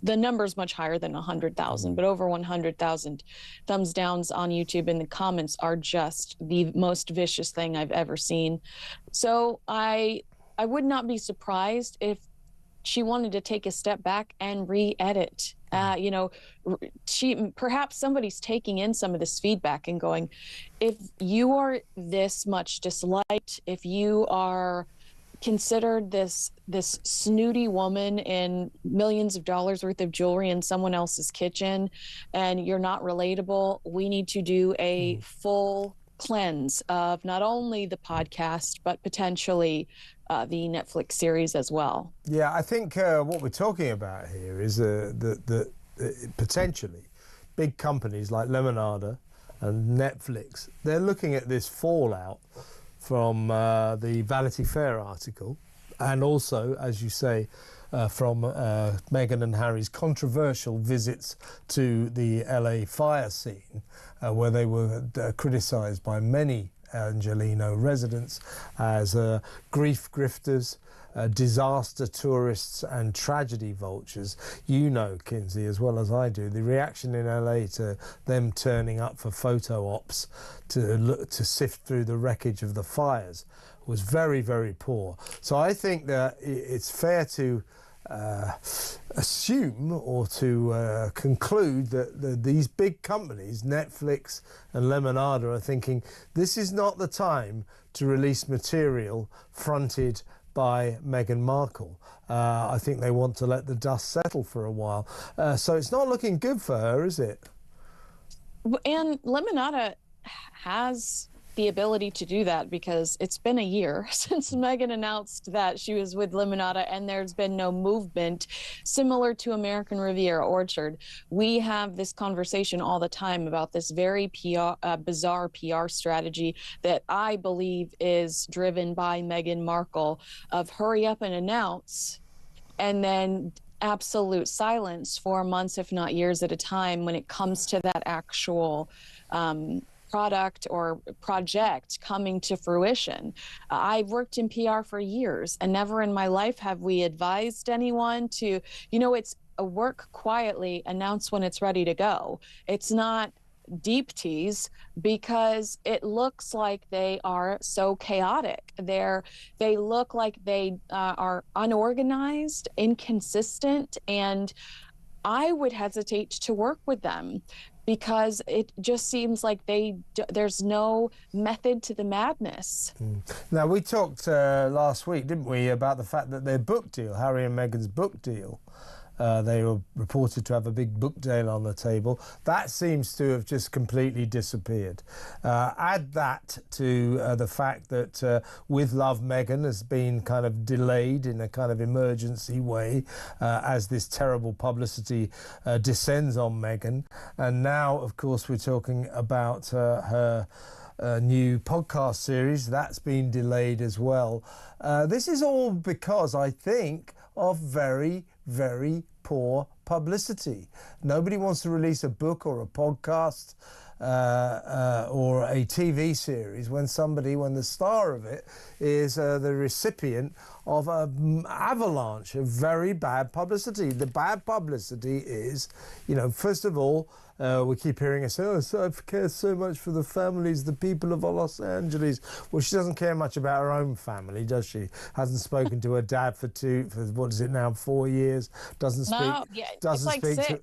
the number's much higher than 100,000, but over 100,000 thumbs downs on YouTube, and the comments are just the most vicious thing I've ever seen. So I would not be surprised if she wanted to take a step back and re-edit. Perhaps somebody's taking in some of this feedback and going, if you are this much disliked, if you are considered this snooty woman in millions of dollars worth of jewelry in someone else's kitchen, and you're not relatable, we need to do a full cleanse of not only the podcast but potentially the Netflix series as well. Yeah, I think what we're talking about here is that potentially big companies like Lemonada and Netflix, they're looking at this fallout from the Vanity Fair article, and also, as you say, from Meghan and Harry's controversial visits to the LA fire scene, where they were criticised by many Angelino residents as grief grifters, disaster tourists and tragedy vultures. You know, Kinsey, as well as I do, the reaction in LA to them turning up for photo ops to sift through the wreckage of the fires was very, very poor. So I think that it's fair to assume or to conclude that these big companies, Netflix and Lemonada, are thinking this is not the time to release material fronted by Meghan Markle. I think they want to let the dust settle for a while. So it's not looking good for her, is it? And Lemonada has the ability to do that, because it's been a year since Meghan announced that she was with Lemonada, and there's been no movement similar to American Riviera Orchard. We have this conversation all the time about this very bizarre PR strategy that I believe is driven by Meghan Markle, of hurry up and announce, and then absolute silence for months, if not years at a time, when it comes to that actual product or project coming to fruition. I've worked in PR for years, and never in my life have we advised anyone to, it's a work quietly, announce when it's ready to go. It's not deep tease, because it looks like they are so chaotic. They look like they are unorganized, inconsistent, and I would hesitate to work with them. because it just seems like there's no method to the madness. Now, we talked last week, didn't we, about the fact that their book deal, Harry and Meghan's book deal, they were reported to have a big book deal on the table. That seems to have just completely disappeared. Add that to the fact that With Love Meghan has been kind of delayed in a kind of emergency way as this terrible publicity descends on Meghan. And now, of course, we're talking about her new podcast series. That's been delayed as well. This is all because, I think, of very, very poor publicity. Nobody wants to release a book or a podcast or a TV series when the star of it is the recipient of an avalanche of very bad publicity. The bad publicity is, first of all, we keep hearing her say, I care so much for the families, the people of Los Angeles. Well, she doesn't care much about her own family, does she? Hasn't spoken to her dad for 4 years. Doesn't speak 6.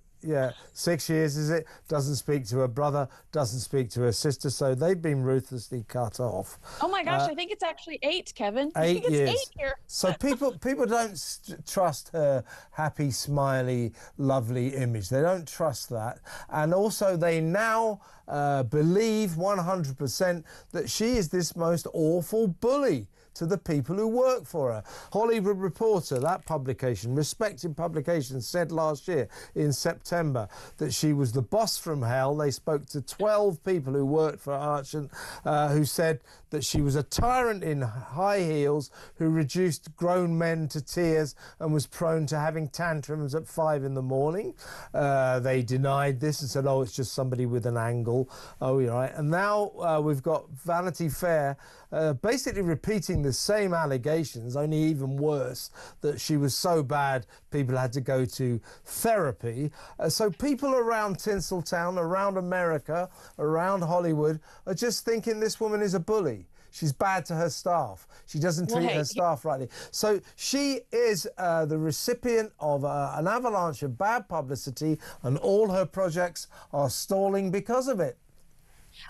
6 years, is it? Doesn't speak to her brother, doesn't speak to her sister, so they've been ruthlessly cut off. Oh my gosh, I think it's actually 8, Kevin. 8 I think it's years. 8 here. So people don't trust her happy, smiley, lovely image. They don't trust that. And also they now believe 100% that she is this most awful bully to the people who work for her. Hollywood Reporter, that publication, respected publication, said last year in September that she was the boss from hell. They spoke to 12 people who worked for Archant who said that she was a tyrant in high heels who reduced grown men to tears and was prone to having tantrums at 5 in the morning. They denied this and said, oh, it's just somebody with an angle. Oh, you're right. And now we've got Vanity Fair basically repeating the same allegations, only even worse, that she was so bad people had to go to therapy. So people around Tinseltown, around America, around Hollywood are just thinking this woman is a bully. She's bad to her staff. She doesn't treat her staff rightly. So she is the recipient of an avalanche of bad publicity, and all her projects are stalling because of it.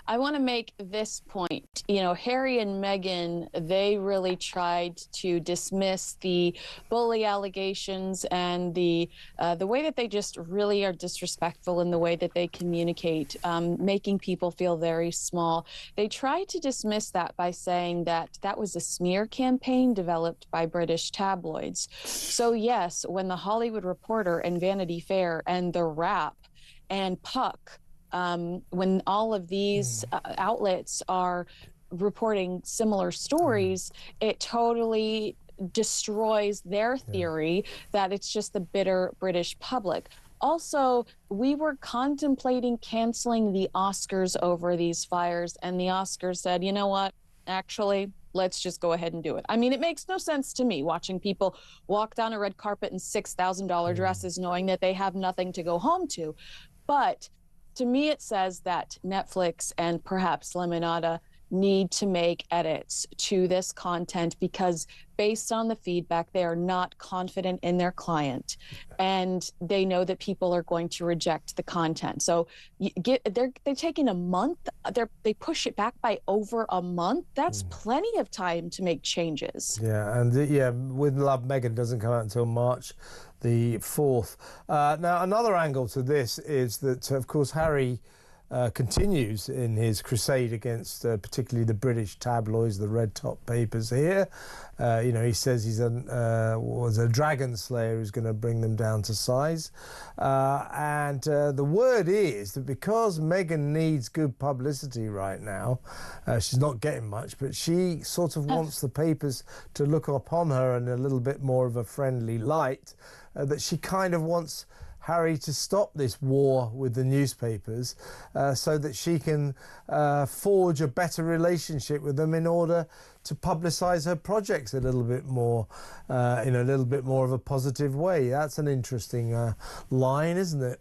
I want to make this point. Harry and Meghan, they really tried to dismiss the bully allegations and the way that they just really are disrespectful in the way that they communicate, making people feel very small. They tried to dismiss that by saying that that was a smear campaign developed by British tabloids. So yes, when the Hollywood Reporter and Vanity Fair and The Wrap and Puck, when all of these outlets are reporting similar stories, it totally destroys their theory that it's just the bitter British public. Also, we were contemplating canceling the Oscars over these fires, and the Oscars said, you know what, actually, let's just go ahead and do it. I mean, it makes no sense to me watching people walk down a red carpet in $6,000 dresses knowing that they have nothing to go home to. But to me, it says that Netflix and perhaps Lemonada need to make edits to this content because based on the feedback, they are not confident in their client and they know that people are going to reject the content. So they're taking a month. They push it back by over a month. That's plenty of time to make changes. Yeah, and With Love Meghan doesn't come out until March the 4th. Now, another angle to this is that, of course, Harry continues in his crusade against particularly the British tabloids, the red top papers here. He says he's was a dragon slayer who's going to bring them down to size. And the word is that because Meghan needs good publicity right now, she's not getting much, but she sort of wants the papers to look upon her in a little bit more of a friendly light, that she kind of wants Harry to stop this war with the newspapers so that she can forge a better relationship with them in order to publicise her projects a little bit more, in a little bit more of a positive way. That's an interesting line, isn't it?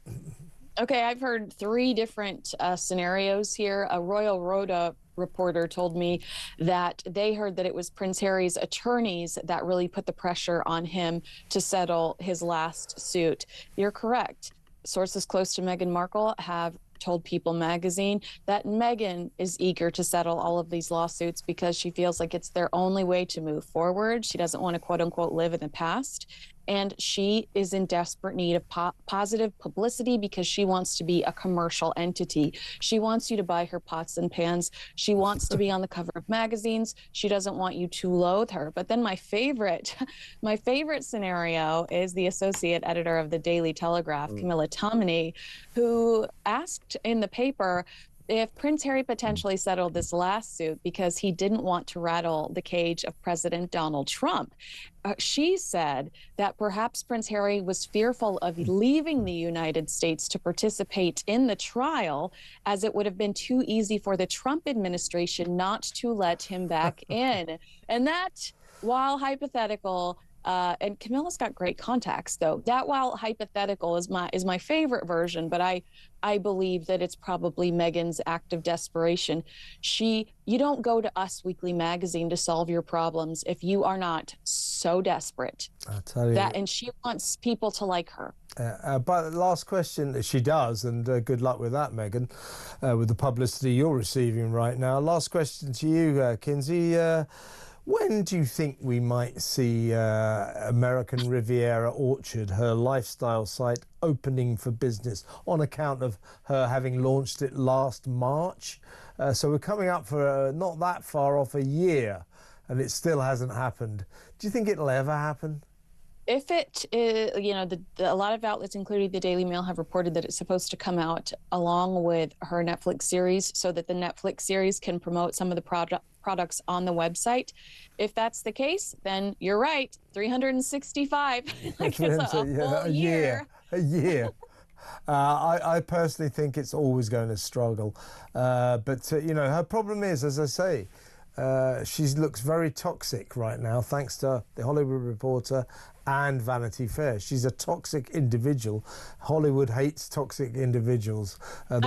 Okay, I've heard 3 different scenarios here. A Royal Rhoda reporter told me that they heard that it was Prince Harry's attorneys that really put the pressure on him to settle his last suit. You're correct. Sources close to Meghan Markle have told People magazine that Meghan is eager to settle all of these lawsuits because she feels like it's their only way to move forward. She doesn't want to, quote unquote, live in the past. And she is in desperate need of positive publicity because she wants to be a commercial entity. She wants you to buy her pots and pans. She wants to be on the cover of magazines. She doesn't want you to loathe her. But then my favorite scenario is the associate editor of the Daily Telegraph, Camilla Tominey, who asked in the paper if Prince Harry potentially settled this lawsuit because he didn't want to rattle the cage of President Donald Trump. She said that perhaps Prince Harry was fearful of leaving the United States to participate in the trial, as it would have been too easy for the Trump administration not to let him back in. And that, while hypothetical, and Camilla's got great contacts, though. That, while hypothetical, is my favorite version, but I believe that it's probably Meghan's act of desperation. You don't go to Us Weekly magazine to solve your problems if you are not so desperate. I tell you that, and she wants people to like her. But last question, she does, and good luck with that, Meghan, with the publicity you're receiving right now. Last question to you, Kinsey. When do you think we might see American Riviera Orchard, her lifestyle site, opening for business on account of her having launched it last March? So we're coming up for not that far off a year, and it still hasn't happened. Do you think it'll ever happen? If it is, a lot of outlets, including the Daily Mail, have reported that it's supposed to come out along with her Netflix series so that the Netflix series can promote some of the products on the website. If that's the case, then you're right, 365. Like it's a whole year. A year. I personally think it's always going to struggle. But her problem is, as I say, she looks very toxic right now, thanks to The Hollywood Reporter and Vanity Fair. She's a toxic individual. Hollywood hates toxic individuals. I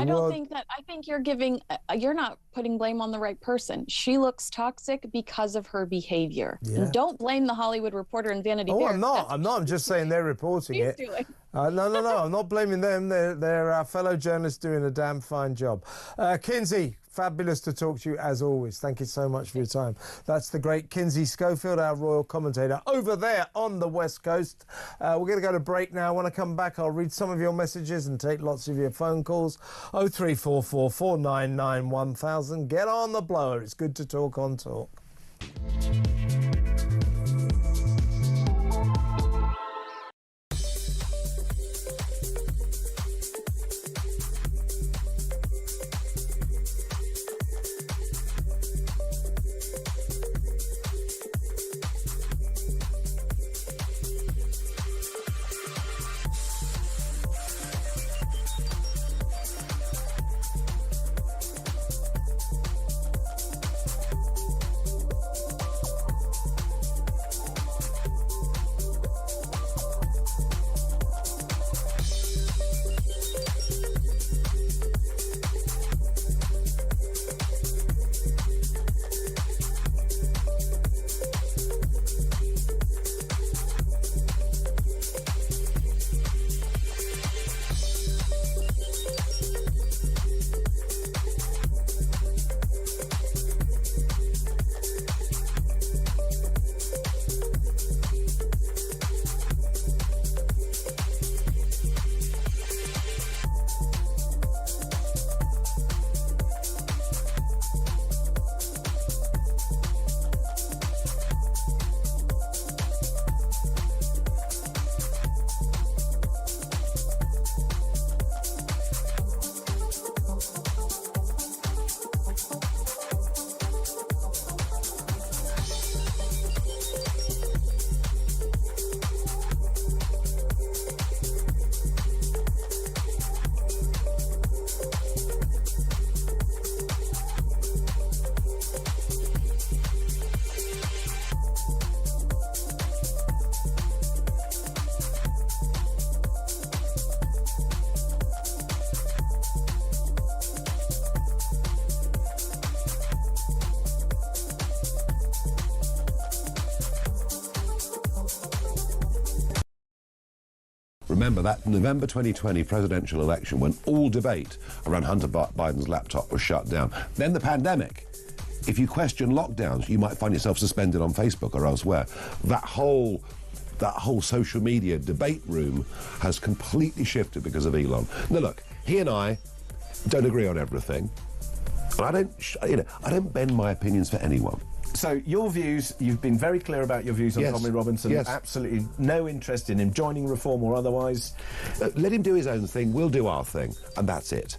think you're not putting blame on the right person. She looks toxic because of her behavior. Yeah. And don't blame The Hollywood Reporter and Vanity Fair. I'm not. I'm just saying they're reporting it. Doing. No, I'm not blaming them. They're our fellow journalists doing a damn fine job. Kinsey, fabulous to talk to you as always. Thank you so much for your time. That's the great Kinsey Schofield, our royal commentator over there on the West Coast. We're going to go to break now. When I come back, I'll read some of your messages and take lots of your phone calls. 0344 499 1000. Get on the blower. It's good to talk on Talk. Remember that November 2020 presidential election when all debate around Hunter Biden's laptop was shut down. Then the pandemic. If you question lockdowns, you might find yourself suspended on Facebook or elsewhere. That whole social media debate room has completely shifted because of Elon. Now look, he and I don't agree on everything. And I don't bend my opinions for anyone. So your views, you've been very clear about your views on Yes. Tommy Robinson. Yes. Absolutely no interest in him joining Reform or otherwise. Let him do his own thing, we'll do our thing, and that's it.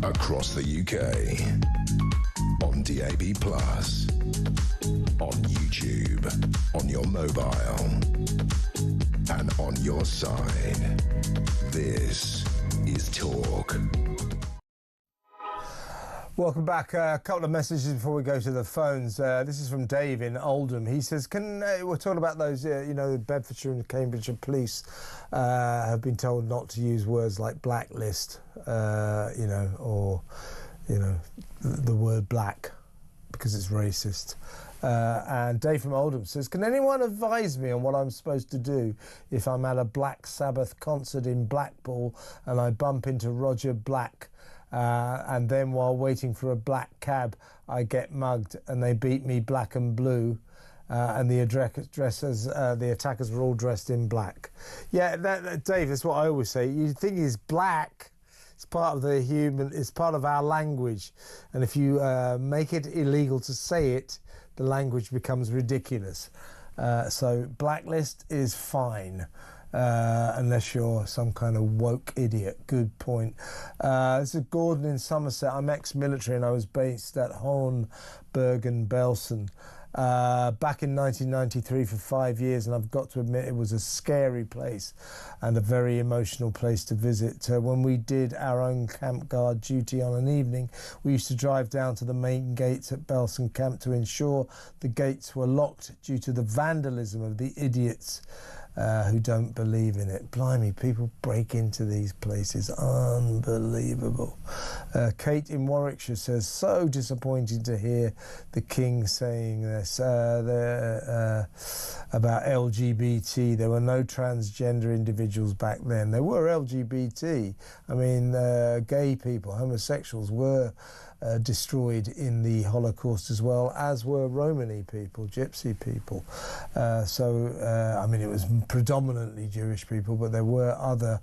Across the UK, on DAB+, on YouTube, on your mobile, and on your side. This is Talk. Welcome back. A couple of messages before we go to the phones. This is from Dave in Oldham. He says, we're talking about those, Bedfordshire and Cambridgeshire police have been told not to use words like blacklist, or the word black because it's racist. And Dave from Oldham says, can anyone advise me on what I'm supposed to do if I'm at a Black Sabbath concert in Blackpool and I bump into Roger Black? And then while waiting for a black cab, I get mugged and they beat me black and blue. And the attackers were all dressed in black. Yeah, Dave, that's what I always say. You think he's black. It's part of the human. It's part of our language. And if you make it illegal to say it, the language becomes ridiculous. So blacklist is fine. Unless you're some kind of woke idiot. Good point. This is Gordon in Somerset. I'm ex-military and I was based at Bergen-Belsen back in 1993 for 5 years, and I've got to admit it was a scary place and a very emotional place to visit. When we did our own camp guard duty on an evening, we used to drive down to the main gates at Belsen Camp to ensure the gates were locked due to the vandalism of the idiots who don't believe in it. Blimey, people break into these places. Unbelievable. Kate in Warwickshire says, so disappointing to hear the King saying this about LGBT. There were no transgender individuals back then. There were LGBT. I mean, gay people, homosexuals were destroyed in the Holocaust as well, as were Romani people, Gypsy people. I mean, it was predominantly Jewish people, but there were other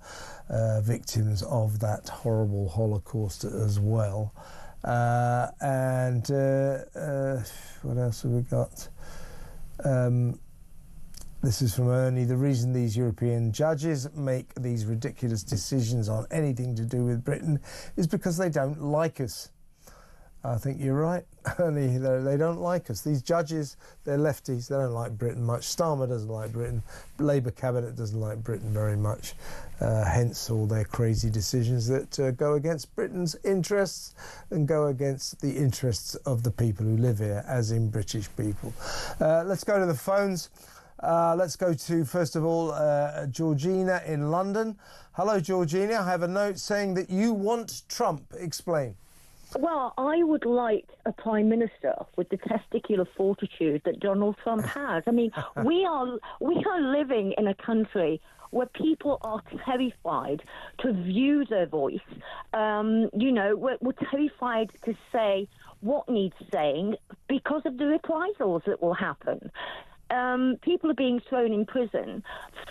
victims of that horrible Holocaust as well. What else have we got? This is from Ernie. The reason these European judges make these ridiculous decisions on anything to do with Britain is because they don't like us. I think you're right. They don't like us. These judges, they're lefties. They don't like Britain much. Starmer doesn't like Britain. Labour cabinet doesn't like Britain very much. Hence all their crazy decisions that go against Britain's interests and go against the interests of the people who live here, as in British people. Let's go to the phones. Let's go to, first of all, Georgina in London. Hello, Georgina. I have a note saying that you want Trump. Explain. Well, I would like a prime minister with the testicular fortitude that Donald Trump has. I mean, we are living in a country where people are terrified to view their voice. We're terrified to say what needs saying because of the reprisals that will happen. People are being thrown in prison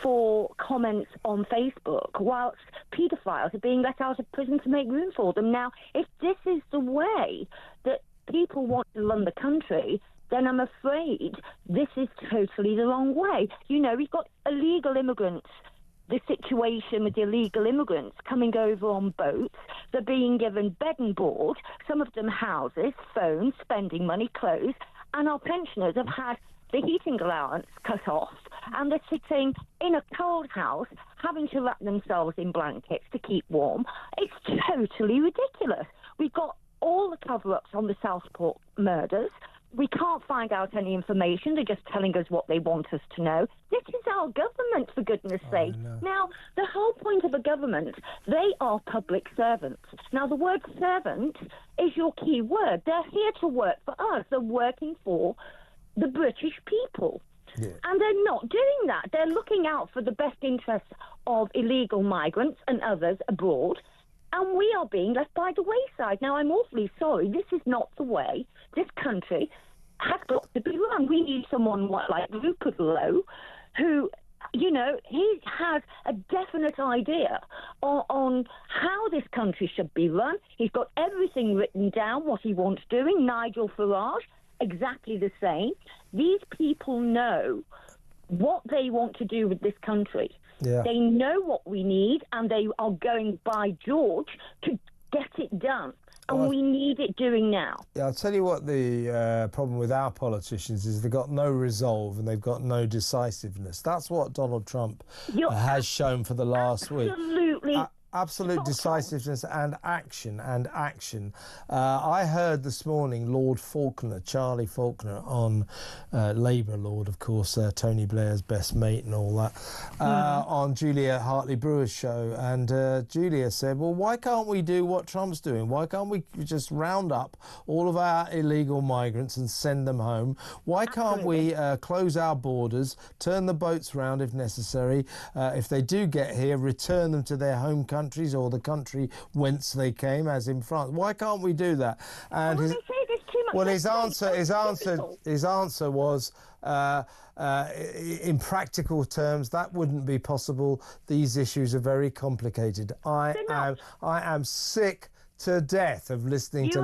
for comments on Facebook, whilst paedophiles are being let out of prison to make room for them. Now, if this is the way that people want to run the country, then I'm afraid this is totally the wrong way. You know, we've got illegal immigrants. The situation with the illegal immigrants coming over on boats, they're being given bed and board, some of them houses, phones, spending money, clothes, and our pensioners have had the heating allowance cut off, and they're sitting in a cold house having to wrap themselves in blankets to keep warm. It's totally ridiculous. We've got all the cover-ups on the Southport murders. We can't find out any information. They're just telling us what they want us to know. This is our government, for goodness sake. Now, the whole point of a government, they are public servants. Now, the word servant is your key word. They're here to work for us. They're working for the British people. Yeah. And they're not doing that. They're looking out for the best interests of illegal migrants and others abroad. And we are being left by the wayside. Now, I'm awfully sorry. This is not the way this country has got to be run. We need someone like Rupert Lowe, who, you know, he has a definite idea on how this country should be run. He's got everything written down, what he wants doing. Nigel Farage, exactly the same. These people know what they want to do with this country. Yeah. They know what we need, and they are going by George to get it done. And we need it doing now. Yeah, I'll tell you what the problem with our politicians is they've got no resolve and they've got no decisiveness. That's what Donald Trump has shown for the last week. Absolutely. Absolute decisiveness and action I heard this morning Lord Faulkner, Charlie Faulkner, on Labour Lord, of course, Tony Blair's best mate and all that, on Julia Hartley-Brewer's show. And Julia said, well, why can't we do what Trump's doing? Why can't we just round up all of our illegal migrants and send them home? Why can't we close our borders, turn the boats round if necessary? If they do get here, return them to their home countries or the country whence they came, as in France. Why can't we do that? And his answer was, in practical terms, that wouldn't be possible. These issues are very complicated. I am sick to death of listening to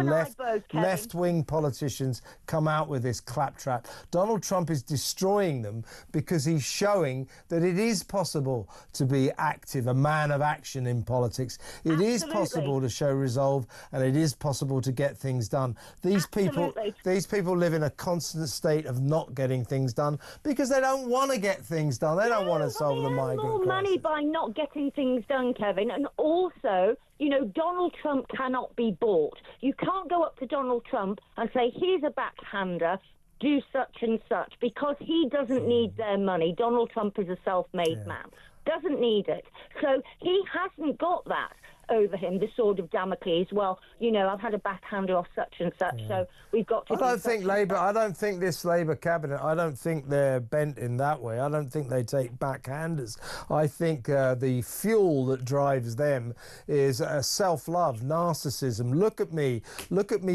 left-wing politicians come out with this claptrap. Donald Trump is destroying them because he's showing that it is possible to be active, a man of action in politics. It is possible to show resolve, and it is possible to get things done. These people live in a constant state of not getting things done because they don't want to get things done. They don't want to solve the migrant crisis. More money by not getting things done, Kevin, and also, you know, Donald Trump cannot be bought. You can't go up to Donald Trump and say, here's a backhander, do such and such, because he doesn't need their money. Donald Trump is a self-made man. Doesn't need it. So he hasn't got that over him, the sword of Damocles. Well, you know, I've had a backhander off such and such, so we've got to... I don't think this Labour cabinet, I don't think they're bent in that way. I don't think they take backhanders. I think the fuel that drives them is self-love, narcissism. Look at me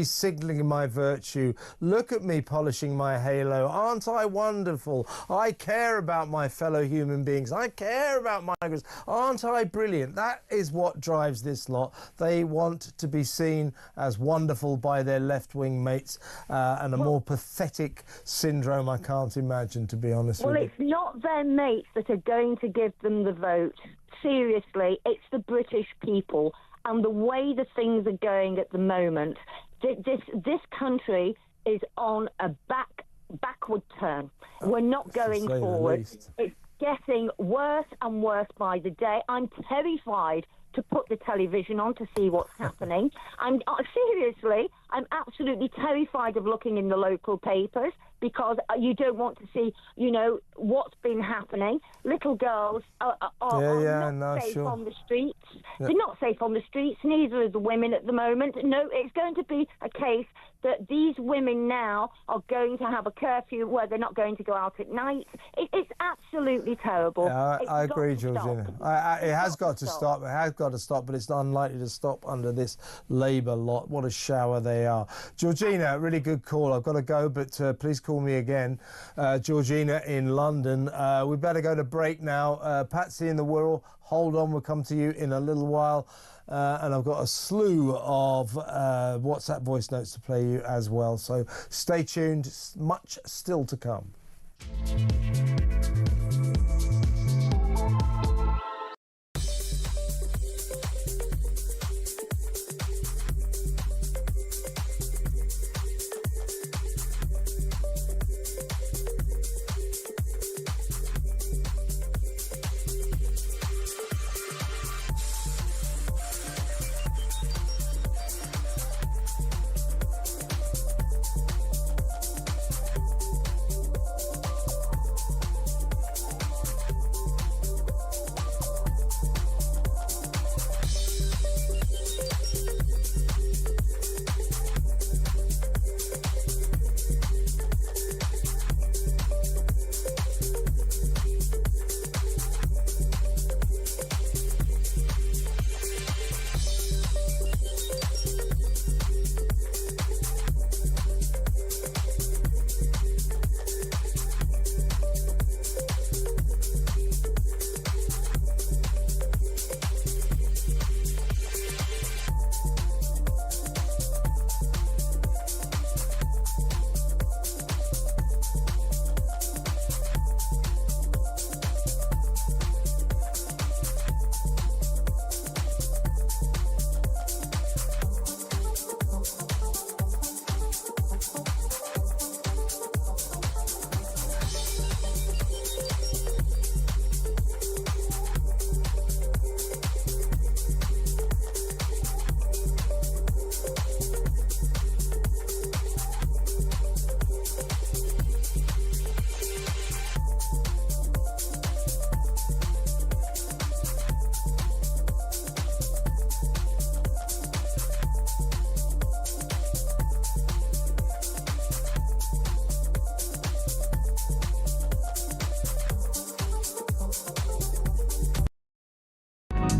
signalling my virtue. Look at me polishing my halo. Aren't I wonderful? I care about my fellow human beings. I care about migrants. Aren't I brilliant? That is what drives this lot. They want to be seen as wonderful by their left-wing mates, and a more pathetic syndrome I can't imagine, to be honest with you. Well, it's not their mates that are going to give them the vote. Seriously, it's the British people. And the way the things are going at the moment, this country is on a backward turn. We're not going forward. It's getting worse and worse by the day. I'm terrified to put the television on to see what's happening. I'm seriously, I'm absolutely terrified of looking in the local papers because you don't want to see, you know, what's been happening. Little girls are not safe on the streets. They're not safe on the streets, neither are the women at the moment. No, it's going to be a case that these women now are going to have a curfew where they're not going to go out at night. It's absolutely terrible. Yeah, I agree, Georgina. It has got to stop. It has got to stop, but it's unlikely to stop under this Labour lot. What a shower they are. Georgina, really good call. I've got to go, but please call me again. Georgina in London. We better go to break now. Patsy in the Wirral, hold on, we'll come to you in a little while. And I've got a slew of WhatsApp voice notes to play you as well. So stay tuned, much still to come.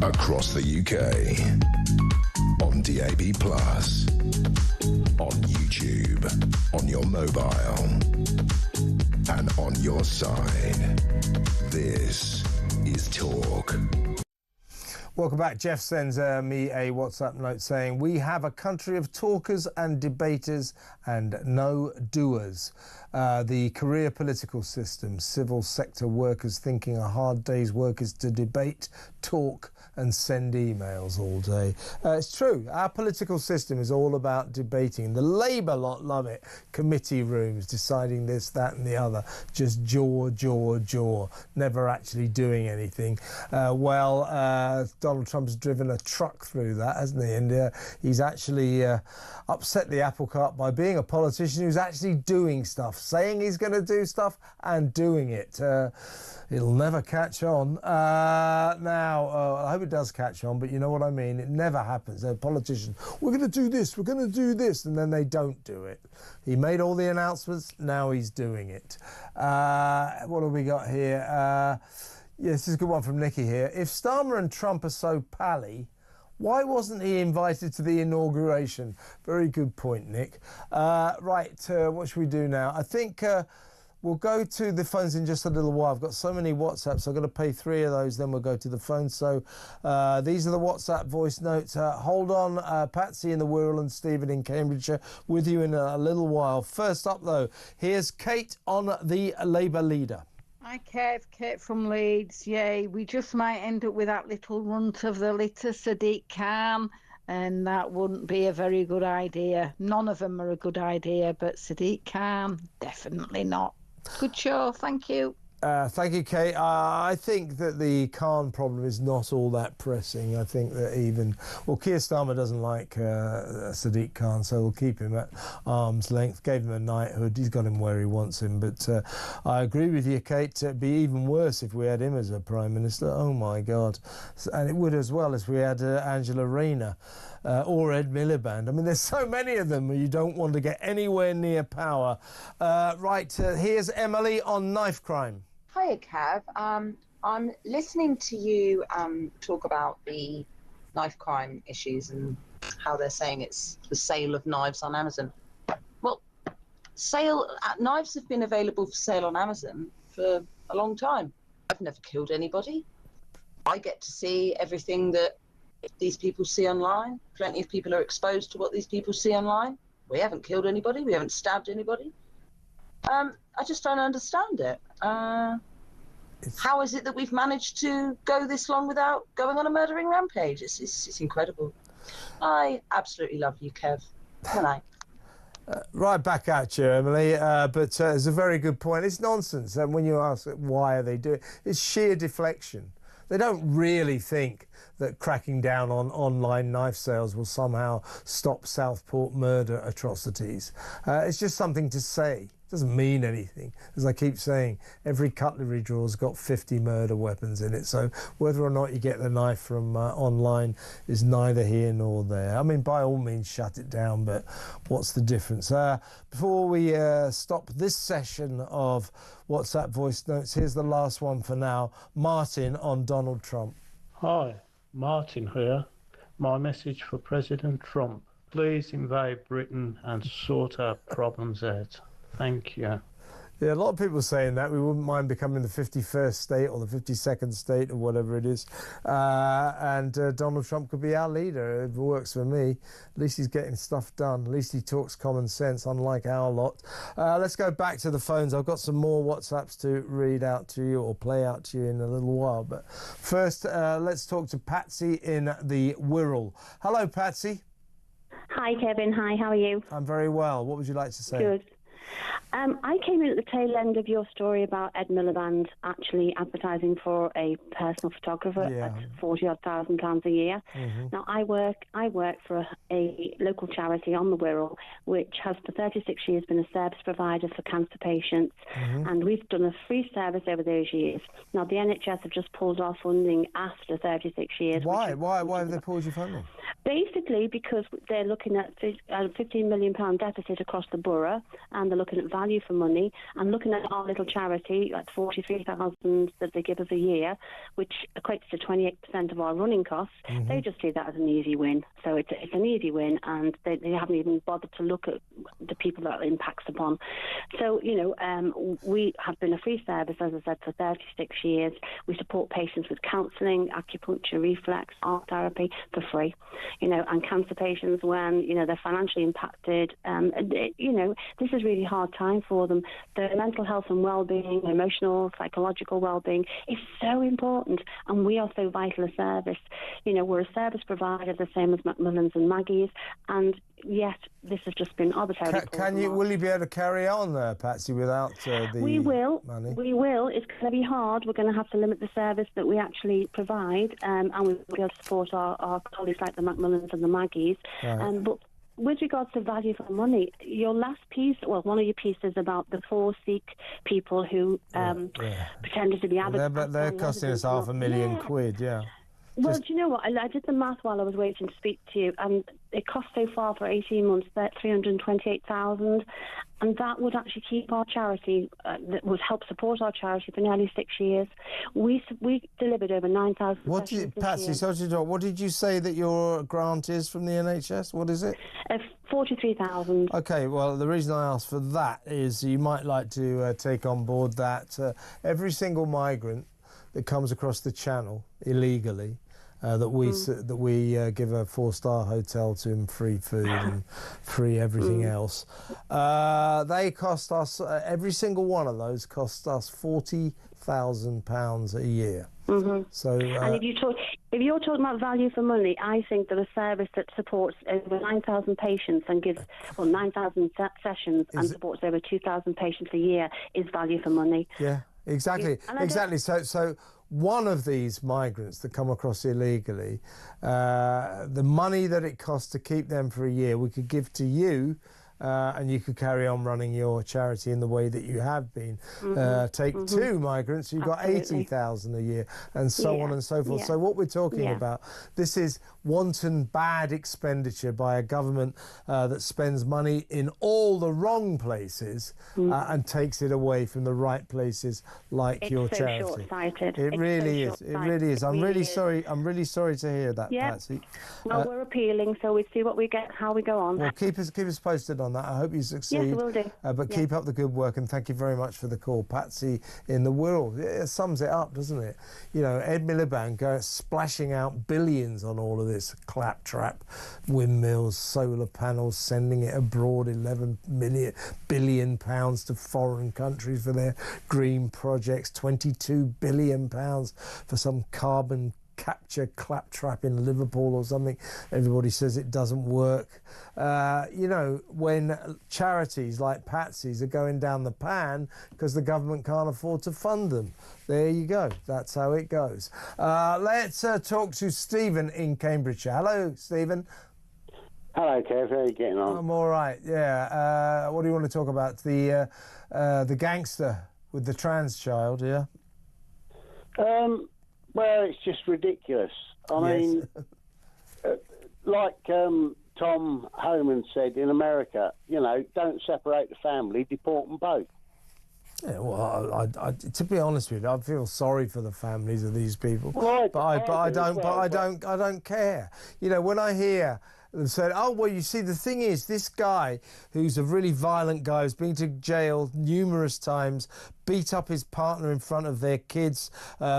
Across the UK. On DAB+. On YouTube. On your mobile. And on your side. This is Talk. Welcome back. Jeff sends me a WhatsApp note saying, we have a country of talkers and debaters and no doers. The career political system, civil sector workers thinking a hard day's work is to debate, talk and send emails all day. It's true. Our political system is all about debating. The Labour lot love it. Committee rooms, deciding this, that and the other. Just jaw. Never actually doing anything. Donald Trump's driven a truck through that, hasn't he? And he's actually upset the apple cart by being a politician who's actually doing stuff, saying he's going to do stuff and doing it. It'll never catch on. I hope it does catch on, but you know what I mean. It never happens. A politician, we're going to do this, we're going to do this, and then they don't do it. He made all the announcements, now he's doing it. What have we got here? This is a good one from Nikki here. If Starmer and Trump are so pally, why wasn't he invited to the inauguration? Very good point, Nick. What should we do now? I think we'll go to the phones in just a little while. I've got so many WhatsApps. I've got to pay 3 of those, then we'll go to the phone. So these are the WhatsApp voice notes. Hold on, Patsy in the Wirral and Stephen in Cambridgeshire, with you in a little while. First up, though, here's Kate on the Labour leader. Hi, Kev. Kate from Leeds. Yay, we just might end up with that little runt of the litter, Sadiq Khan, and that wouldn't be a very good idea. None of them are a good idea, but Sadiq Khan, definitely not. Good show. Thank you. Thank you, Kate. I think that the Khan problem is not all that pressing. I think that Keir Starmer doesn't like Sadiq Khan, so we'll keep him at arm's length. Gave him a knighthood. He's got him where he wants him. But I agree with you, Kate. It'd be even worse if we had him as a Prime Minister. Oh, my God. And it would as well if we had Angela Rayner. Or Ed Miliband. I mean, there's so many of them you don't want to get anywhere near power. Here's Emily on knife crime. Hiya, Kev. I'm listening to you talk about the knife crime issues and how they're saying it's the sale of knives on Amazon. Well, knives have been available for sale on Amazon for a long time. I've never killed anybody. I get to see everything that these people see online. Plenty of people are exposed to what these people see online. We haven't killed anybody. We haven't stabbed anybody. I just don't understand it. How is it that we've managed to go this long without going on a murdering rampage? It's incredible. I absolutely love you, Kev. Good night. Right back at you, Emily. But it's a very good point. It's nonsense. And when you ask why are they doing it, it's sheer deflection. They don't really think that cracking down on online knife sales will somehow stop Southport murder atrocities. It's just something to say. It doesn't mean anything. As I keep saying, every cutlery drawer's got 50 murder weapons in it. So whether or not you get the knife from online is neither here nor there. I mean, by all means, shut it down, but what's the difference? Before we stop this session of WhatsApp voice notes, here's the last one for now. Martin on Donald Trump. Hi, Martin here. My message for President Trump. Please invade Britain and sort our problems out. Thank you. Yeah, a lot of people saying that. We wouldn't mind becoming the 51st state or the 52nd state or whatever it is. And Donald Trump could be our leader. It works for me. At least he's getting stuff done. At least he talks common sense, unlike our lot. Let's go back to the phones. I've got some more WhatsApps to read out to you or play out to you in a little while. But first, let's talk to Patsy in the Wirral. Hello, Patsy. Hi, Kevin. Hi, how are you? I'm very well. What would you like to say? Good. I came in at the tail end of your story about Ed Miliband actually advertising for a personal photographer at £40,000 a year. Mm-hmm. Now, I work for a local charity on the Wirral, which has for 36 years been a service provider for cancer patients, and we've done a free service over those years. Now, the NHS have just pulled our funding after 36 years. Why? Why have they pulled your funding? Basically, because they're looking at a £15 million deficit across the borough, and they're looking at value for money, and looking at our little charity, like 43,000 that they give us a year, which equates to 28% of our running costs. They just see that as an easy win. So it's an easy win, and they haven't even bothered to look at the people that it impacts upon. So, we have been a free service, as I said, for 36 years. We support patients with counselling, acupuncture, reflex, art therapy for free. And cancer patients when, they're financially impacted. This is really hard time for them. Their mental health and well-being, emotional, psychological well-being is so important, and we are so vital a service. We're a service provider, the same as Macmillans and Maggie's, and yet this has just been arbitrarily. Will you be able to carry on there, Patsy, without the We will. money? We will. It's going to be hard. We're going to have to limit the service that we actually provide, and we'll be able to support our colleagues like the Macmillans and the Maggies. Right. But with regards to value for money, your last piece, one of your pieces about the 4 Sikh people who pretended to be abbot. But they're costing us £500,000 £1 Well, do you know what? I did the math while I was waiting to speak to you, and it cost so far for 18 months that $328,000, and that would actually keep our charity, that would help support our charity for nearly 6 years. We delivered over 9,000 sessions Patsy, sorry to interrupt. What did you say that your grant is from the NHS? What is it? 43,000. Okay, well, the reason I asked for that is you might like to take on board that every single migrant that comes across the channel illegally, that we give a 4-star hotel to them, free food and free everything else. They cost us, every single one of those costs us £40,000 a year. So, and if you're talking about value for money, I think that a service that supports over 9,000 patients and gives 9,000 sessions and supports over 2,000 patients a year is value for money. Yeah, exactly, exactly. So one of these migrants that come across illegally, the money that it costs to keep them for a year, we could give to you, and you could carry on running your charity in the way that you have been. Take 2 migrants, you've got 80,000 a year, and so on and so forth. So what we're talking about, this is wanton bad expenditure by a government that spends money in all the wrong places and takes it away from the right places, like your charity. Short-sighted. It really is. It really is. I'm really sorry. I'm really sorry to hear that, Patsy. Well, we're appealing, so we see what we get, how we go on. Well, keep us posted on that. I hope you succeed. Yes, I will do. But keep up the good work, and thank you very much for the call. Patsy in the Wirral. It sums it up, doesn't it? Ed Miliband splashing out billions on all of this claptrap, windmills, solar panels, sending it abroad, £11 billion to foreign countries for their green projects, £22 billion for some carbon capture claptrap in Liverpool or something. Everybody says it doesn't work. When charities like Patsy's are going down the pan because the government can't afford to fund them. There you go. That's how it goes. Let's talk to Stephen in Cambridgeshire. Hello, Stephen. Hello, Kev. How are you getting on? I'm all right, yeah. What do you want to talk about? The gangster with the trans child, yeah? Well, it's just ridiculous. I mean, like Tom Homan said in America, don't separate the family, deport them both. Yeah, well, I, to be honest with you, I feel sorry for the families of these people. Well, I don't care. When I hear them say, "Oh, well, you see, the thing is, this guy who's a really violent guy who's been to jail numerous times, beat up his partner in front of their kids,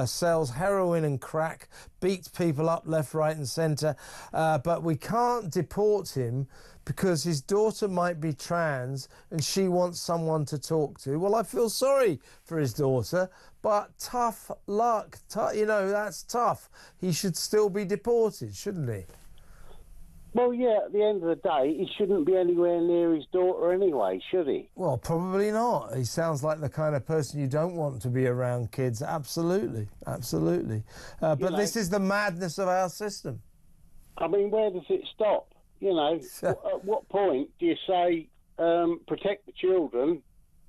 sells heroin and crack, beats people up left, right, and centre, but we can't deport him." Because his daughter might be trans and she wants someone to talk to. Well, I feel sorry for his daughter, but tough luck. That's tough. He should still be deported, shouldn't he? Well, yeah, at the end of the day, he shouldn't be anywhere near his daughter anyway, should he? Well, probably not. He sounds like the kind of person you don't want to be around kids. Absolutely, absolutely. But this is the madness of our system. I mean, where does it stop? At what point do you say protect the children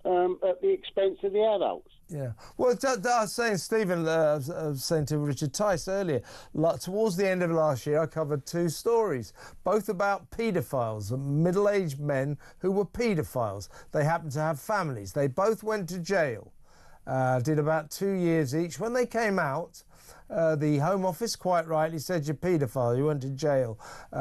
at the expense of the adults? Yeah. Well, I was saying, Stephen, I was saying to Richard Tice earlier, towards the end of last year, I covered 2 stories, both about paedophiles, middle-aged men who were paedophiles. They happened to have families. They both went to jail, did about 2 years each. When they came out, the Home Office quite rightly said, you're paedophile, you went to jail,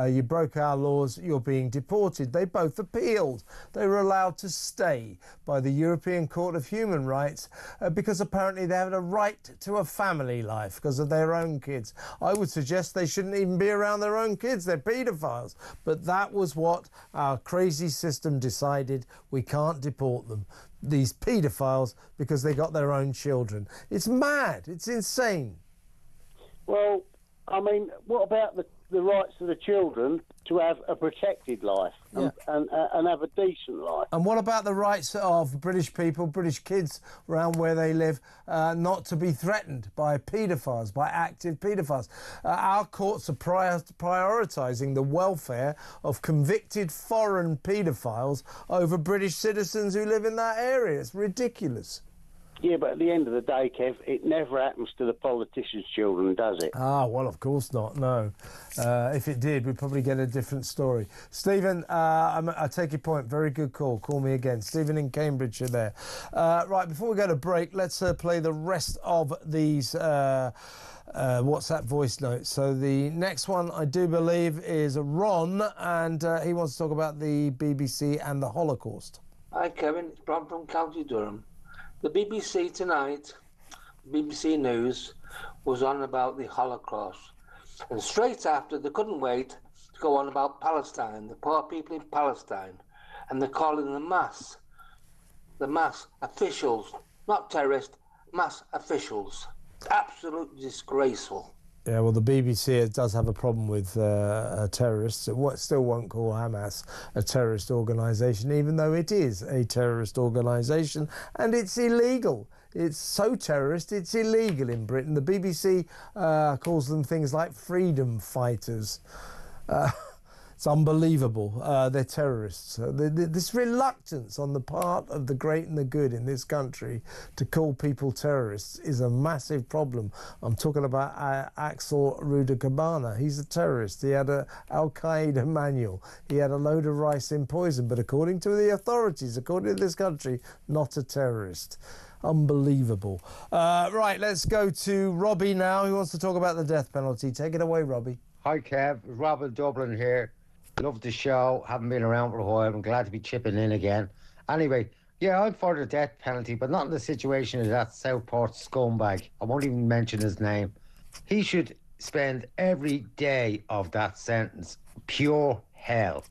you broke our laws, you're being deported. They both appealed. They were allowed to stay by the European Court of Human Rights because apparently they had a right to a family life because of their own kids. I would suggest they shouldn't even be around their own kids. They're paedophiles. But that was what our crazy system decided. We can't deport them, these paedophiles, because they got their own children. It's mad. It's insane. Well, I mean, what about the rights of the children to have a protected life and have a decent life? And what about the rights of British people, British kids around where they live, not to be threatened by paedophiles, by active paedophiles? Our courts are prioritising the welfare of convicted foreign paedophiles over British citizens who live in that area. It's ridiculous. Yeah, but at the end of the day, Kev, it never happens to the politicians' children, does it? Ah, well, of course not, no. If it did, we'd probably get a different story. Stephen, I take your point. Very good call. Call me again. Stephen in Cambridgeshire there. Right, before we go to break, let's play the rest of these WhatsApp voice notes. So the next one, I do believe, is Ron, and he wants to talk about the BBC and the Holocaust. Hi, Kevin. It's Bram from County Durham. The BBC tonight, BBC News, was on about the Holocaust. And straight after, they couldn't wait to go on about Palestine, the poor people in Palestine. And they're calling the mass officials, not terrorists, mass officials. Absolutely disgraceful. Yeah, well, the BBC does have a problem with terrorists. It still won't call Hamas a terrorist organisation, even though it is a terrorist organisation, and it's illegal. It's so terrorist, it's illegal in Britain. The BBC calls them things like freedom fighters. It's unbelievable. They're terrorists. This reluctance on the part of the great and the good in this country to call people terrorists is a massive problem. I'm talking about Axel Rudakabana. He's a terrorist. He had a Al-Qaeda manual. He had a load of rice in poison. But according to the authorities, according to this country, not a terrorist. Unbelievable. Right, let's go to Robbie now. Who wants to talk about the death penalty? Take it away, Robbie. Hi, Kev. Rob in Dublin here. Love the show. Haven't been around for a while. I'm glad to be chipping in again. Anyway, yeah, I'm for the death penalty, but not in the situation of that Southport scumbag. I won't even mention his name. He should spend every day of that sentence pure hell.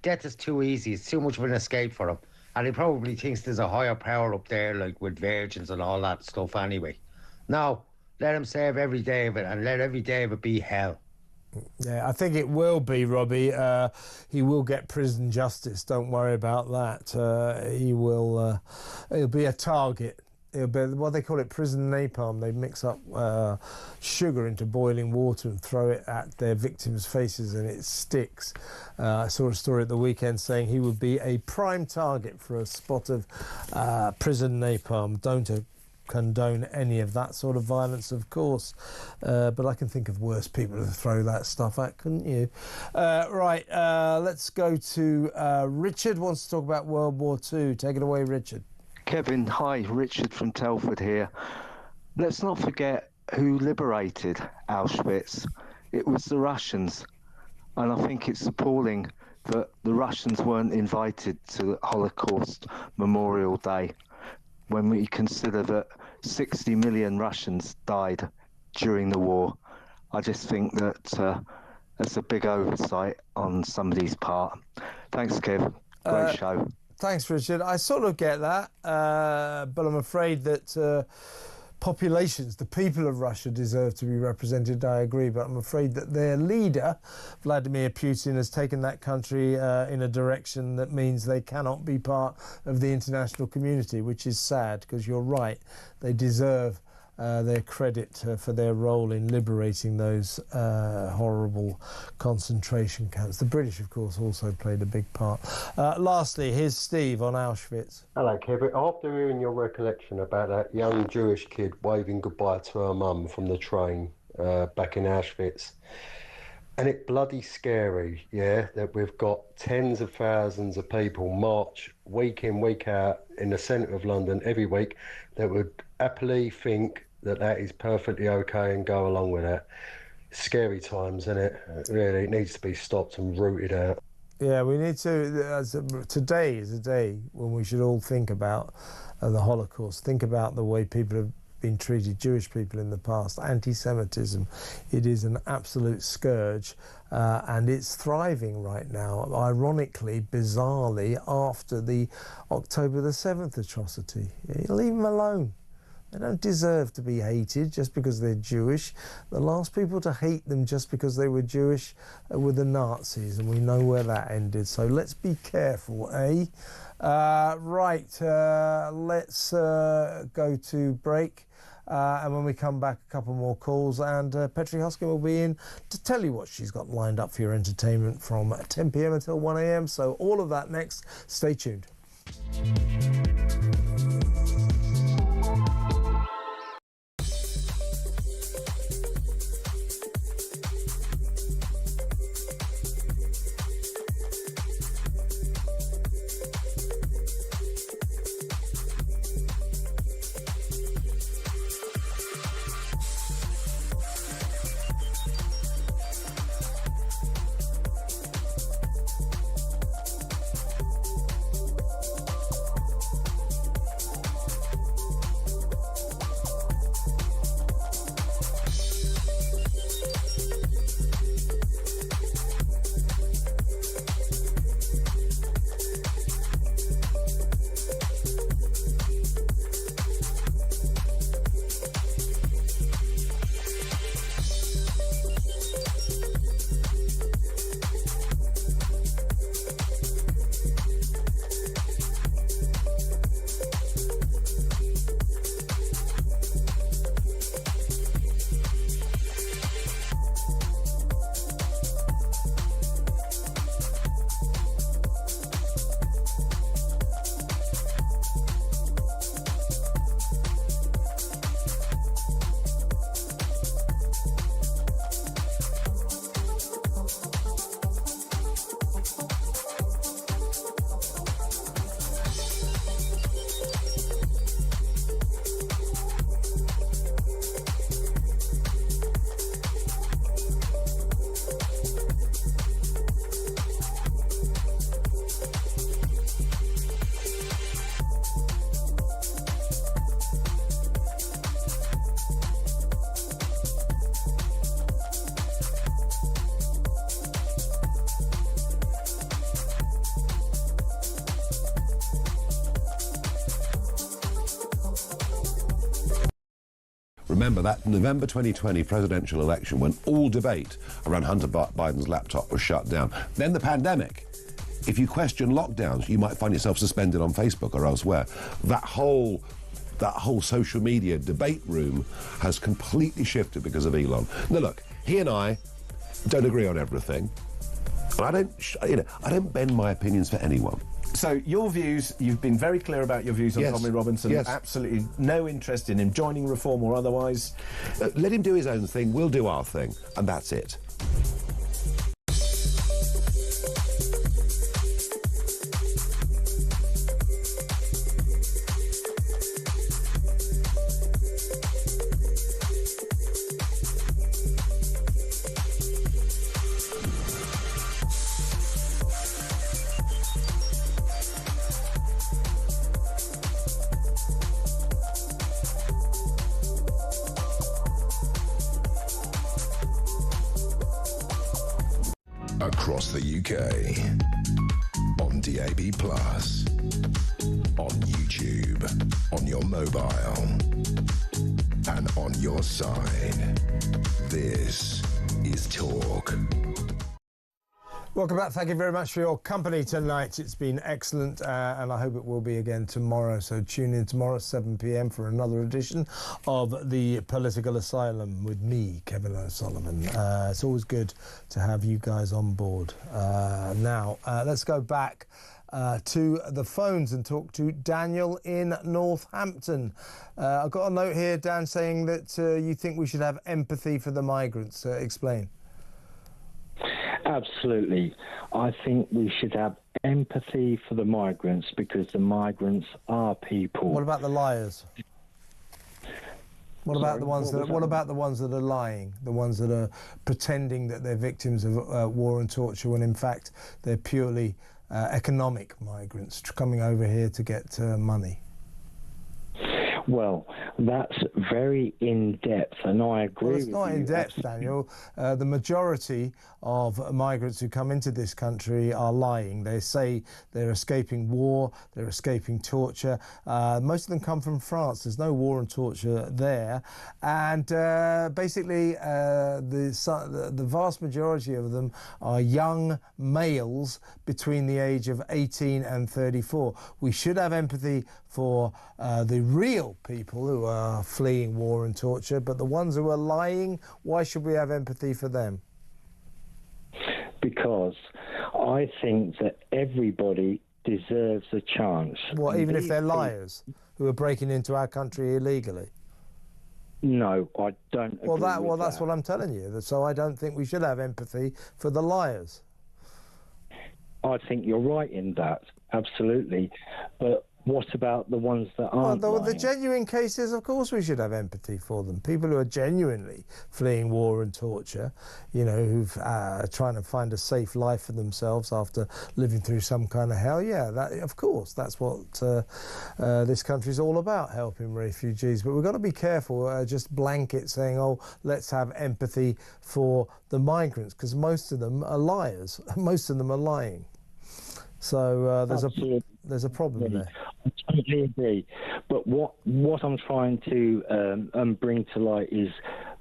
Death is too easy. It's too much of an escape for him. And he probably thinks there's a higher power up there, like with virgins and all that stuff anyway. No, let him save every day of it, and let every day of it be hell. Yeah, I think it will be, Robbie. He will get prison justice. Don't worry about that. He'll be a target. It'll be what they call it, prison napalm. They mix up sugar into boiling water and throw it at their victims' faces, and it sticks. I saw a story at the weekend saying he would be a prime target for a spot of prison napalm. Don't condone any of that sort of violence, of course, but I can think of worse people to throw that stuff at, couldn't you? Right, let's go to Richard. Wants to talk about World War II. Take it away, Richard. Kevin, hi, Richard from Telford here. Let's not forget who liberated Auschwitz. It was the Russians, and I think it's appalling that the Russians weren't invited to the Holocaust Memorial Day, when we consider that 60 million Russians died during the war. I just think that that's a big oversight on somebody's part. Thanks, Kev. Great show. Thanks, Richard. I sort of get that, but I'm afraid that populations, the people of Russia, deserve to be represented. I agree, but I'm afraid that their leader, Vladimir Putin, has taken that country in a direction that means they cannot be part of the international community, which is sad, because you're right, they deserve their credit for their role in liberating those horrible concentration camps. The British, of course, also played a big part. Lastly, here's Steve on Auschwitz. Hello, Kevin. After hearing your recollection about that young Jewish kid waving goodbye to her mum from the train back in Auschwitz, and it's bloody scary, yeah, that we've got tens of thousands of people march week in, week out in the centre of London every week that would happily think that that is perfectly okay and go along with that. Scary times, isn't it? Really, it needs to be stopped and rooted out. Yeah, we need to. Today is a day when we should all think about the Holocaust, think about the way people have been treated, Jewish people in the past, anti-Semitism. It is an absolute scourge, and it's thriving right now, ironically, bizarrely, after the October the 7th atrocity. Leave them alone. They don't deserve to be hated just because they're Jewish. The last people to hate them just because they were Jewish were the Nazis, and we know where that ended. So let's be careful, eh? Let's go to break. And when we come back, a couple more calls, and Petri Hoskin will be in to tell you what she's got lined up for your entertainment from 10 p.m. until 1 a.m. So all of that next. Stay tuned. Remember that November 2020 presidential election when all debate around Hunter Biden's laptop was shut down. Then the pandemic. If you question lockdowns, you might find yourself suspended on Facebook or elsewhere. That whole social media debate room has completely shifted because of Elon. Now look, he and I don't agree on everything. And I don't bend my opinions for anyone. So your views, you've been very clear about your views on Yes. Tommy Robinson. Yes. Absolutely no interest in him joining Reform or otherwise. Let him do his own thing, we'll do our thing, and that's it. Across the UK, on DAB+, on YouTube, on your mobile, and on your side. This is Talk. Welcome back. Thank you very much for your company tonight. It's been excellent, and I hope it will be again tomorrow. So tune in tomorrow at 7 p.m. for another edition of the Political Asylum with me, Kevin O'Sullivan. It's always good to have you guys on board. Now, let's go back to the phones and talk to Daniel in Northampton. I've got a note here, Dan, saying that you think we should have empathy for the migrants. Explain. Absolutely. I think we should have empathy for the migrants because the migrants are people. What about the liars? What about the ones that? What about the ones that are lying? The ones that are pretending that they're victims of war and torture when in fact they're purely economic migrants coming over here to get money. Well, that's very in-depth, and I agree with you. Well, it's not in-depth, Daniel. The majority of migrants who come into this country are lying. They say they're escaping war, they're escaping torture. Most of them come from France. There's no war and torture there. And basically, the vast majority of them are young males between the age of 18 and 34. We should have empathy for the real people who are fleeing war and torture, but the ones who are lying, why should we have empathy for them? Because I think that everybody deserves a chance. What, even if they're liars who are breaking into our country illegally? No, I don't agree with that's what I'm telling you. So I don't think we should have empathy for the liars. I think you're right in that, absolutely. But what about the ones that aren't Well, the lying? genuine cases, of course we should have empathy for them. People who are genuinely fleeing war and torture, you know, who've trying to find a safe life for themselves after living through some kind of hell. Yeah, of course, that's what this country's all about, helping refugees. But we've got to be careful, just blanket saying, oh, let's have empathy for the migrants, because most of them are liars. Most of them are lying. So there's a problem there. I totally agree. But what I'm trying to bring to light is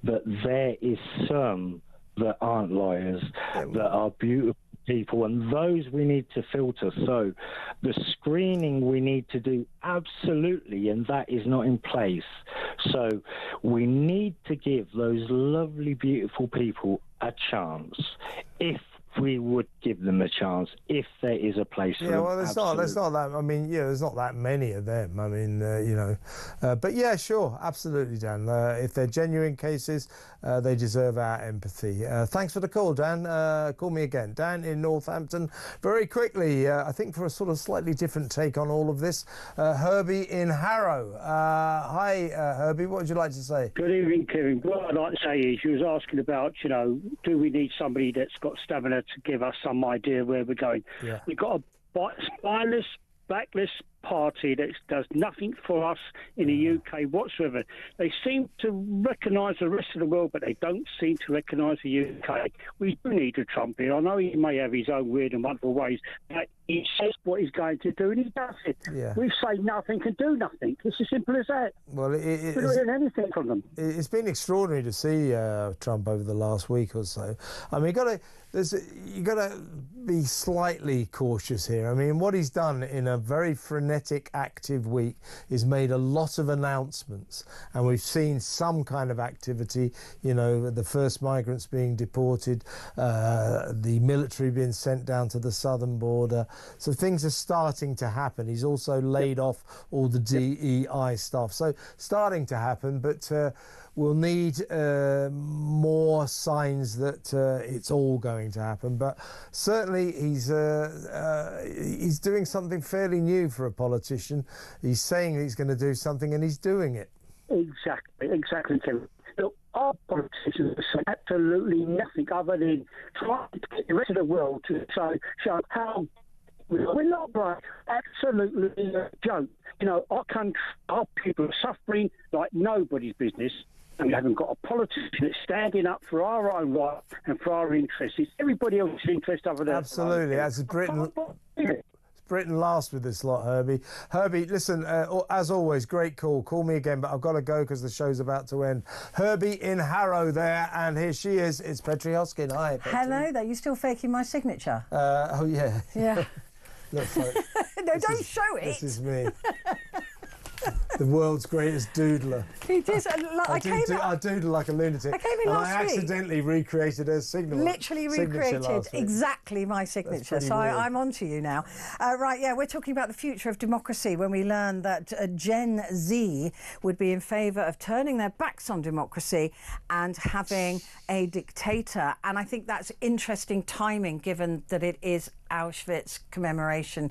that there is some that aren't liars, that are beautiful people, and those we need to filter. So the screening we need to do absolutely, and that is not in place. So we need to give those lovely, beautiful people a chance. If we would give them a chance, if there is a place for them. Yeah, well, there's not that. I mean, yeah, there's not that many of them. I mean, you know, but yeah, sure, absolutely, Dan. If they're genuine cases, they deserve our empathy. Thanks for the call, Dan. Call me again, Dan in Northampton. Very quickly, I think for a sort of slightly different take on all of this, Herbie in Harrow. Hi, Herbie. What would you like to say? Good evening, Kevin. What I'd like to say is, you was asking about, you know, do we need somebody that's got stamina to give us some idea where we're going? Yeah. We've got a spineless, backless party that does nothing for us in the UK whatsoever. They seem to recognise the rest of the world, but they don't seem to recognise the UK. We do need a Trump here. I know he may have his own weird and wonderful ways, but he says what he's going to do and he does it. Yeah. We say nothing and do nothing. It's as simple as that. Well, we're not hearing anything from them. It's been extraordinary to see Trump over the last week or so. I mean, you got to be slightly cautious here. I mean, what he's done in a very frenetic, active week is made a lot of announcements, and we've seen some kind of activity. You know, the first migrants being deported, the military being sent down to the southern border. So things are starting to happen. He's also laid off all the DEI stuff. So starting to happen, but we'll need more signs that it's all going to happen. But certainly he's doing something fairly new for a politician. He's saying he's going to do something and he's doing it. Exactly, Kevin. Look, our politicians say absolutely nothing other than trying to get the rest of the world to show how we're not right. Absolutely a joke. You know, our country, our people are suffering like nobody's business. And we haven't got a politician that's standing up for our own rights and for our interests. It's everybody else's interest other than... Absolutely. As Britain Britain last with this lot, Herbie. Herbie, listen, as always, great call. Call me again, but I've got to go because the show's about to end. Herbie in Harrow there, and here she is. It's Petri Hoskin. Hi, Petri. Hello there. You still faking my signature? Oh, yeah. Yeah. Look, folks, No, don't show it. This is me. The world's greatest doodler. He did. I doodle like a lunatic. I came in last week. I accidentally recreated her signal. Literally recreated exactly my signature. So I'm on to you now. Right, yeah, we're talking about the future of democracy when we learn that Gen Z would be in favour of turning their backs on democracy and having a dictator. And I think that's interesting timing given that it is Auschwitz commemoration